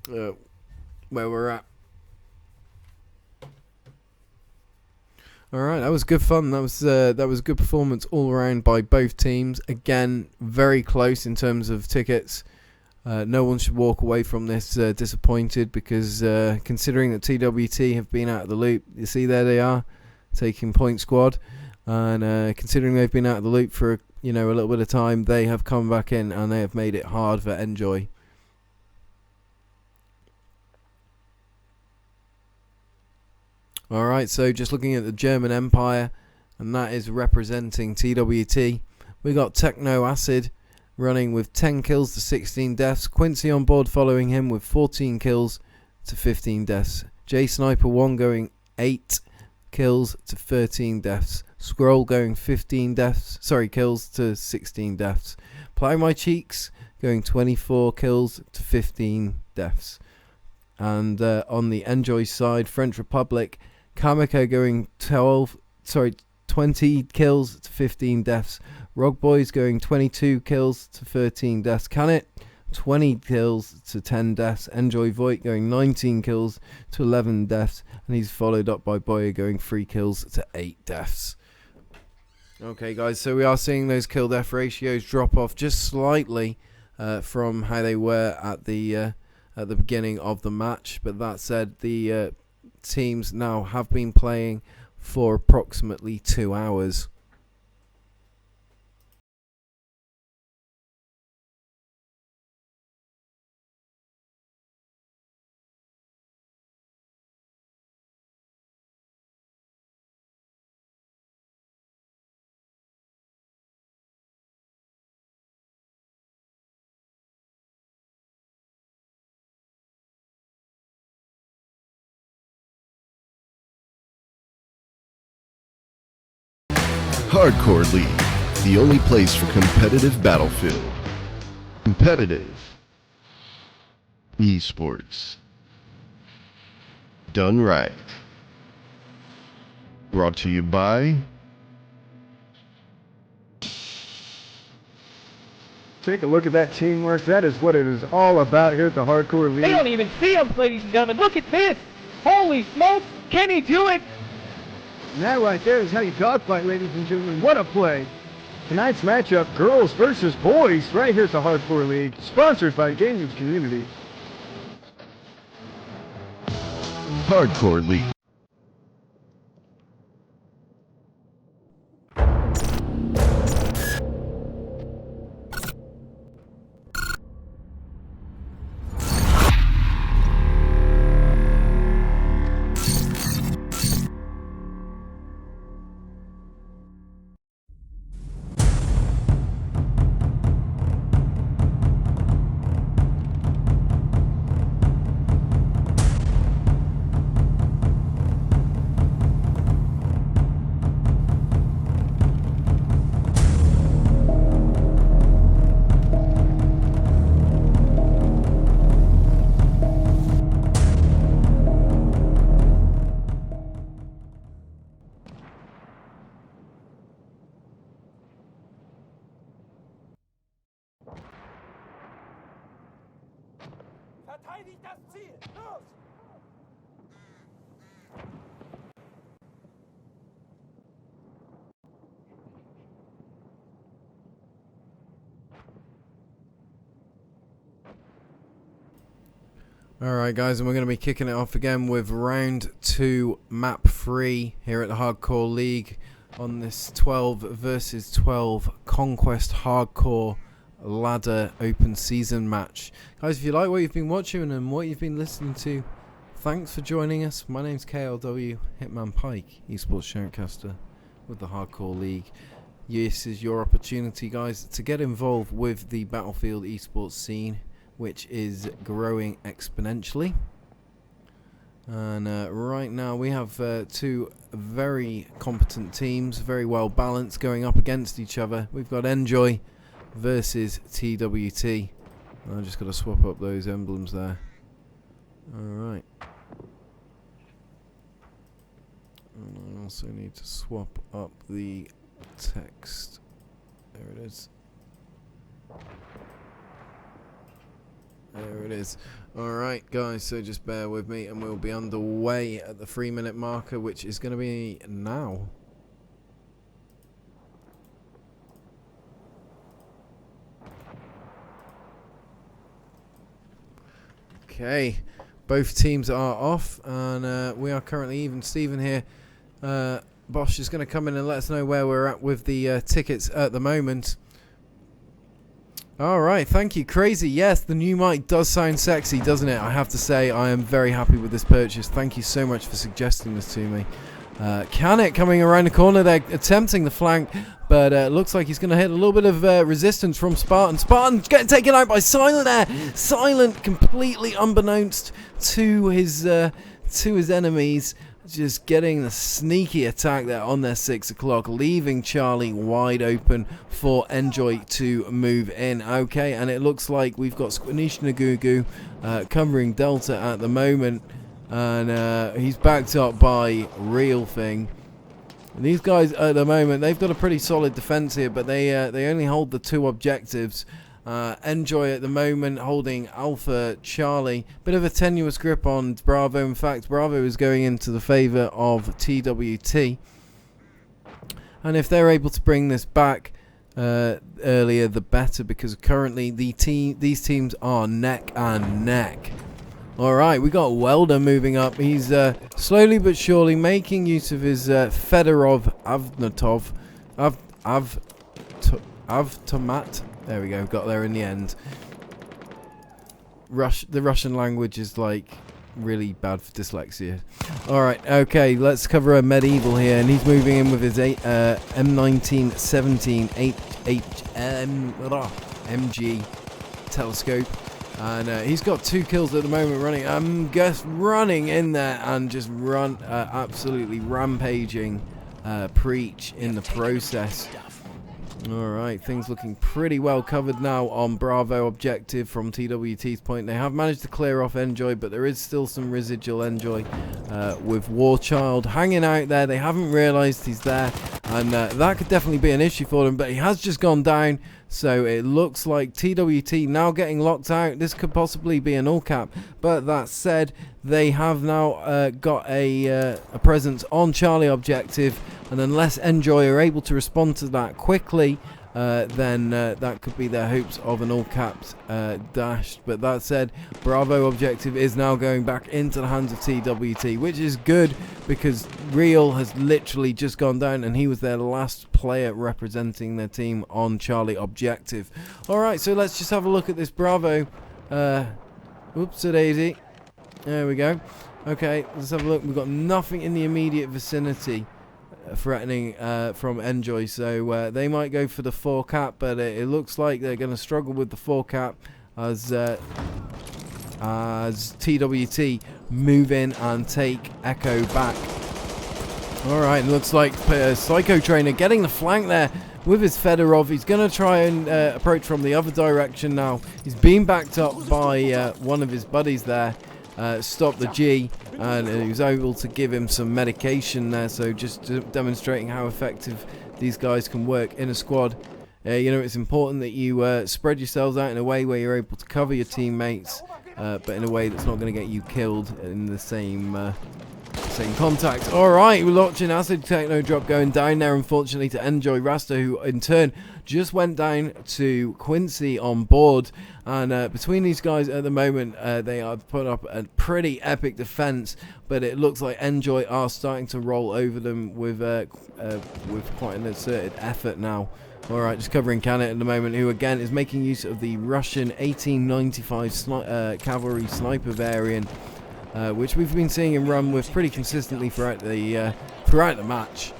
where we're at. Alright, that was good fun. That was a good performance all around by both teams. Again, very close in terms of tickets. No one should walk away from this disappointed, because considering that TWT have been out of the loop, you see there they are, taking point squad, and considering they've been out of the loop for a little bit of time, they have come back in and they have made it hard for Enjoy. Alright, so just looking at the German Empire, and that is representing TWT. We got Techno Acid running with 10 kills to 16 deaths. Quincy on board following him with 14 kills to 15 deaths. J Sniper 1 going 8 kills to 13 deaths. Scroll going 15 kills to 16 deaths. Plow My Cheeks going 24 kills to 15 deaths. And on the Enjoy side, French Republic, Kamiko going 20 kills to 15 deaths. Rog Boys going 22 kills to 13 deaths. Canit 20 kills to 10 deaths. Enjoy Voigt going 19 kills to 11 deaths, and he's followed up by Boyer going 3 kills to 8 deaths. Okay, guys, so we are seeing those kill death ratios drop off just slightly from how they were at the beginning of the match. But that said, the teams now have been playing for approximately 2 hours. Hardcore League, the only place for competitive battlefield. Competitive eSports. Done right. Brought to you by Take a look at that teamwork. That is what it is all about here at the Hardcore League. They don't even see him, ladies and gentlemen. Look at this. Holy smokes. Can he do it? And that right there is how you dogfight, ladies and gentlemen. What a play. Tonight's matchup, girls versus boys, right here at the Hardcore League, sponsored by Gaming Community. Hardcore League. Verteidigt das Ziel! Los! Alright guys, and we're going to be kicking it off again with round 2, map 3 here at the Hardcore League on this 12 versus 12 Conquest Hardcore Ladder Open Season match. Guys, if you like what you've been watching and what you've been listening to, thanks for joining us. My name's KLW HitmanPike, eSports Shoutcaster with the Hardcore League. This is your opportunity, guys, to get involved with the Battlefield eSports scene, which is growing exponentially. And right now we have two very competent teams, very well balanced, going up against each other. We've got ENJOI versus TWT. I just got to swap up those emblems there. Alright. And I also need to swap up the text. There it is. There it is. Alright guys, so just bear with me and we'll be underway at the 3-minute marker, which is going to be now. Okay, both teams are off and we are currently even Steven here. Bosch is going to come in and let us know where we're at with the tickets at the moment. Alright, thank you. Crazy. Yes, the new mic does sound sexy, doesn't it? I have to say, I am very happy with this purchase. Thank you so much for suggesting this to me. Canet coming around the corner there, attempting the flank, but looks like he's going to hit a little bit of resistance from Spartan. Spartan getting taken out by Silent there. Silent, completely unbeknownst to his enemies, just getting the sneaky attack there on their 6 o'clock, leaving Charlie wide open for ENJOI to move in. Okay, and it looks like we've got Squanish Nagugu covering Delta at the moment, and he's backed up by Real Thing. And these guys at the moment, they've got a pretty solid defense here, but they only hold the 2 objectives. ENJOI at the moment holding Alpha Charlie. Bit of a tenuous grip on Bravo. In fact, Bravo is going into the favour of TWT. And if they're able to bring this back earlier, the better, because currently these teams are neck and neck. Alright, we got Welder moving up. He's slowly but surely making use of his Fedorov Avnatov. Avtomat. There we go, got there in the end. The Russian language is like really bad for dyslexia. Alright, okay, let's cover a medieval here, and he's moving in with his M1917 MG telescope. And he's got 2 kills at the moment running. Running in there and just absolutely rampaging Preach in the process. Alright, things looking pretty well covered now on Bravo objective from TWT's point. They have managed to clear off ENJOI, but there is still some residual ENJOI with Warchild hanging out there. They haven't realised he's there, and that could definitely be an issue for them, but he has just gone down, so it looks like TWT now getting locked out. This could possibly be an all cap, but that said, they have now got a presence on Charlie objective, and unless Enjoy are able to respond to that quickly, then that could be their hopes of an all-capped dash. But that said, Bravo objective is now going back into the hands of TWT, which is good because Real has literally just gone down and he was their last player representing their team on Charlie objective. Alright, so let's just have a look at this Bravo. Oops-a-daisy. There we go. Okay, let's have a look. We've got nothing in the immediate vicinity threatening from Enjoy, so they might go for the 4 cap, but it looks like they're going to struggle with the 4 cap as TWT move in and take Echo back. Alright, looks like Psycho Trainer getting the flank there with his Fedorov. He's going to try and approach from the other direction now. He's being backed up by one of his buddies there. Stop the G, and he was able to give him some medication there, so just demonstrating how effective these guys can work in a squad. You know, it's important that you spread yourselves out in a way where you're able to cover your teammates, but in a way that's not going to get you killed in the same contact. Alright, we're watching Acid Techno drop going down there, unfortunately, to Enjoy Rasta, who in turn just went down to Quincy on board. And between these guys at the moment, they have put up a pretty epic defense, but it looks like Enjoy are starting to roll over them with quite an asserted effort now. Alright, just covering Canet at the moment, who again is making use of the Russian 1895 cavalry sniper variant, which we've been seeing him run with pretty consistently throughout the match.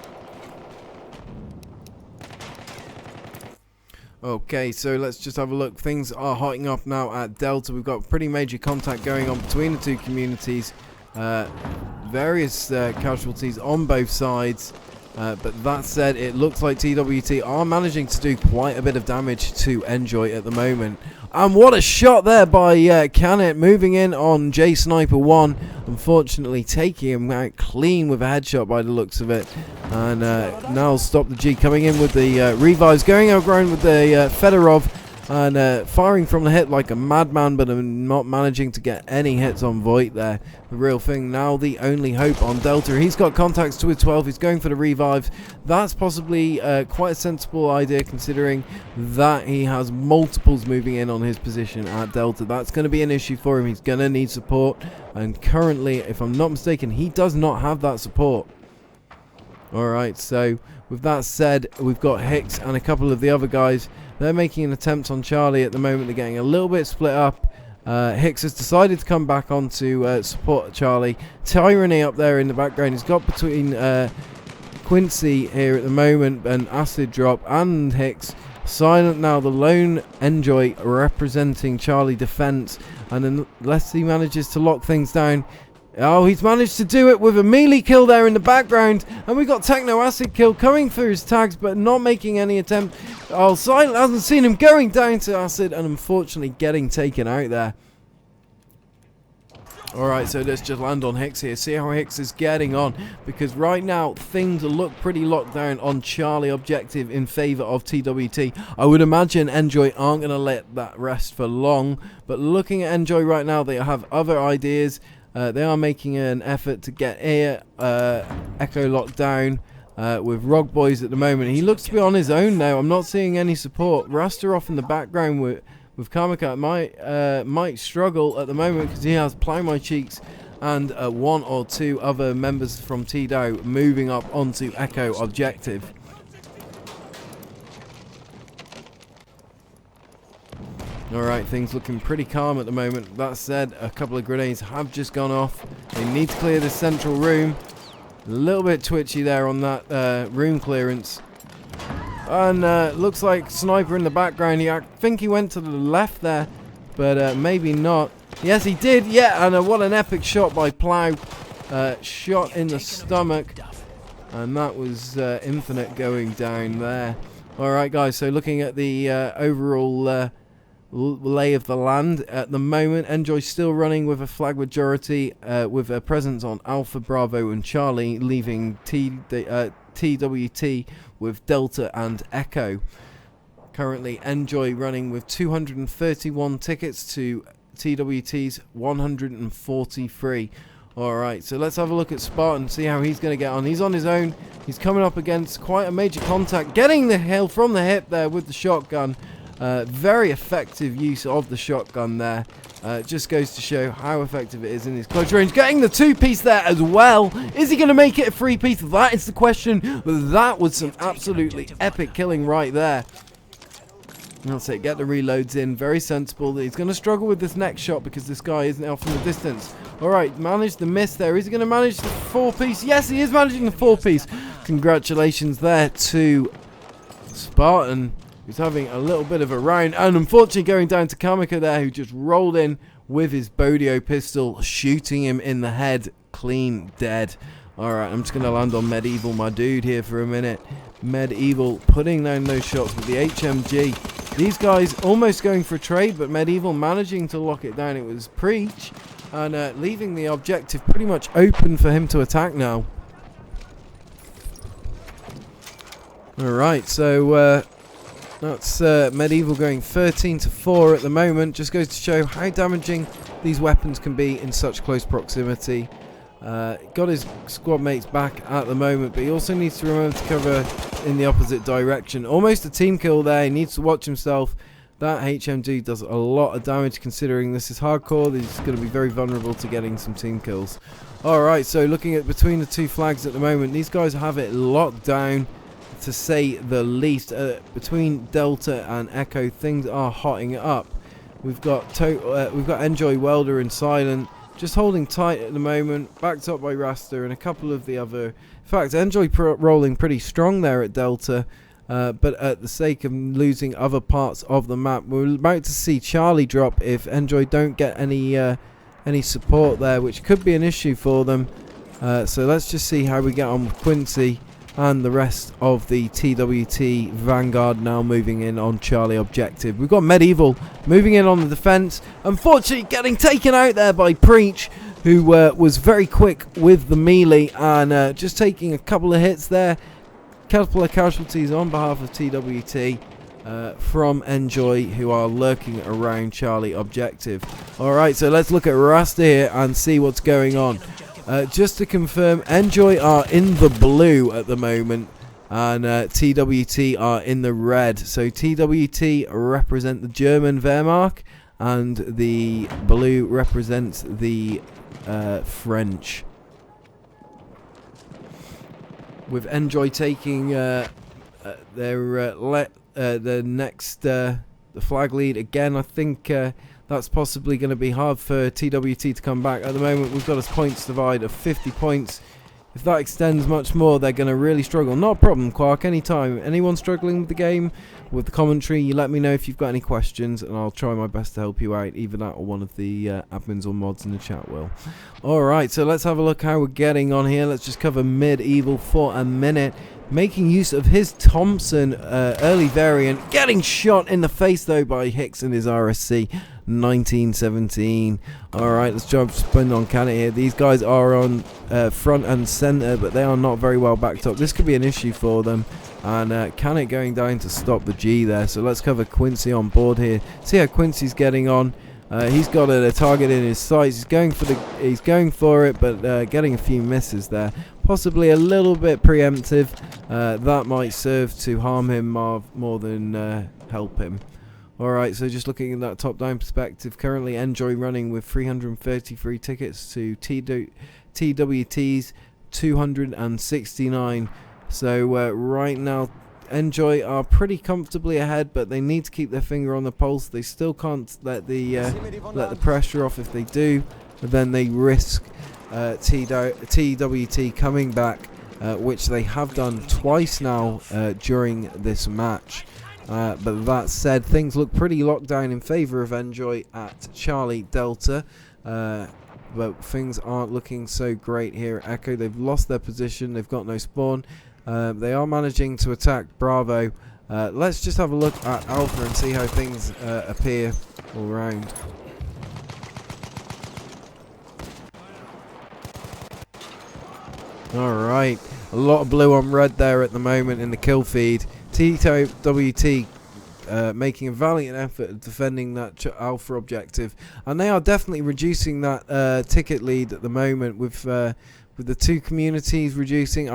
Okay, so let's just have a look. Things are hotting up now at Delta. We've got pretty major contact going on between the two communities. Various casualties on both sides. But that said, it looks like TWT are managing to do quite a bit of damage to Enjoy at the moment. And what a shot there by Canet, moving in on J Sniper 1. Unfortunately, taking him out clean with a headshot by the looks of it. And now Stop the G coming in with the revives, going around with the Fedorov. And firing from the hit like a madman, but not managing to get any hits on Voight there. The real thing now, the only hope on Delta. He's got contacts to his 12. He's going for the revives. That's possibly quite a sensible idea, considering that he has multiples moving in on his position at Delta. That's going to be an issue for him. He's going to need support. And currently, if I'm not mistaken, he does not have that support. Alright, so with that said, we've got Hicks and a couple of the other guys. They're making an attempt on Charlie at the moment. They're getting a little bit split up. Hicks has decided to come back on to support Charlie. Tyranny up there in the background. He's got between Quincy here at the moment and Acid Drop and Hicks. Silent now, the lone Enjoy representing Charlie defense. And unless he manages to lock things down... Oh, he's managed to do it with a melee kill there in the background. And we got Techno Acid kill coming through his tags, but not making any attempt. Oh, Silent hasn't seen him going down to Acid and unfortunately getting taken out there. Alright, so let's just land on Hicks here. See how Hicks is getting on. Because right now, things look pretty locked down on Charlie objective in favour of TWT. I would imagine Enjoy aren't going to let that rest for long. But looking at Enjoy right now, they have other ideas. They are making an effort to get Echo locked down with Rog Boys at the moment. He looks to be on his own now. I'm not seeing any support. Rasta off in the background with Karmakat might struggle at the moment because he has Plow My Cheeks and one or two other members from TDO moving up onto Echo objective. Alright, things looking pretty calm at the moment. That said, a couple of grenades have just gone off. They need to clear this central room. A little bit twitchy there on that room clearance. And looks like Sniper in the background. I think he went to the left there, but maybe not. Yes, he did. Yeah, and what an epic shot by Plow. Shot in the stomach. And that was Infinite going down there. Alright, guys, so looking at the overall... lay of the land at the moment. Enjoy still running with a flag majority with a presence on Alpha, Bravo and Charlie, leaving TWT with Delta and Echo. Currently Enjoy running with 231 tickets to TWT's 143. Alright, so let's have a look at Spartan, see how he's going to get on. He's on his own. He's coming up against quite a major contact. Getting the hill from the hip there with the shotgun. Very effective use of the shotgun there. Just goes to show how effective it is in his close range. Getting the 2-piece there as well. Is he going to make it a 3-piece? That is the question. But that was some absolutely epic killing right there. That's it, get the reloads in, very sensible. He's going to struggle with this next shot because this guy isn't out from the distance. Alright, managed the miss there. Is he going to manage the 4-piece? Yes, he is managing the 4-piece. Congratulations there to Spartan, who's having a little bit of a round. And unfortunately going down to Kamika there, who just rolled in with his Bodio pistol, shooting him in the head, clean dead. Alright, I'm just going to land on Medieval, my dude, here for a minute. Medieval putting down those shots with the HMG. These guys almost going for a trade, but Medieval managing to lock it down. It was Preach, and leaving the objective pretty much open for him to attack now. Alright, so that's Medieval going 13-4 at the moment. Just goes to show how damaging these weapons can be in such close proximity. Got his squad mates back at the moment, but he also needs to remember to cover in the opposite direction. Almost a team kill there. He needs to watch himself. That HMG does a lot of damage considering this is hardcore. He's going to be very vulnerable to getting some team kills. Alright, so looking at between the two flags at the moment, these guys have it locked down to say the least. Between Delta and Echo, things are hotting up. We've got Enjoy, Welder and Silent just holding tight at the moment, backed up by Rasta and a couple of the other. In fact, Enjoy rolling pretty strong there at Delta, but at the sake of losing other parts of the map. We're about to see Charlie drop if Enjoy don't get any support there, which could be an issue for them. So let's just see how we get on with Quincy and the rest of the TWT Vanguard now moving in on Charlie objective. We've got Medieval moving in on the defense. Unfortunately getting taken out there by Preach, who was very quick with the melee and just taking a couple of hits there. Couple of casualties on behalf of TWT from Enjoy, who are lurking around Charlie objective. Alright, so let's look at Rasta here and see what's going on. Just to confirm, Enjoy are in the blue at the moment and TWT are in the red. So TWT represent the German Wehrmacht and the blue represents the French. With Enjoy taking the flag lead again, I think that's possibly going to be hard for TWT to come back. At the moment, we've got a points divide of 50 points. If that extends much more, they're going to really struggle. Not a problem, Quark, anytime. Anyone struggling with the game, with the commentary, you let me know if you've got any questions, and I'll try my best to help you out. Either that or one of the admins or mods in the chat will. Alright, so let's have a look how we're getting on here. Let's just cover Medieval for a minute. Making use of his Thompson early variant. Getting shot in the face, though, by Hicks and his RSC. 1917. Alright, let's jump spin on Canet here. These guys are on front and center, but they are not very well backed up. This could be an issue for them. And Canet going down to stop the G there. So let's cover Quincy on board here. See how Quincy's getting on. He's got a target in his sights. He's going for it, but getting a few misses there. Possibly a little bit preemptive. That might serve to harm him more than help him. Alright, so just looking at that top-down perspective, currently Enjoy running with 333 tickets to TWT's 269. So right now, Enjoy are pretty comfortably ahead, but they need to keep their finger on the pulse. They still can't let the pressure off. If they do, then they risk TWT coming back, which they have done twice now during this match. But that said, things look pretty locked down in favour of Enjoy at Charlie Delta. But things aren't looking so great here at Echo. They've lost their position. They've got no spawn. They are managing to attack Bravo. Let's just have a look at Alpha and see how things appear all round. Alright, a lot of blue on red there at the moment in the kill feed. TWT making a valiant effort of defending that alpha objective, and they are definitely reducing that ticket lead at the moment with the two communities reducing.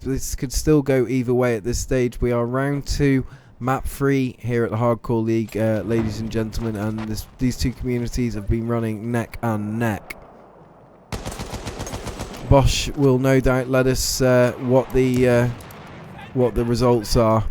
This could still go either way at this stage. We are round 2, map 3 here at the Hardcore League, ladies and gentlemen, and these two communities have been running neck and neck. Bosch will no doubt let us what the results are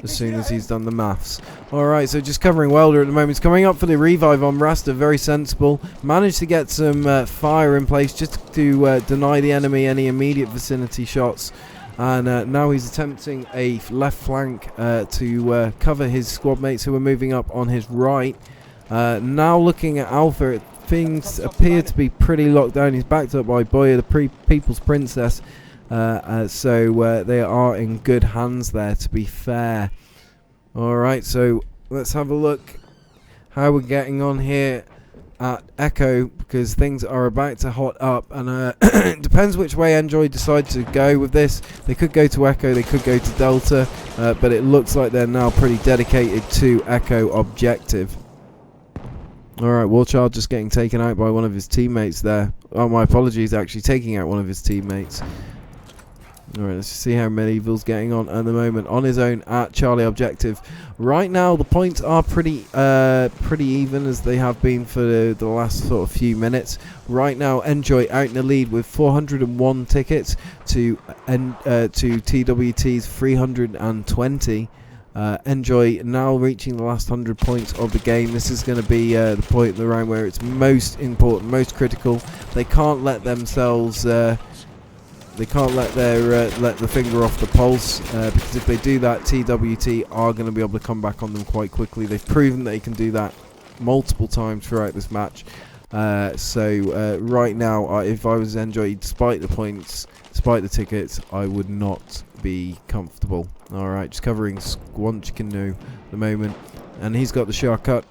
as soon as he's done the maths. Alright, so just covering Welder at the moment. He's coming up for the revive on Rasta, very sensible. Managed to get some fire in place just to deny the enemy any immediate vicinity shots. And now he's attempting a left flank to cover his squad mates who are moving up on his right. Now looking at Alpha, things appear to be pretty locked down. He's backed up by Boya, the People's Princess. So they are in good hands there, to be fair. Alright, so let's have a look how we're getting on here at Echo, because things are about to hot up, and it depends which way Enjoy decide to go with this. They could go to Echo, they could go to Delta, but it looks like they're now pretty dedicated to Echo objective. Alright, Warchild just getting taken out by one of his teammates there. Oh, my apologies, actually taking out one of his teammates. Alright, let's see how Medieval's getting on at the moment on his own at Charlie objective. Right now the points are pretty even, as they have been for the last sort of few minutes. Right now Enjoy out in the lead with 401 tickets to TWT's 320. Enjoy now reaching the last 100 points of the game. This is going to be the point in the round where it's most important, most critical. They can't let themselves they can't let the finger off the pulse, because if they do that, TWT are going to be able to come back on them quite quickly. They've proven they can do that multiple times throughout this match. So right now, if I was Enjoy, despite the points, despite the tickets, I would not be comfortable. Alright, just covering Squanch Canoe at the moment, and he's got the shortcut.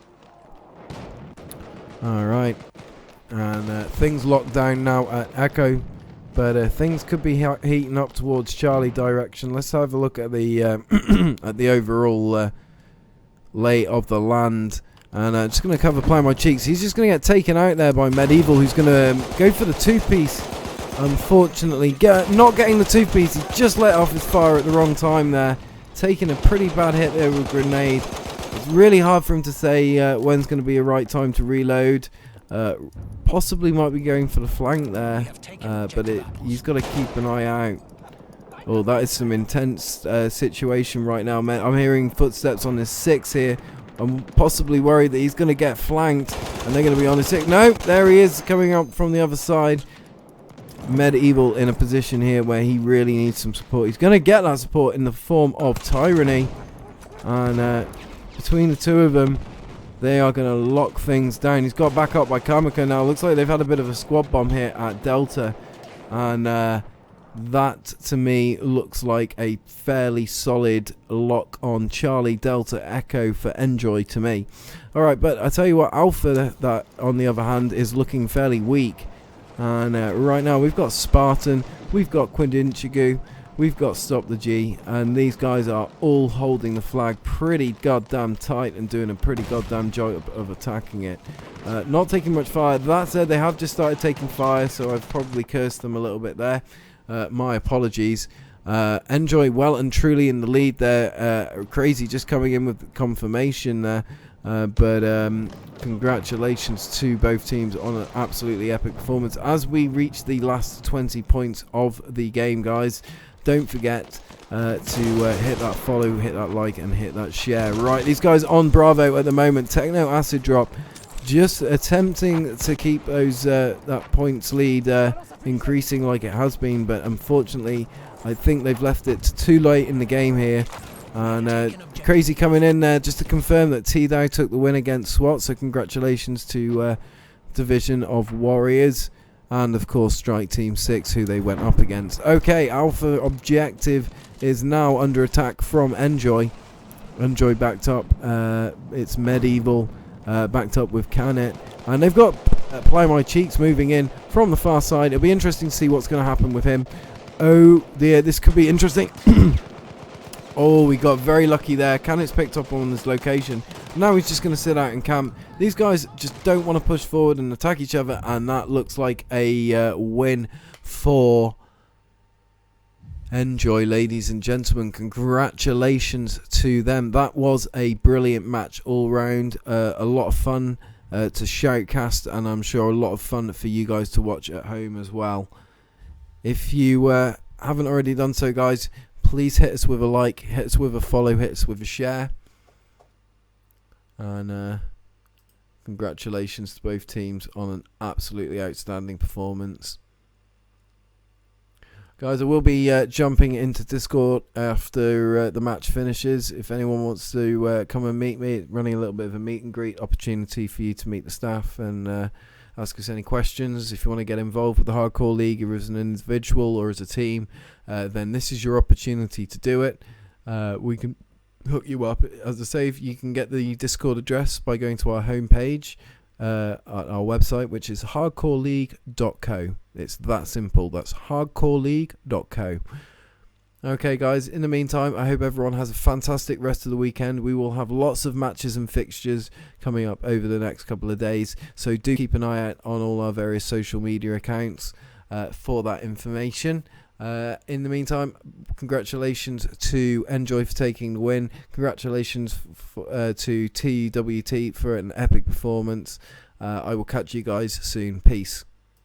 Alright, and things locked down now at Echo. But things could be heating up towards Charlie direction. Let's have a look at the at the overall lay of the land. And just going to cover Play My Cheeks. He's just going to get taken out there by Medieval, who's going to go for the two-piece. Unfortunately, not getting the two-piece. He just let off his fire at the wrong time there. Taking a pretty bad hit there with a grenade. It's really hard for him to say when's going to be a right time to reload. Possibly might be going for the flank there, but he's got to keep an eye out. Oh, that is some intense situation right now, man. I'm hearing footsteps on his 6 here. I'm possibly worried that he's going to get flanked and they're going to be on his 6. No, there he is coming up from the other side. Medieval in a position here where he really needs some support. He's going to get that support in the form of Tyranny, and between the two of them, they are going to lock things down. He's got back up by Kamiko now. Looks like they've had a bit of a squad bomb here at Delta. And that, to me, looks like a fairly solid lock on Charlie, Delta, Echo for Enjoy to me. Alright, but I tell you what, Alpha, that on the other hand, is looking fairly weak. And right now we've got Spartan, we've got Quindinchigu, we've got Stop the G, and these guys are all holding the flag pretty goddamn tight and doing a pretty goddamn job of attacking it. Not taking much fire. That said, they have just started taking fire, so I've probably cursed them a little bit there. My apologies. Enjoy well and truly in the lead there. Crazy just coming in with confirmation there. But congratulations to both teams on an absolutely epic performance. As we reach the last 20 points of the game, guys, don't forget to hit that follow, hit that like, and hit that share. Right, these guys on Bravo at the moment. Techno Acid Drop just attempting to keep those that points lead increasing like it has been, but unfortunately I think they've left it too late in the game here. And Crazy coming in there just to confirm that T-Dow took the win against SWAT, so congratulations to Division of Warriors. And of course Strike Team 6, who they went up against. Okay, Alpha objective is now under attack from Enjoy. Enjoy backed up. It's Medieval backed up with Canet. And they've got Play My Cheeks moving in from the far side. It'll be interesting to see what's going to happen with him. Oh dear, this could be interesting. Oh, we got very lucky there. Cannott's picked up on this location. Now he's just going to sit out and camp. These guys just don't want to push forward and attack each other, and that looks like a win for Enjoy, ladies and gentlemen. Congratulations to them. That was a brilliant match all round. A lot of fun to shoutcast, and I'm sure a lot of fun for you guys to watch at home as well. If you haven't already done so, guys, please hit us with a like, hit us with a follow, hit us with a share. And congratulations to both teams on an absolutely outstanding performance. Guys, I will be jumping into Discord after the match finishes. If anyone wants to come and meet me, running a little bit of a meet and greet opportunity for you to meet the staff and ask us any questions. If you want to get involved with the Hardcore League, either as an individual or as a team, then this is your opportunity to do it. We can hook you up. As I say, you can get the Discord address by going to our homepage at our website, which is hardcoreleague.co. It's that simple. That's hardcoreleague.co. Okay, guys, in the meantime, I hope everyone has a fantastic rest of the weekend. We will have lots of matches and fixtures coming up over the next couple of days, so do keep an eye out on all our various social media accounts for that information. In the meantime, congratulations to Enjoy for taking the win. Congratulations to TWT for an epic performance. I will catch you guys soon. Peace.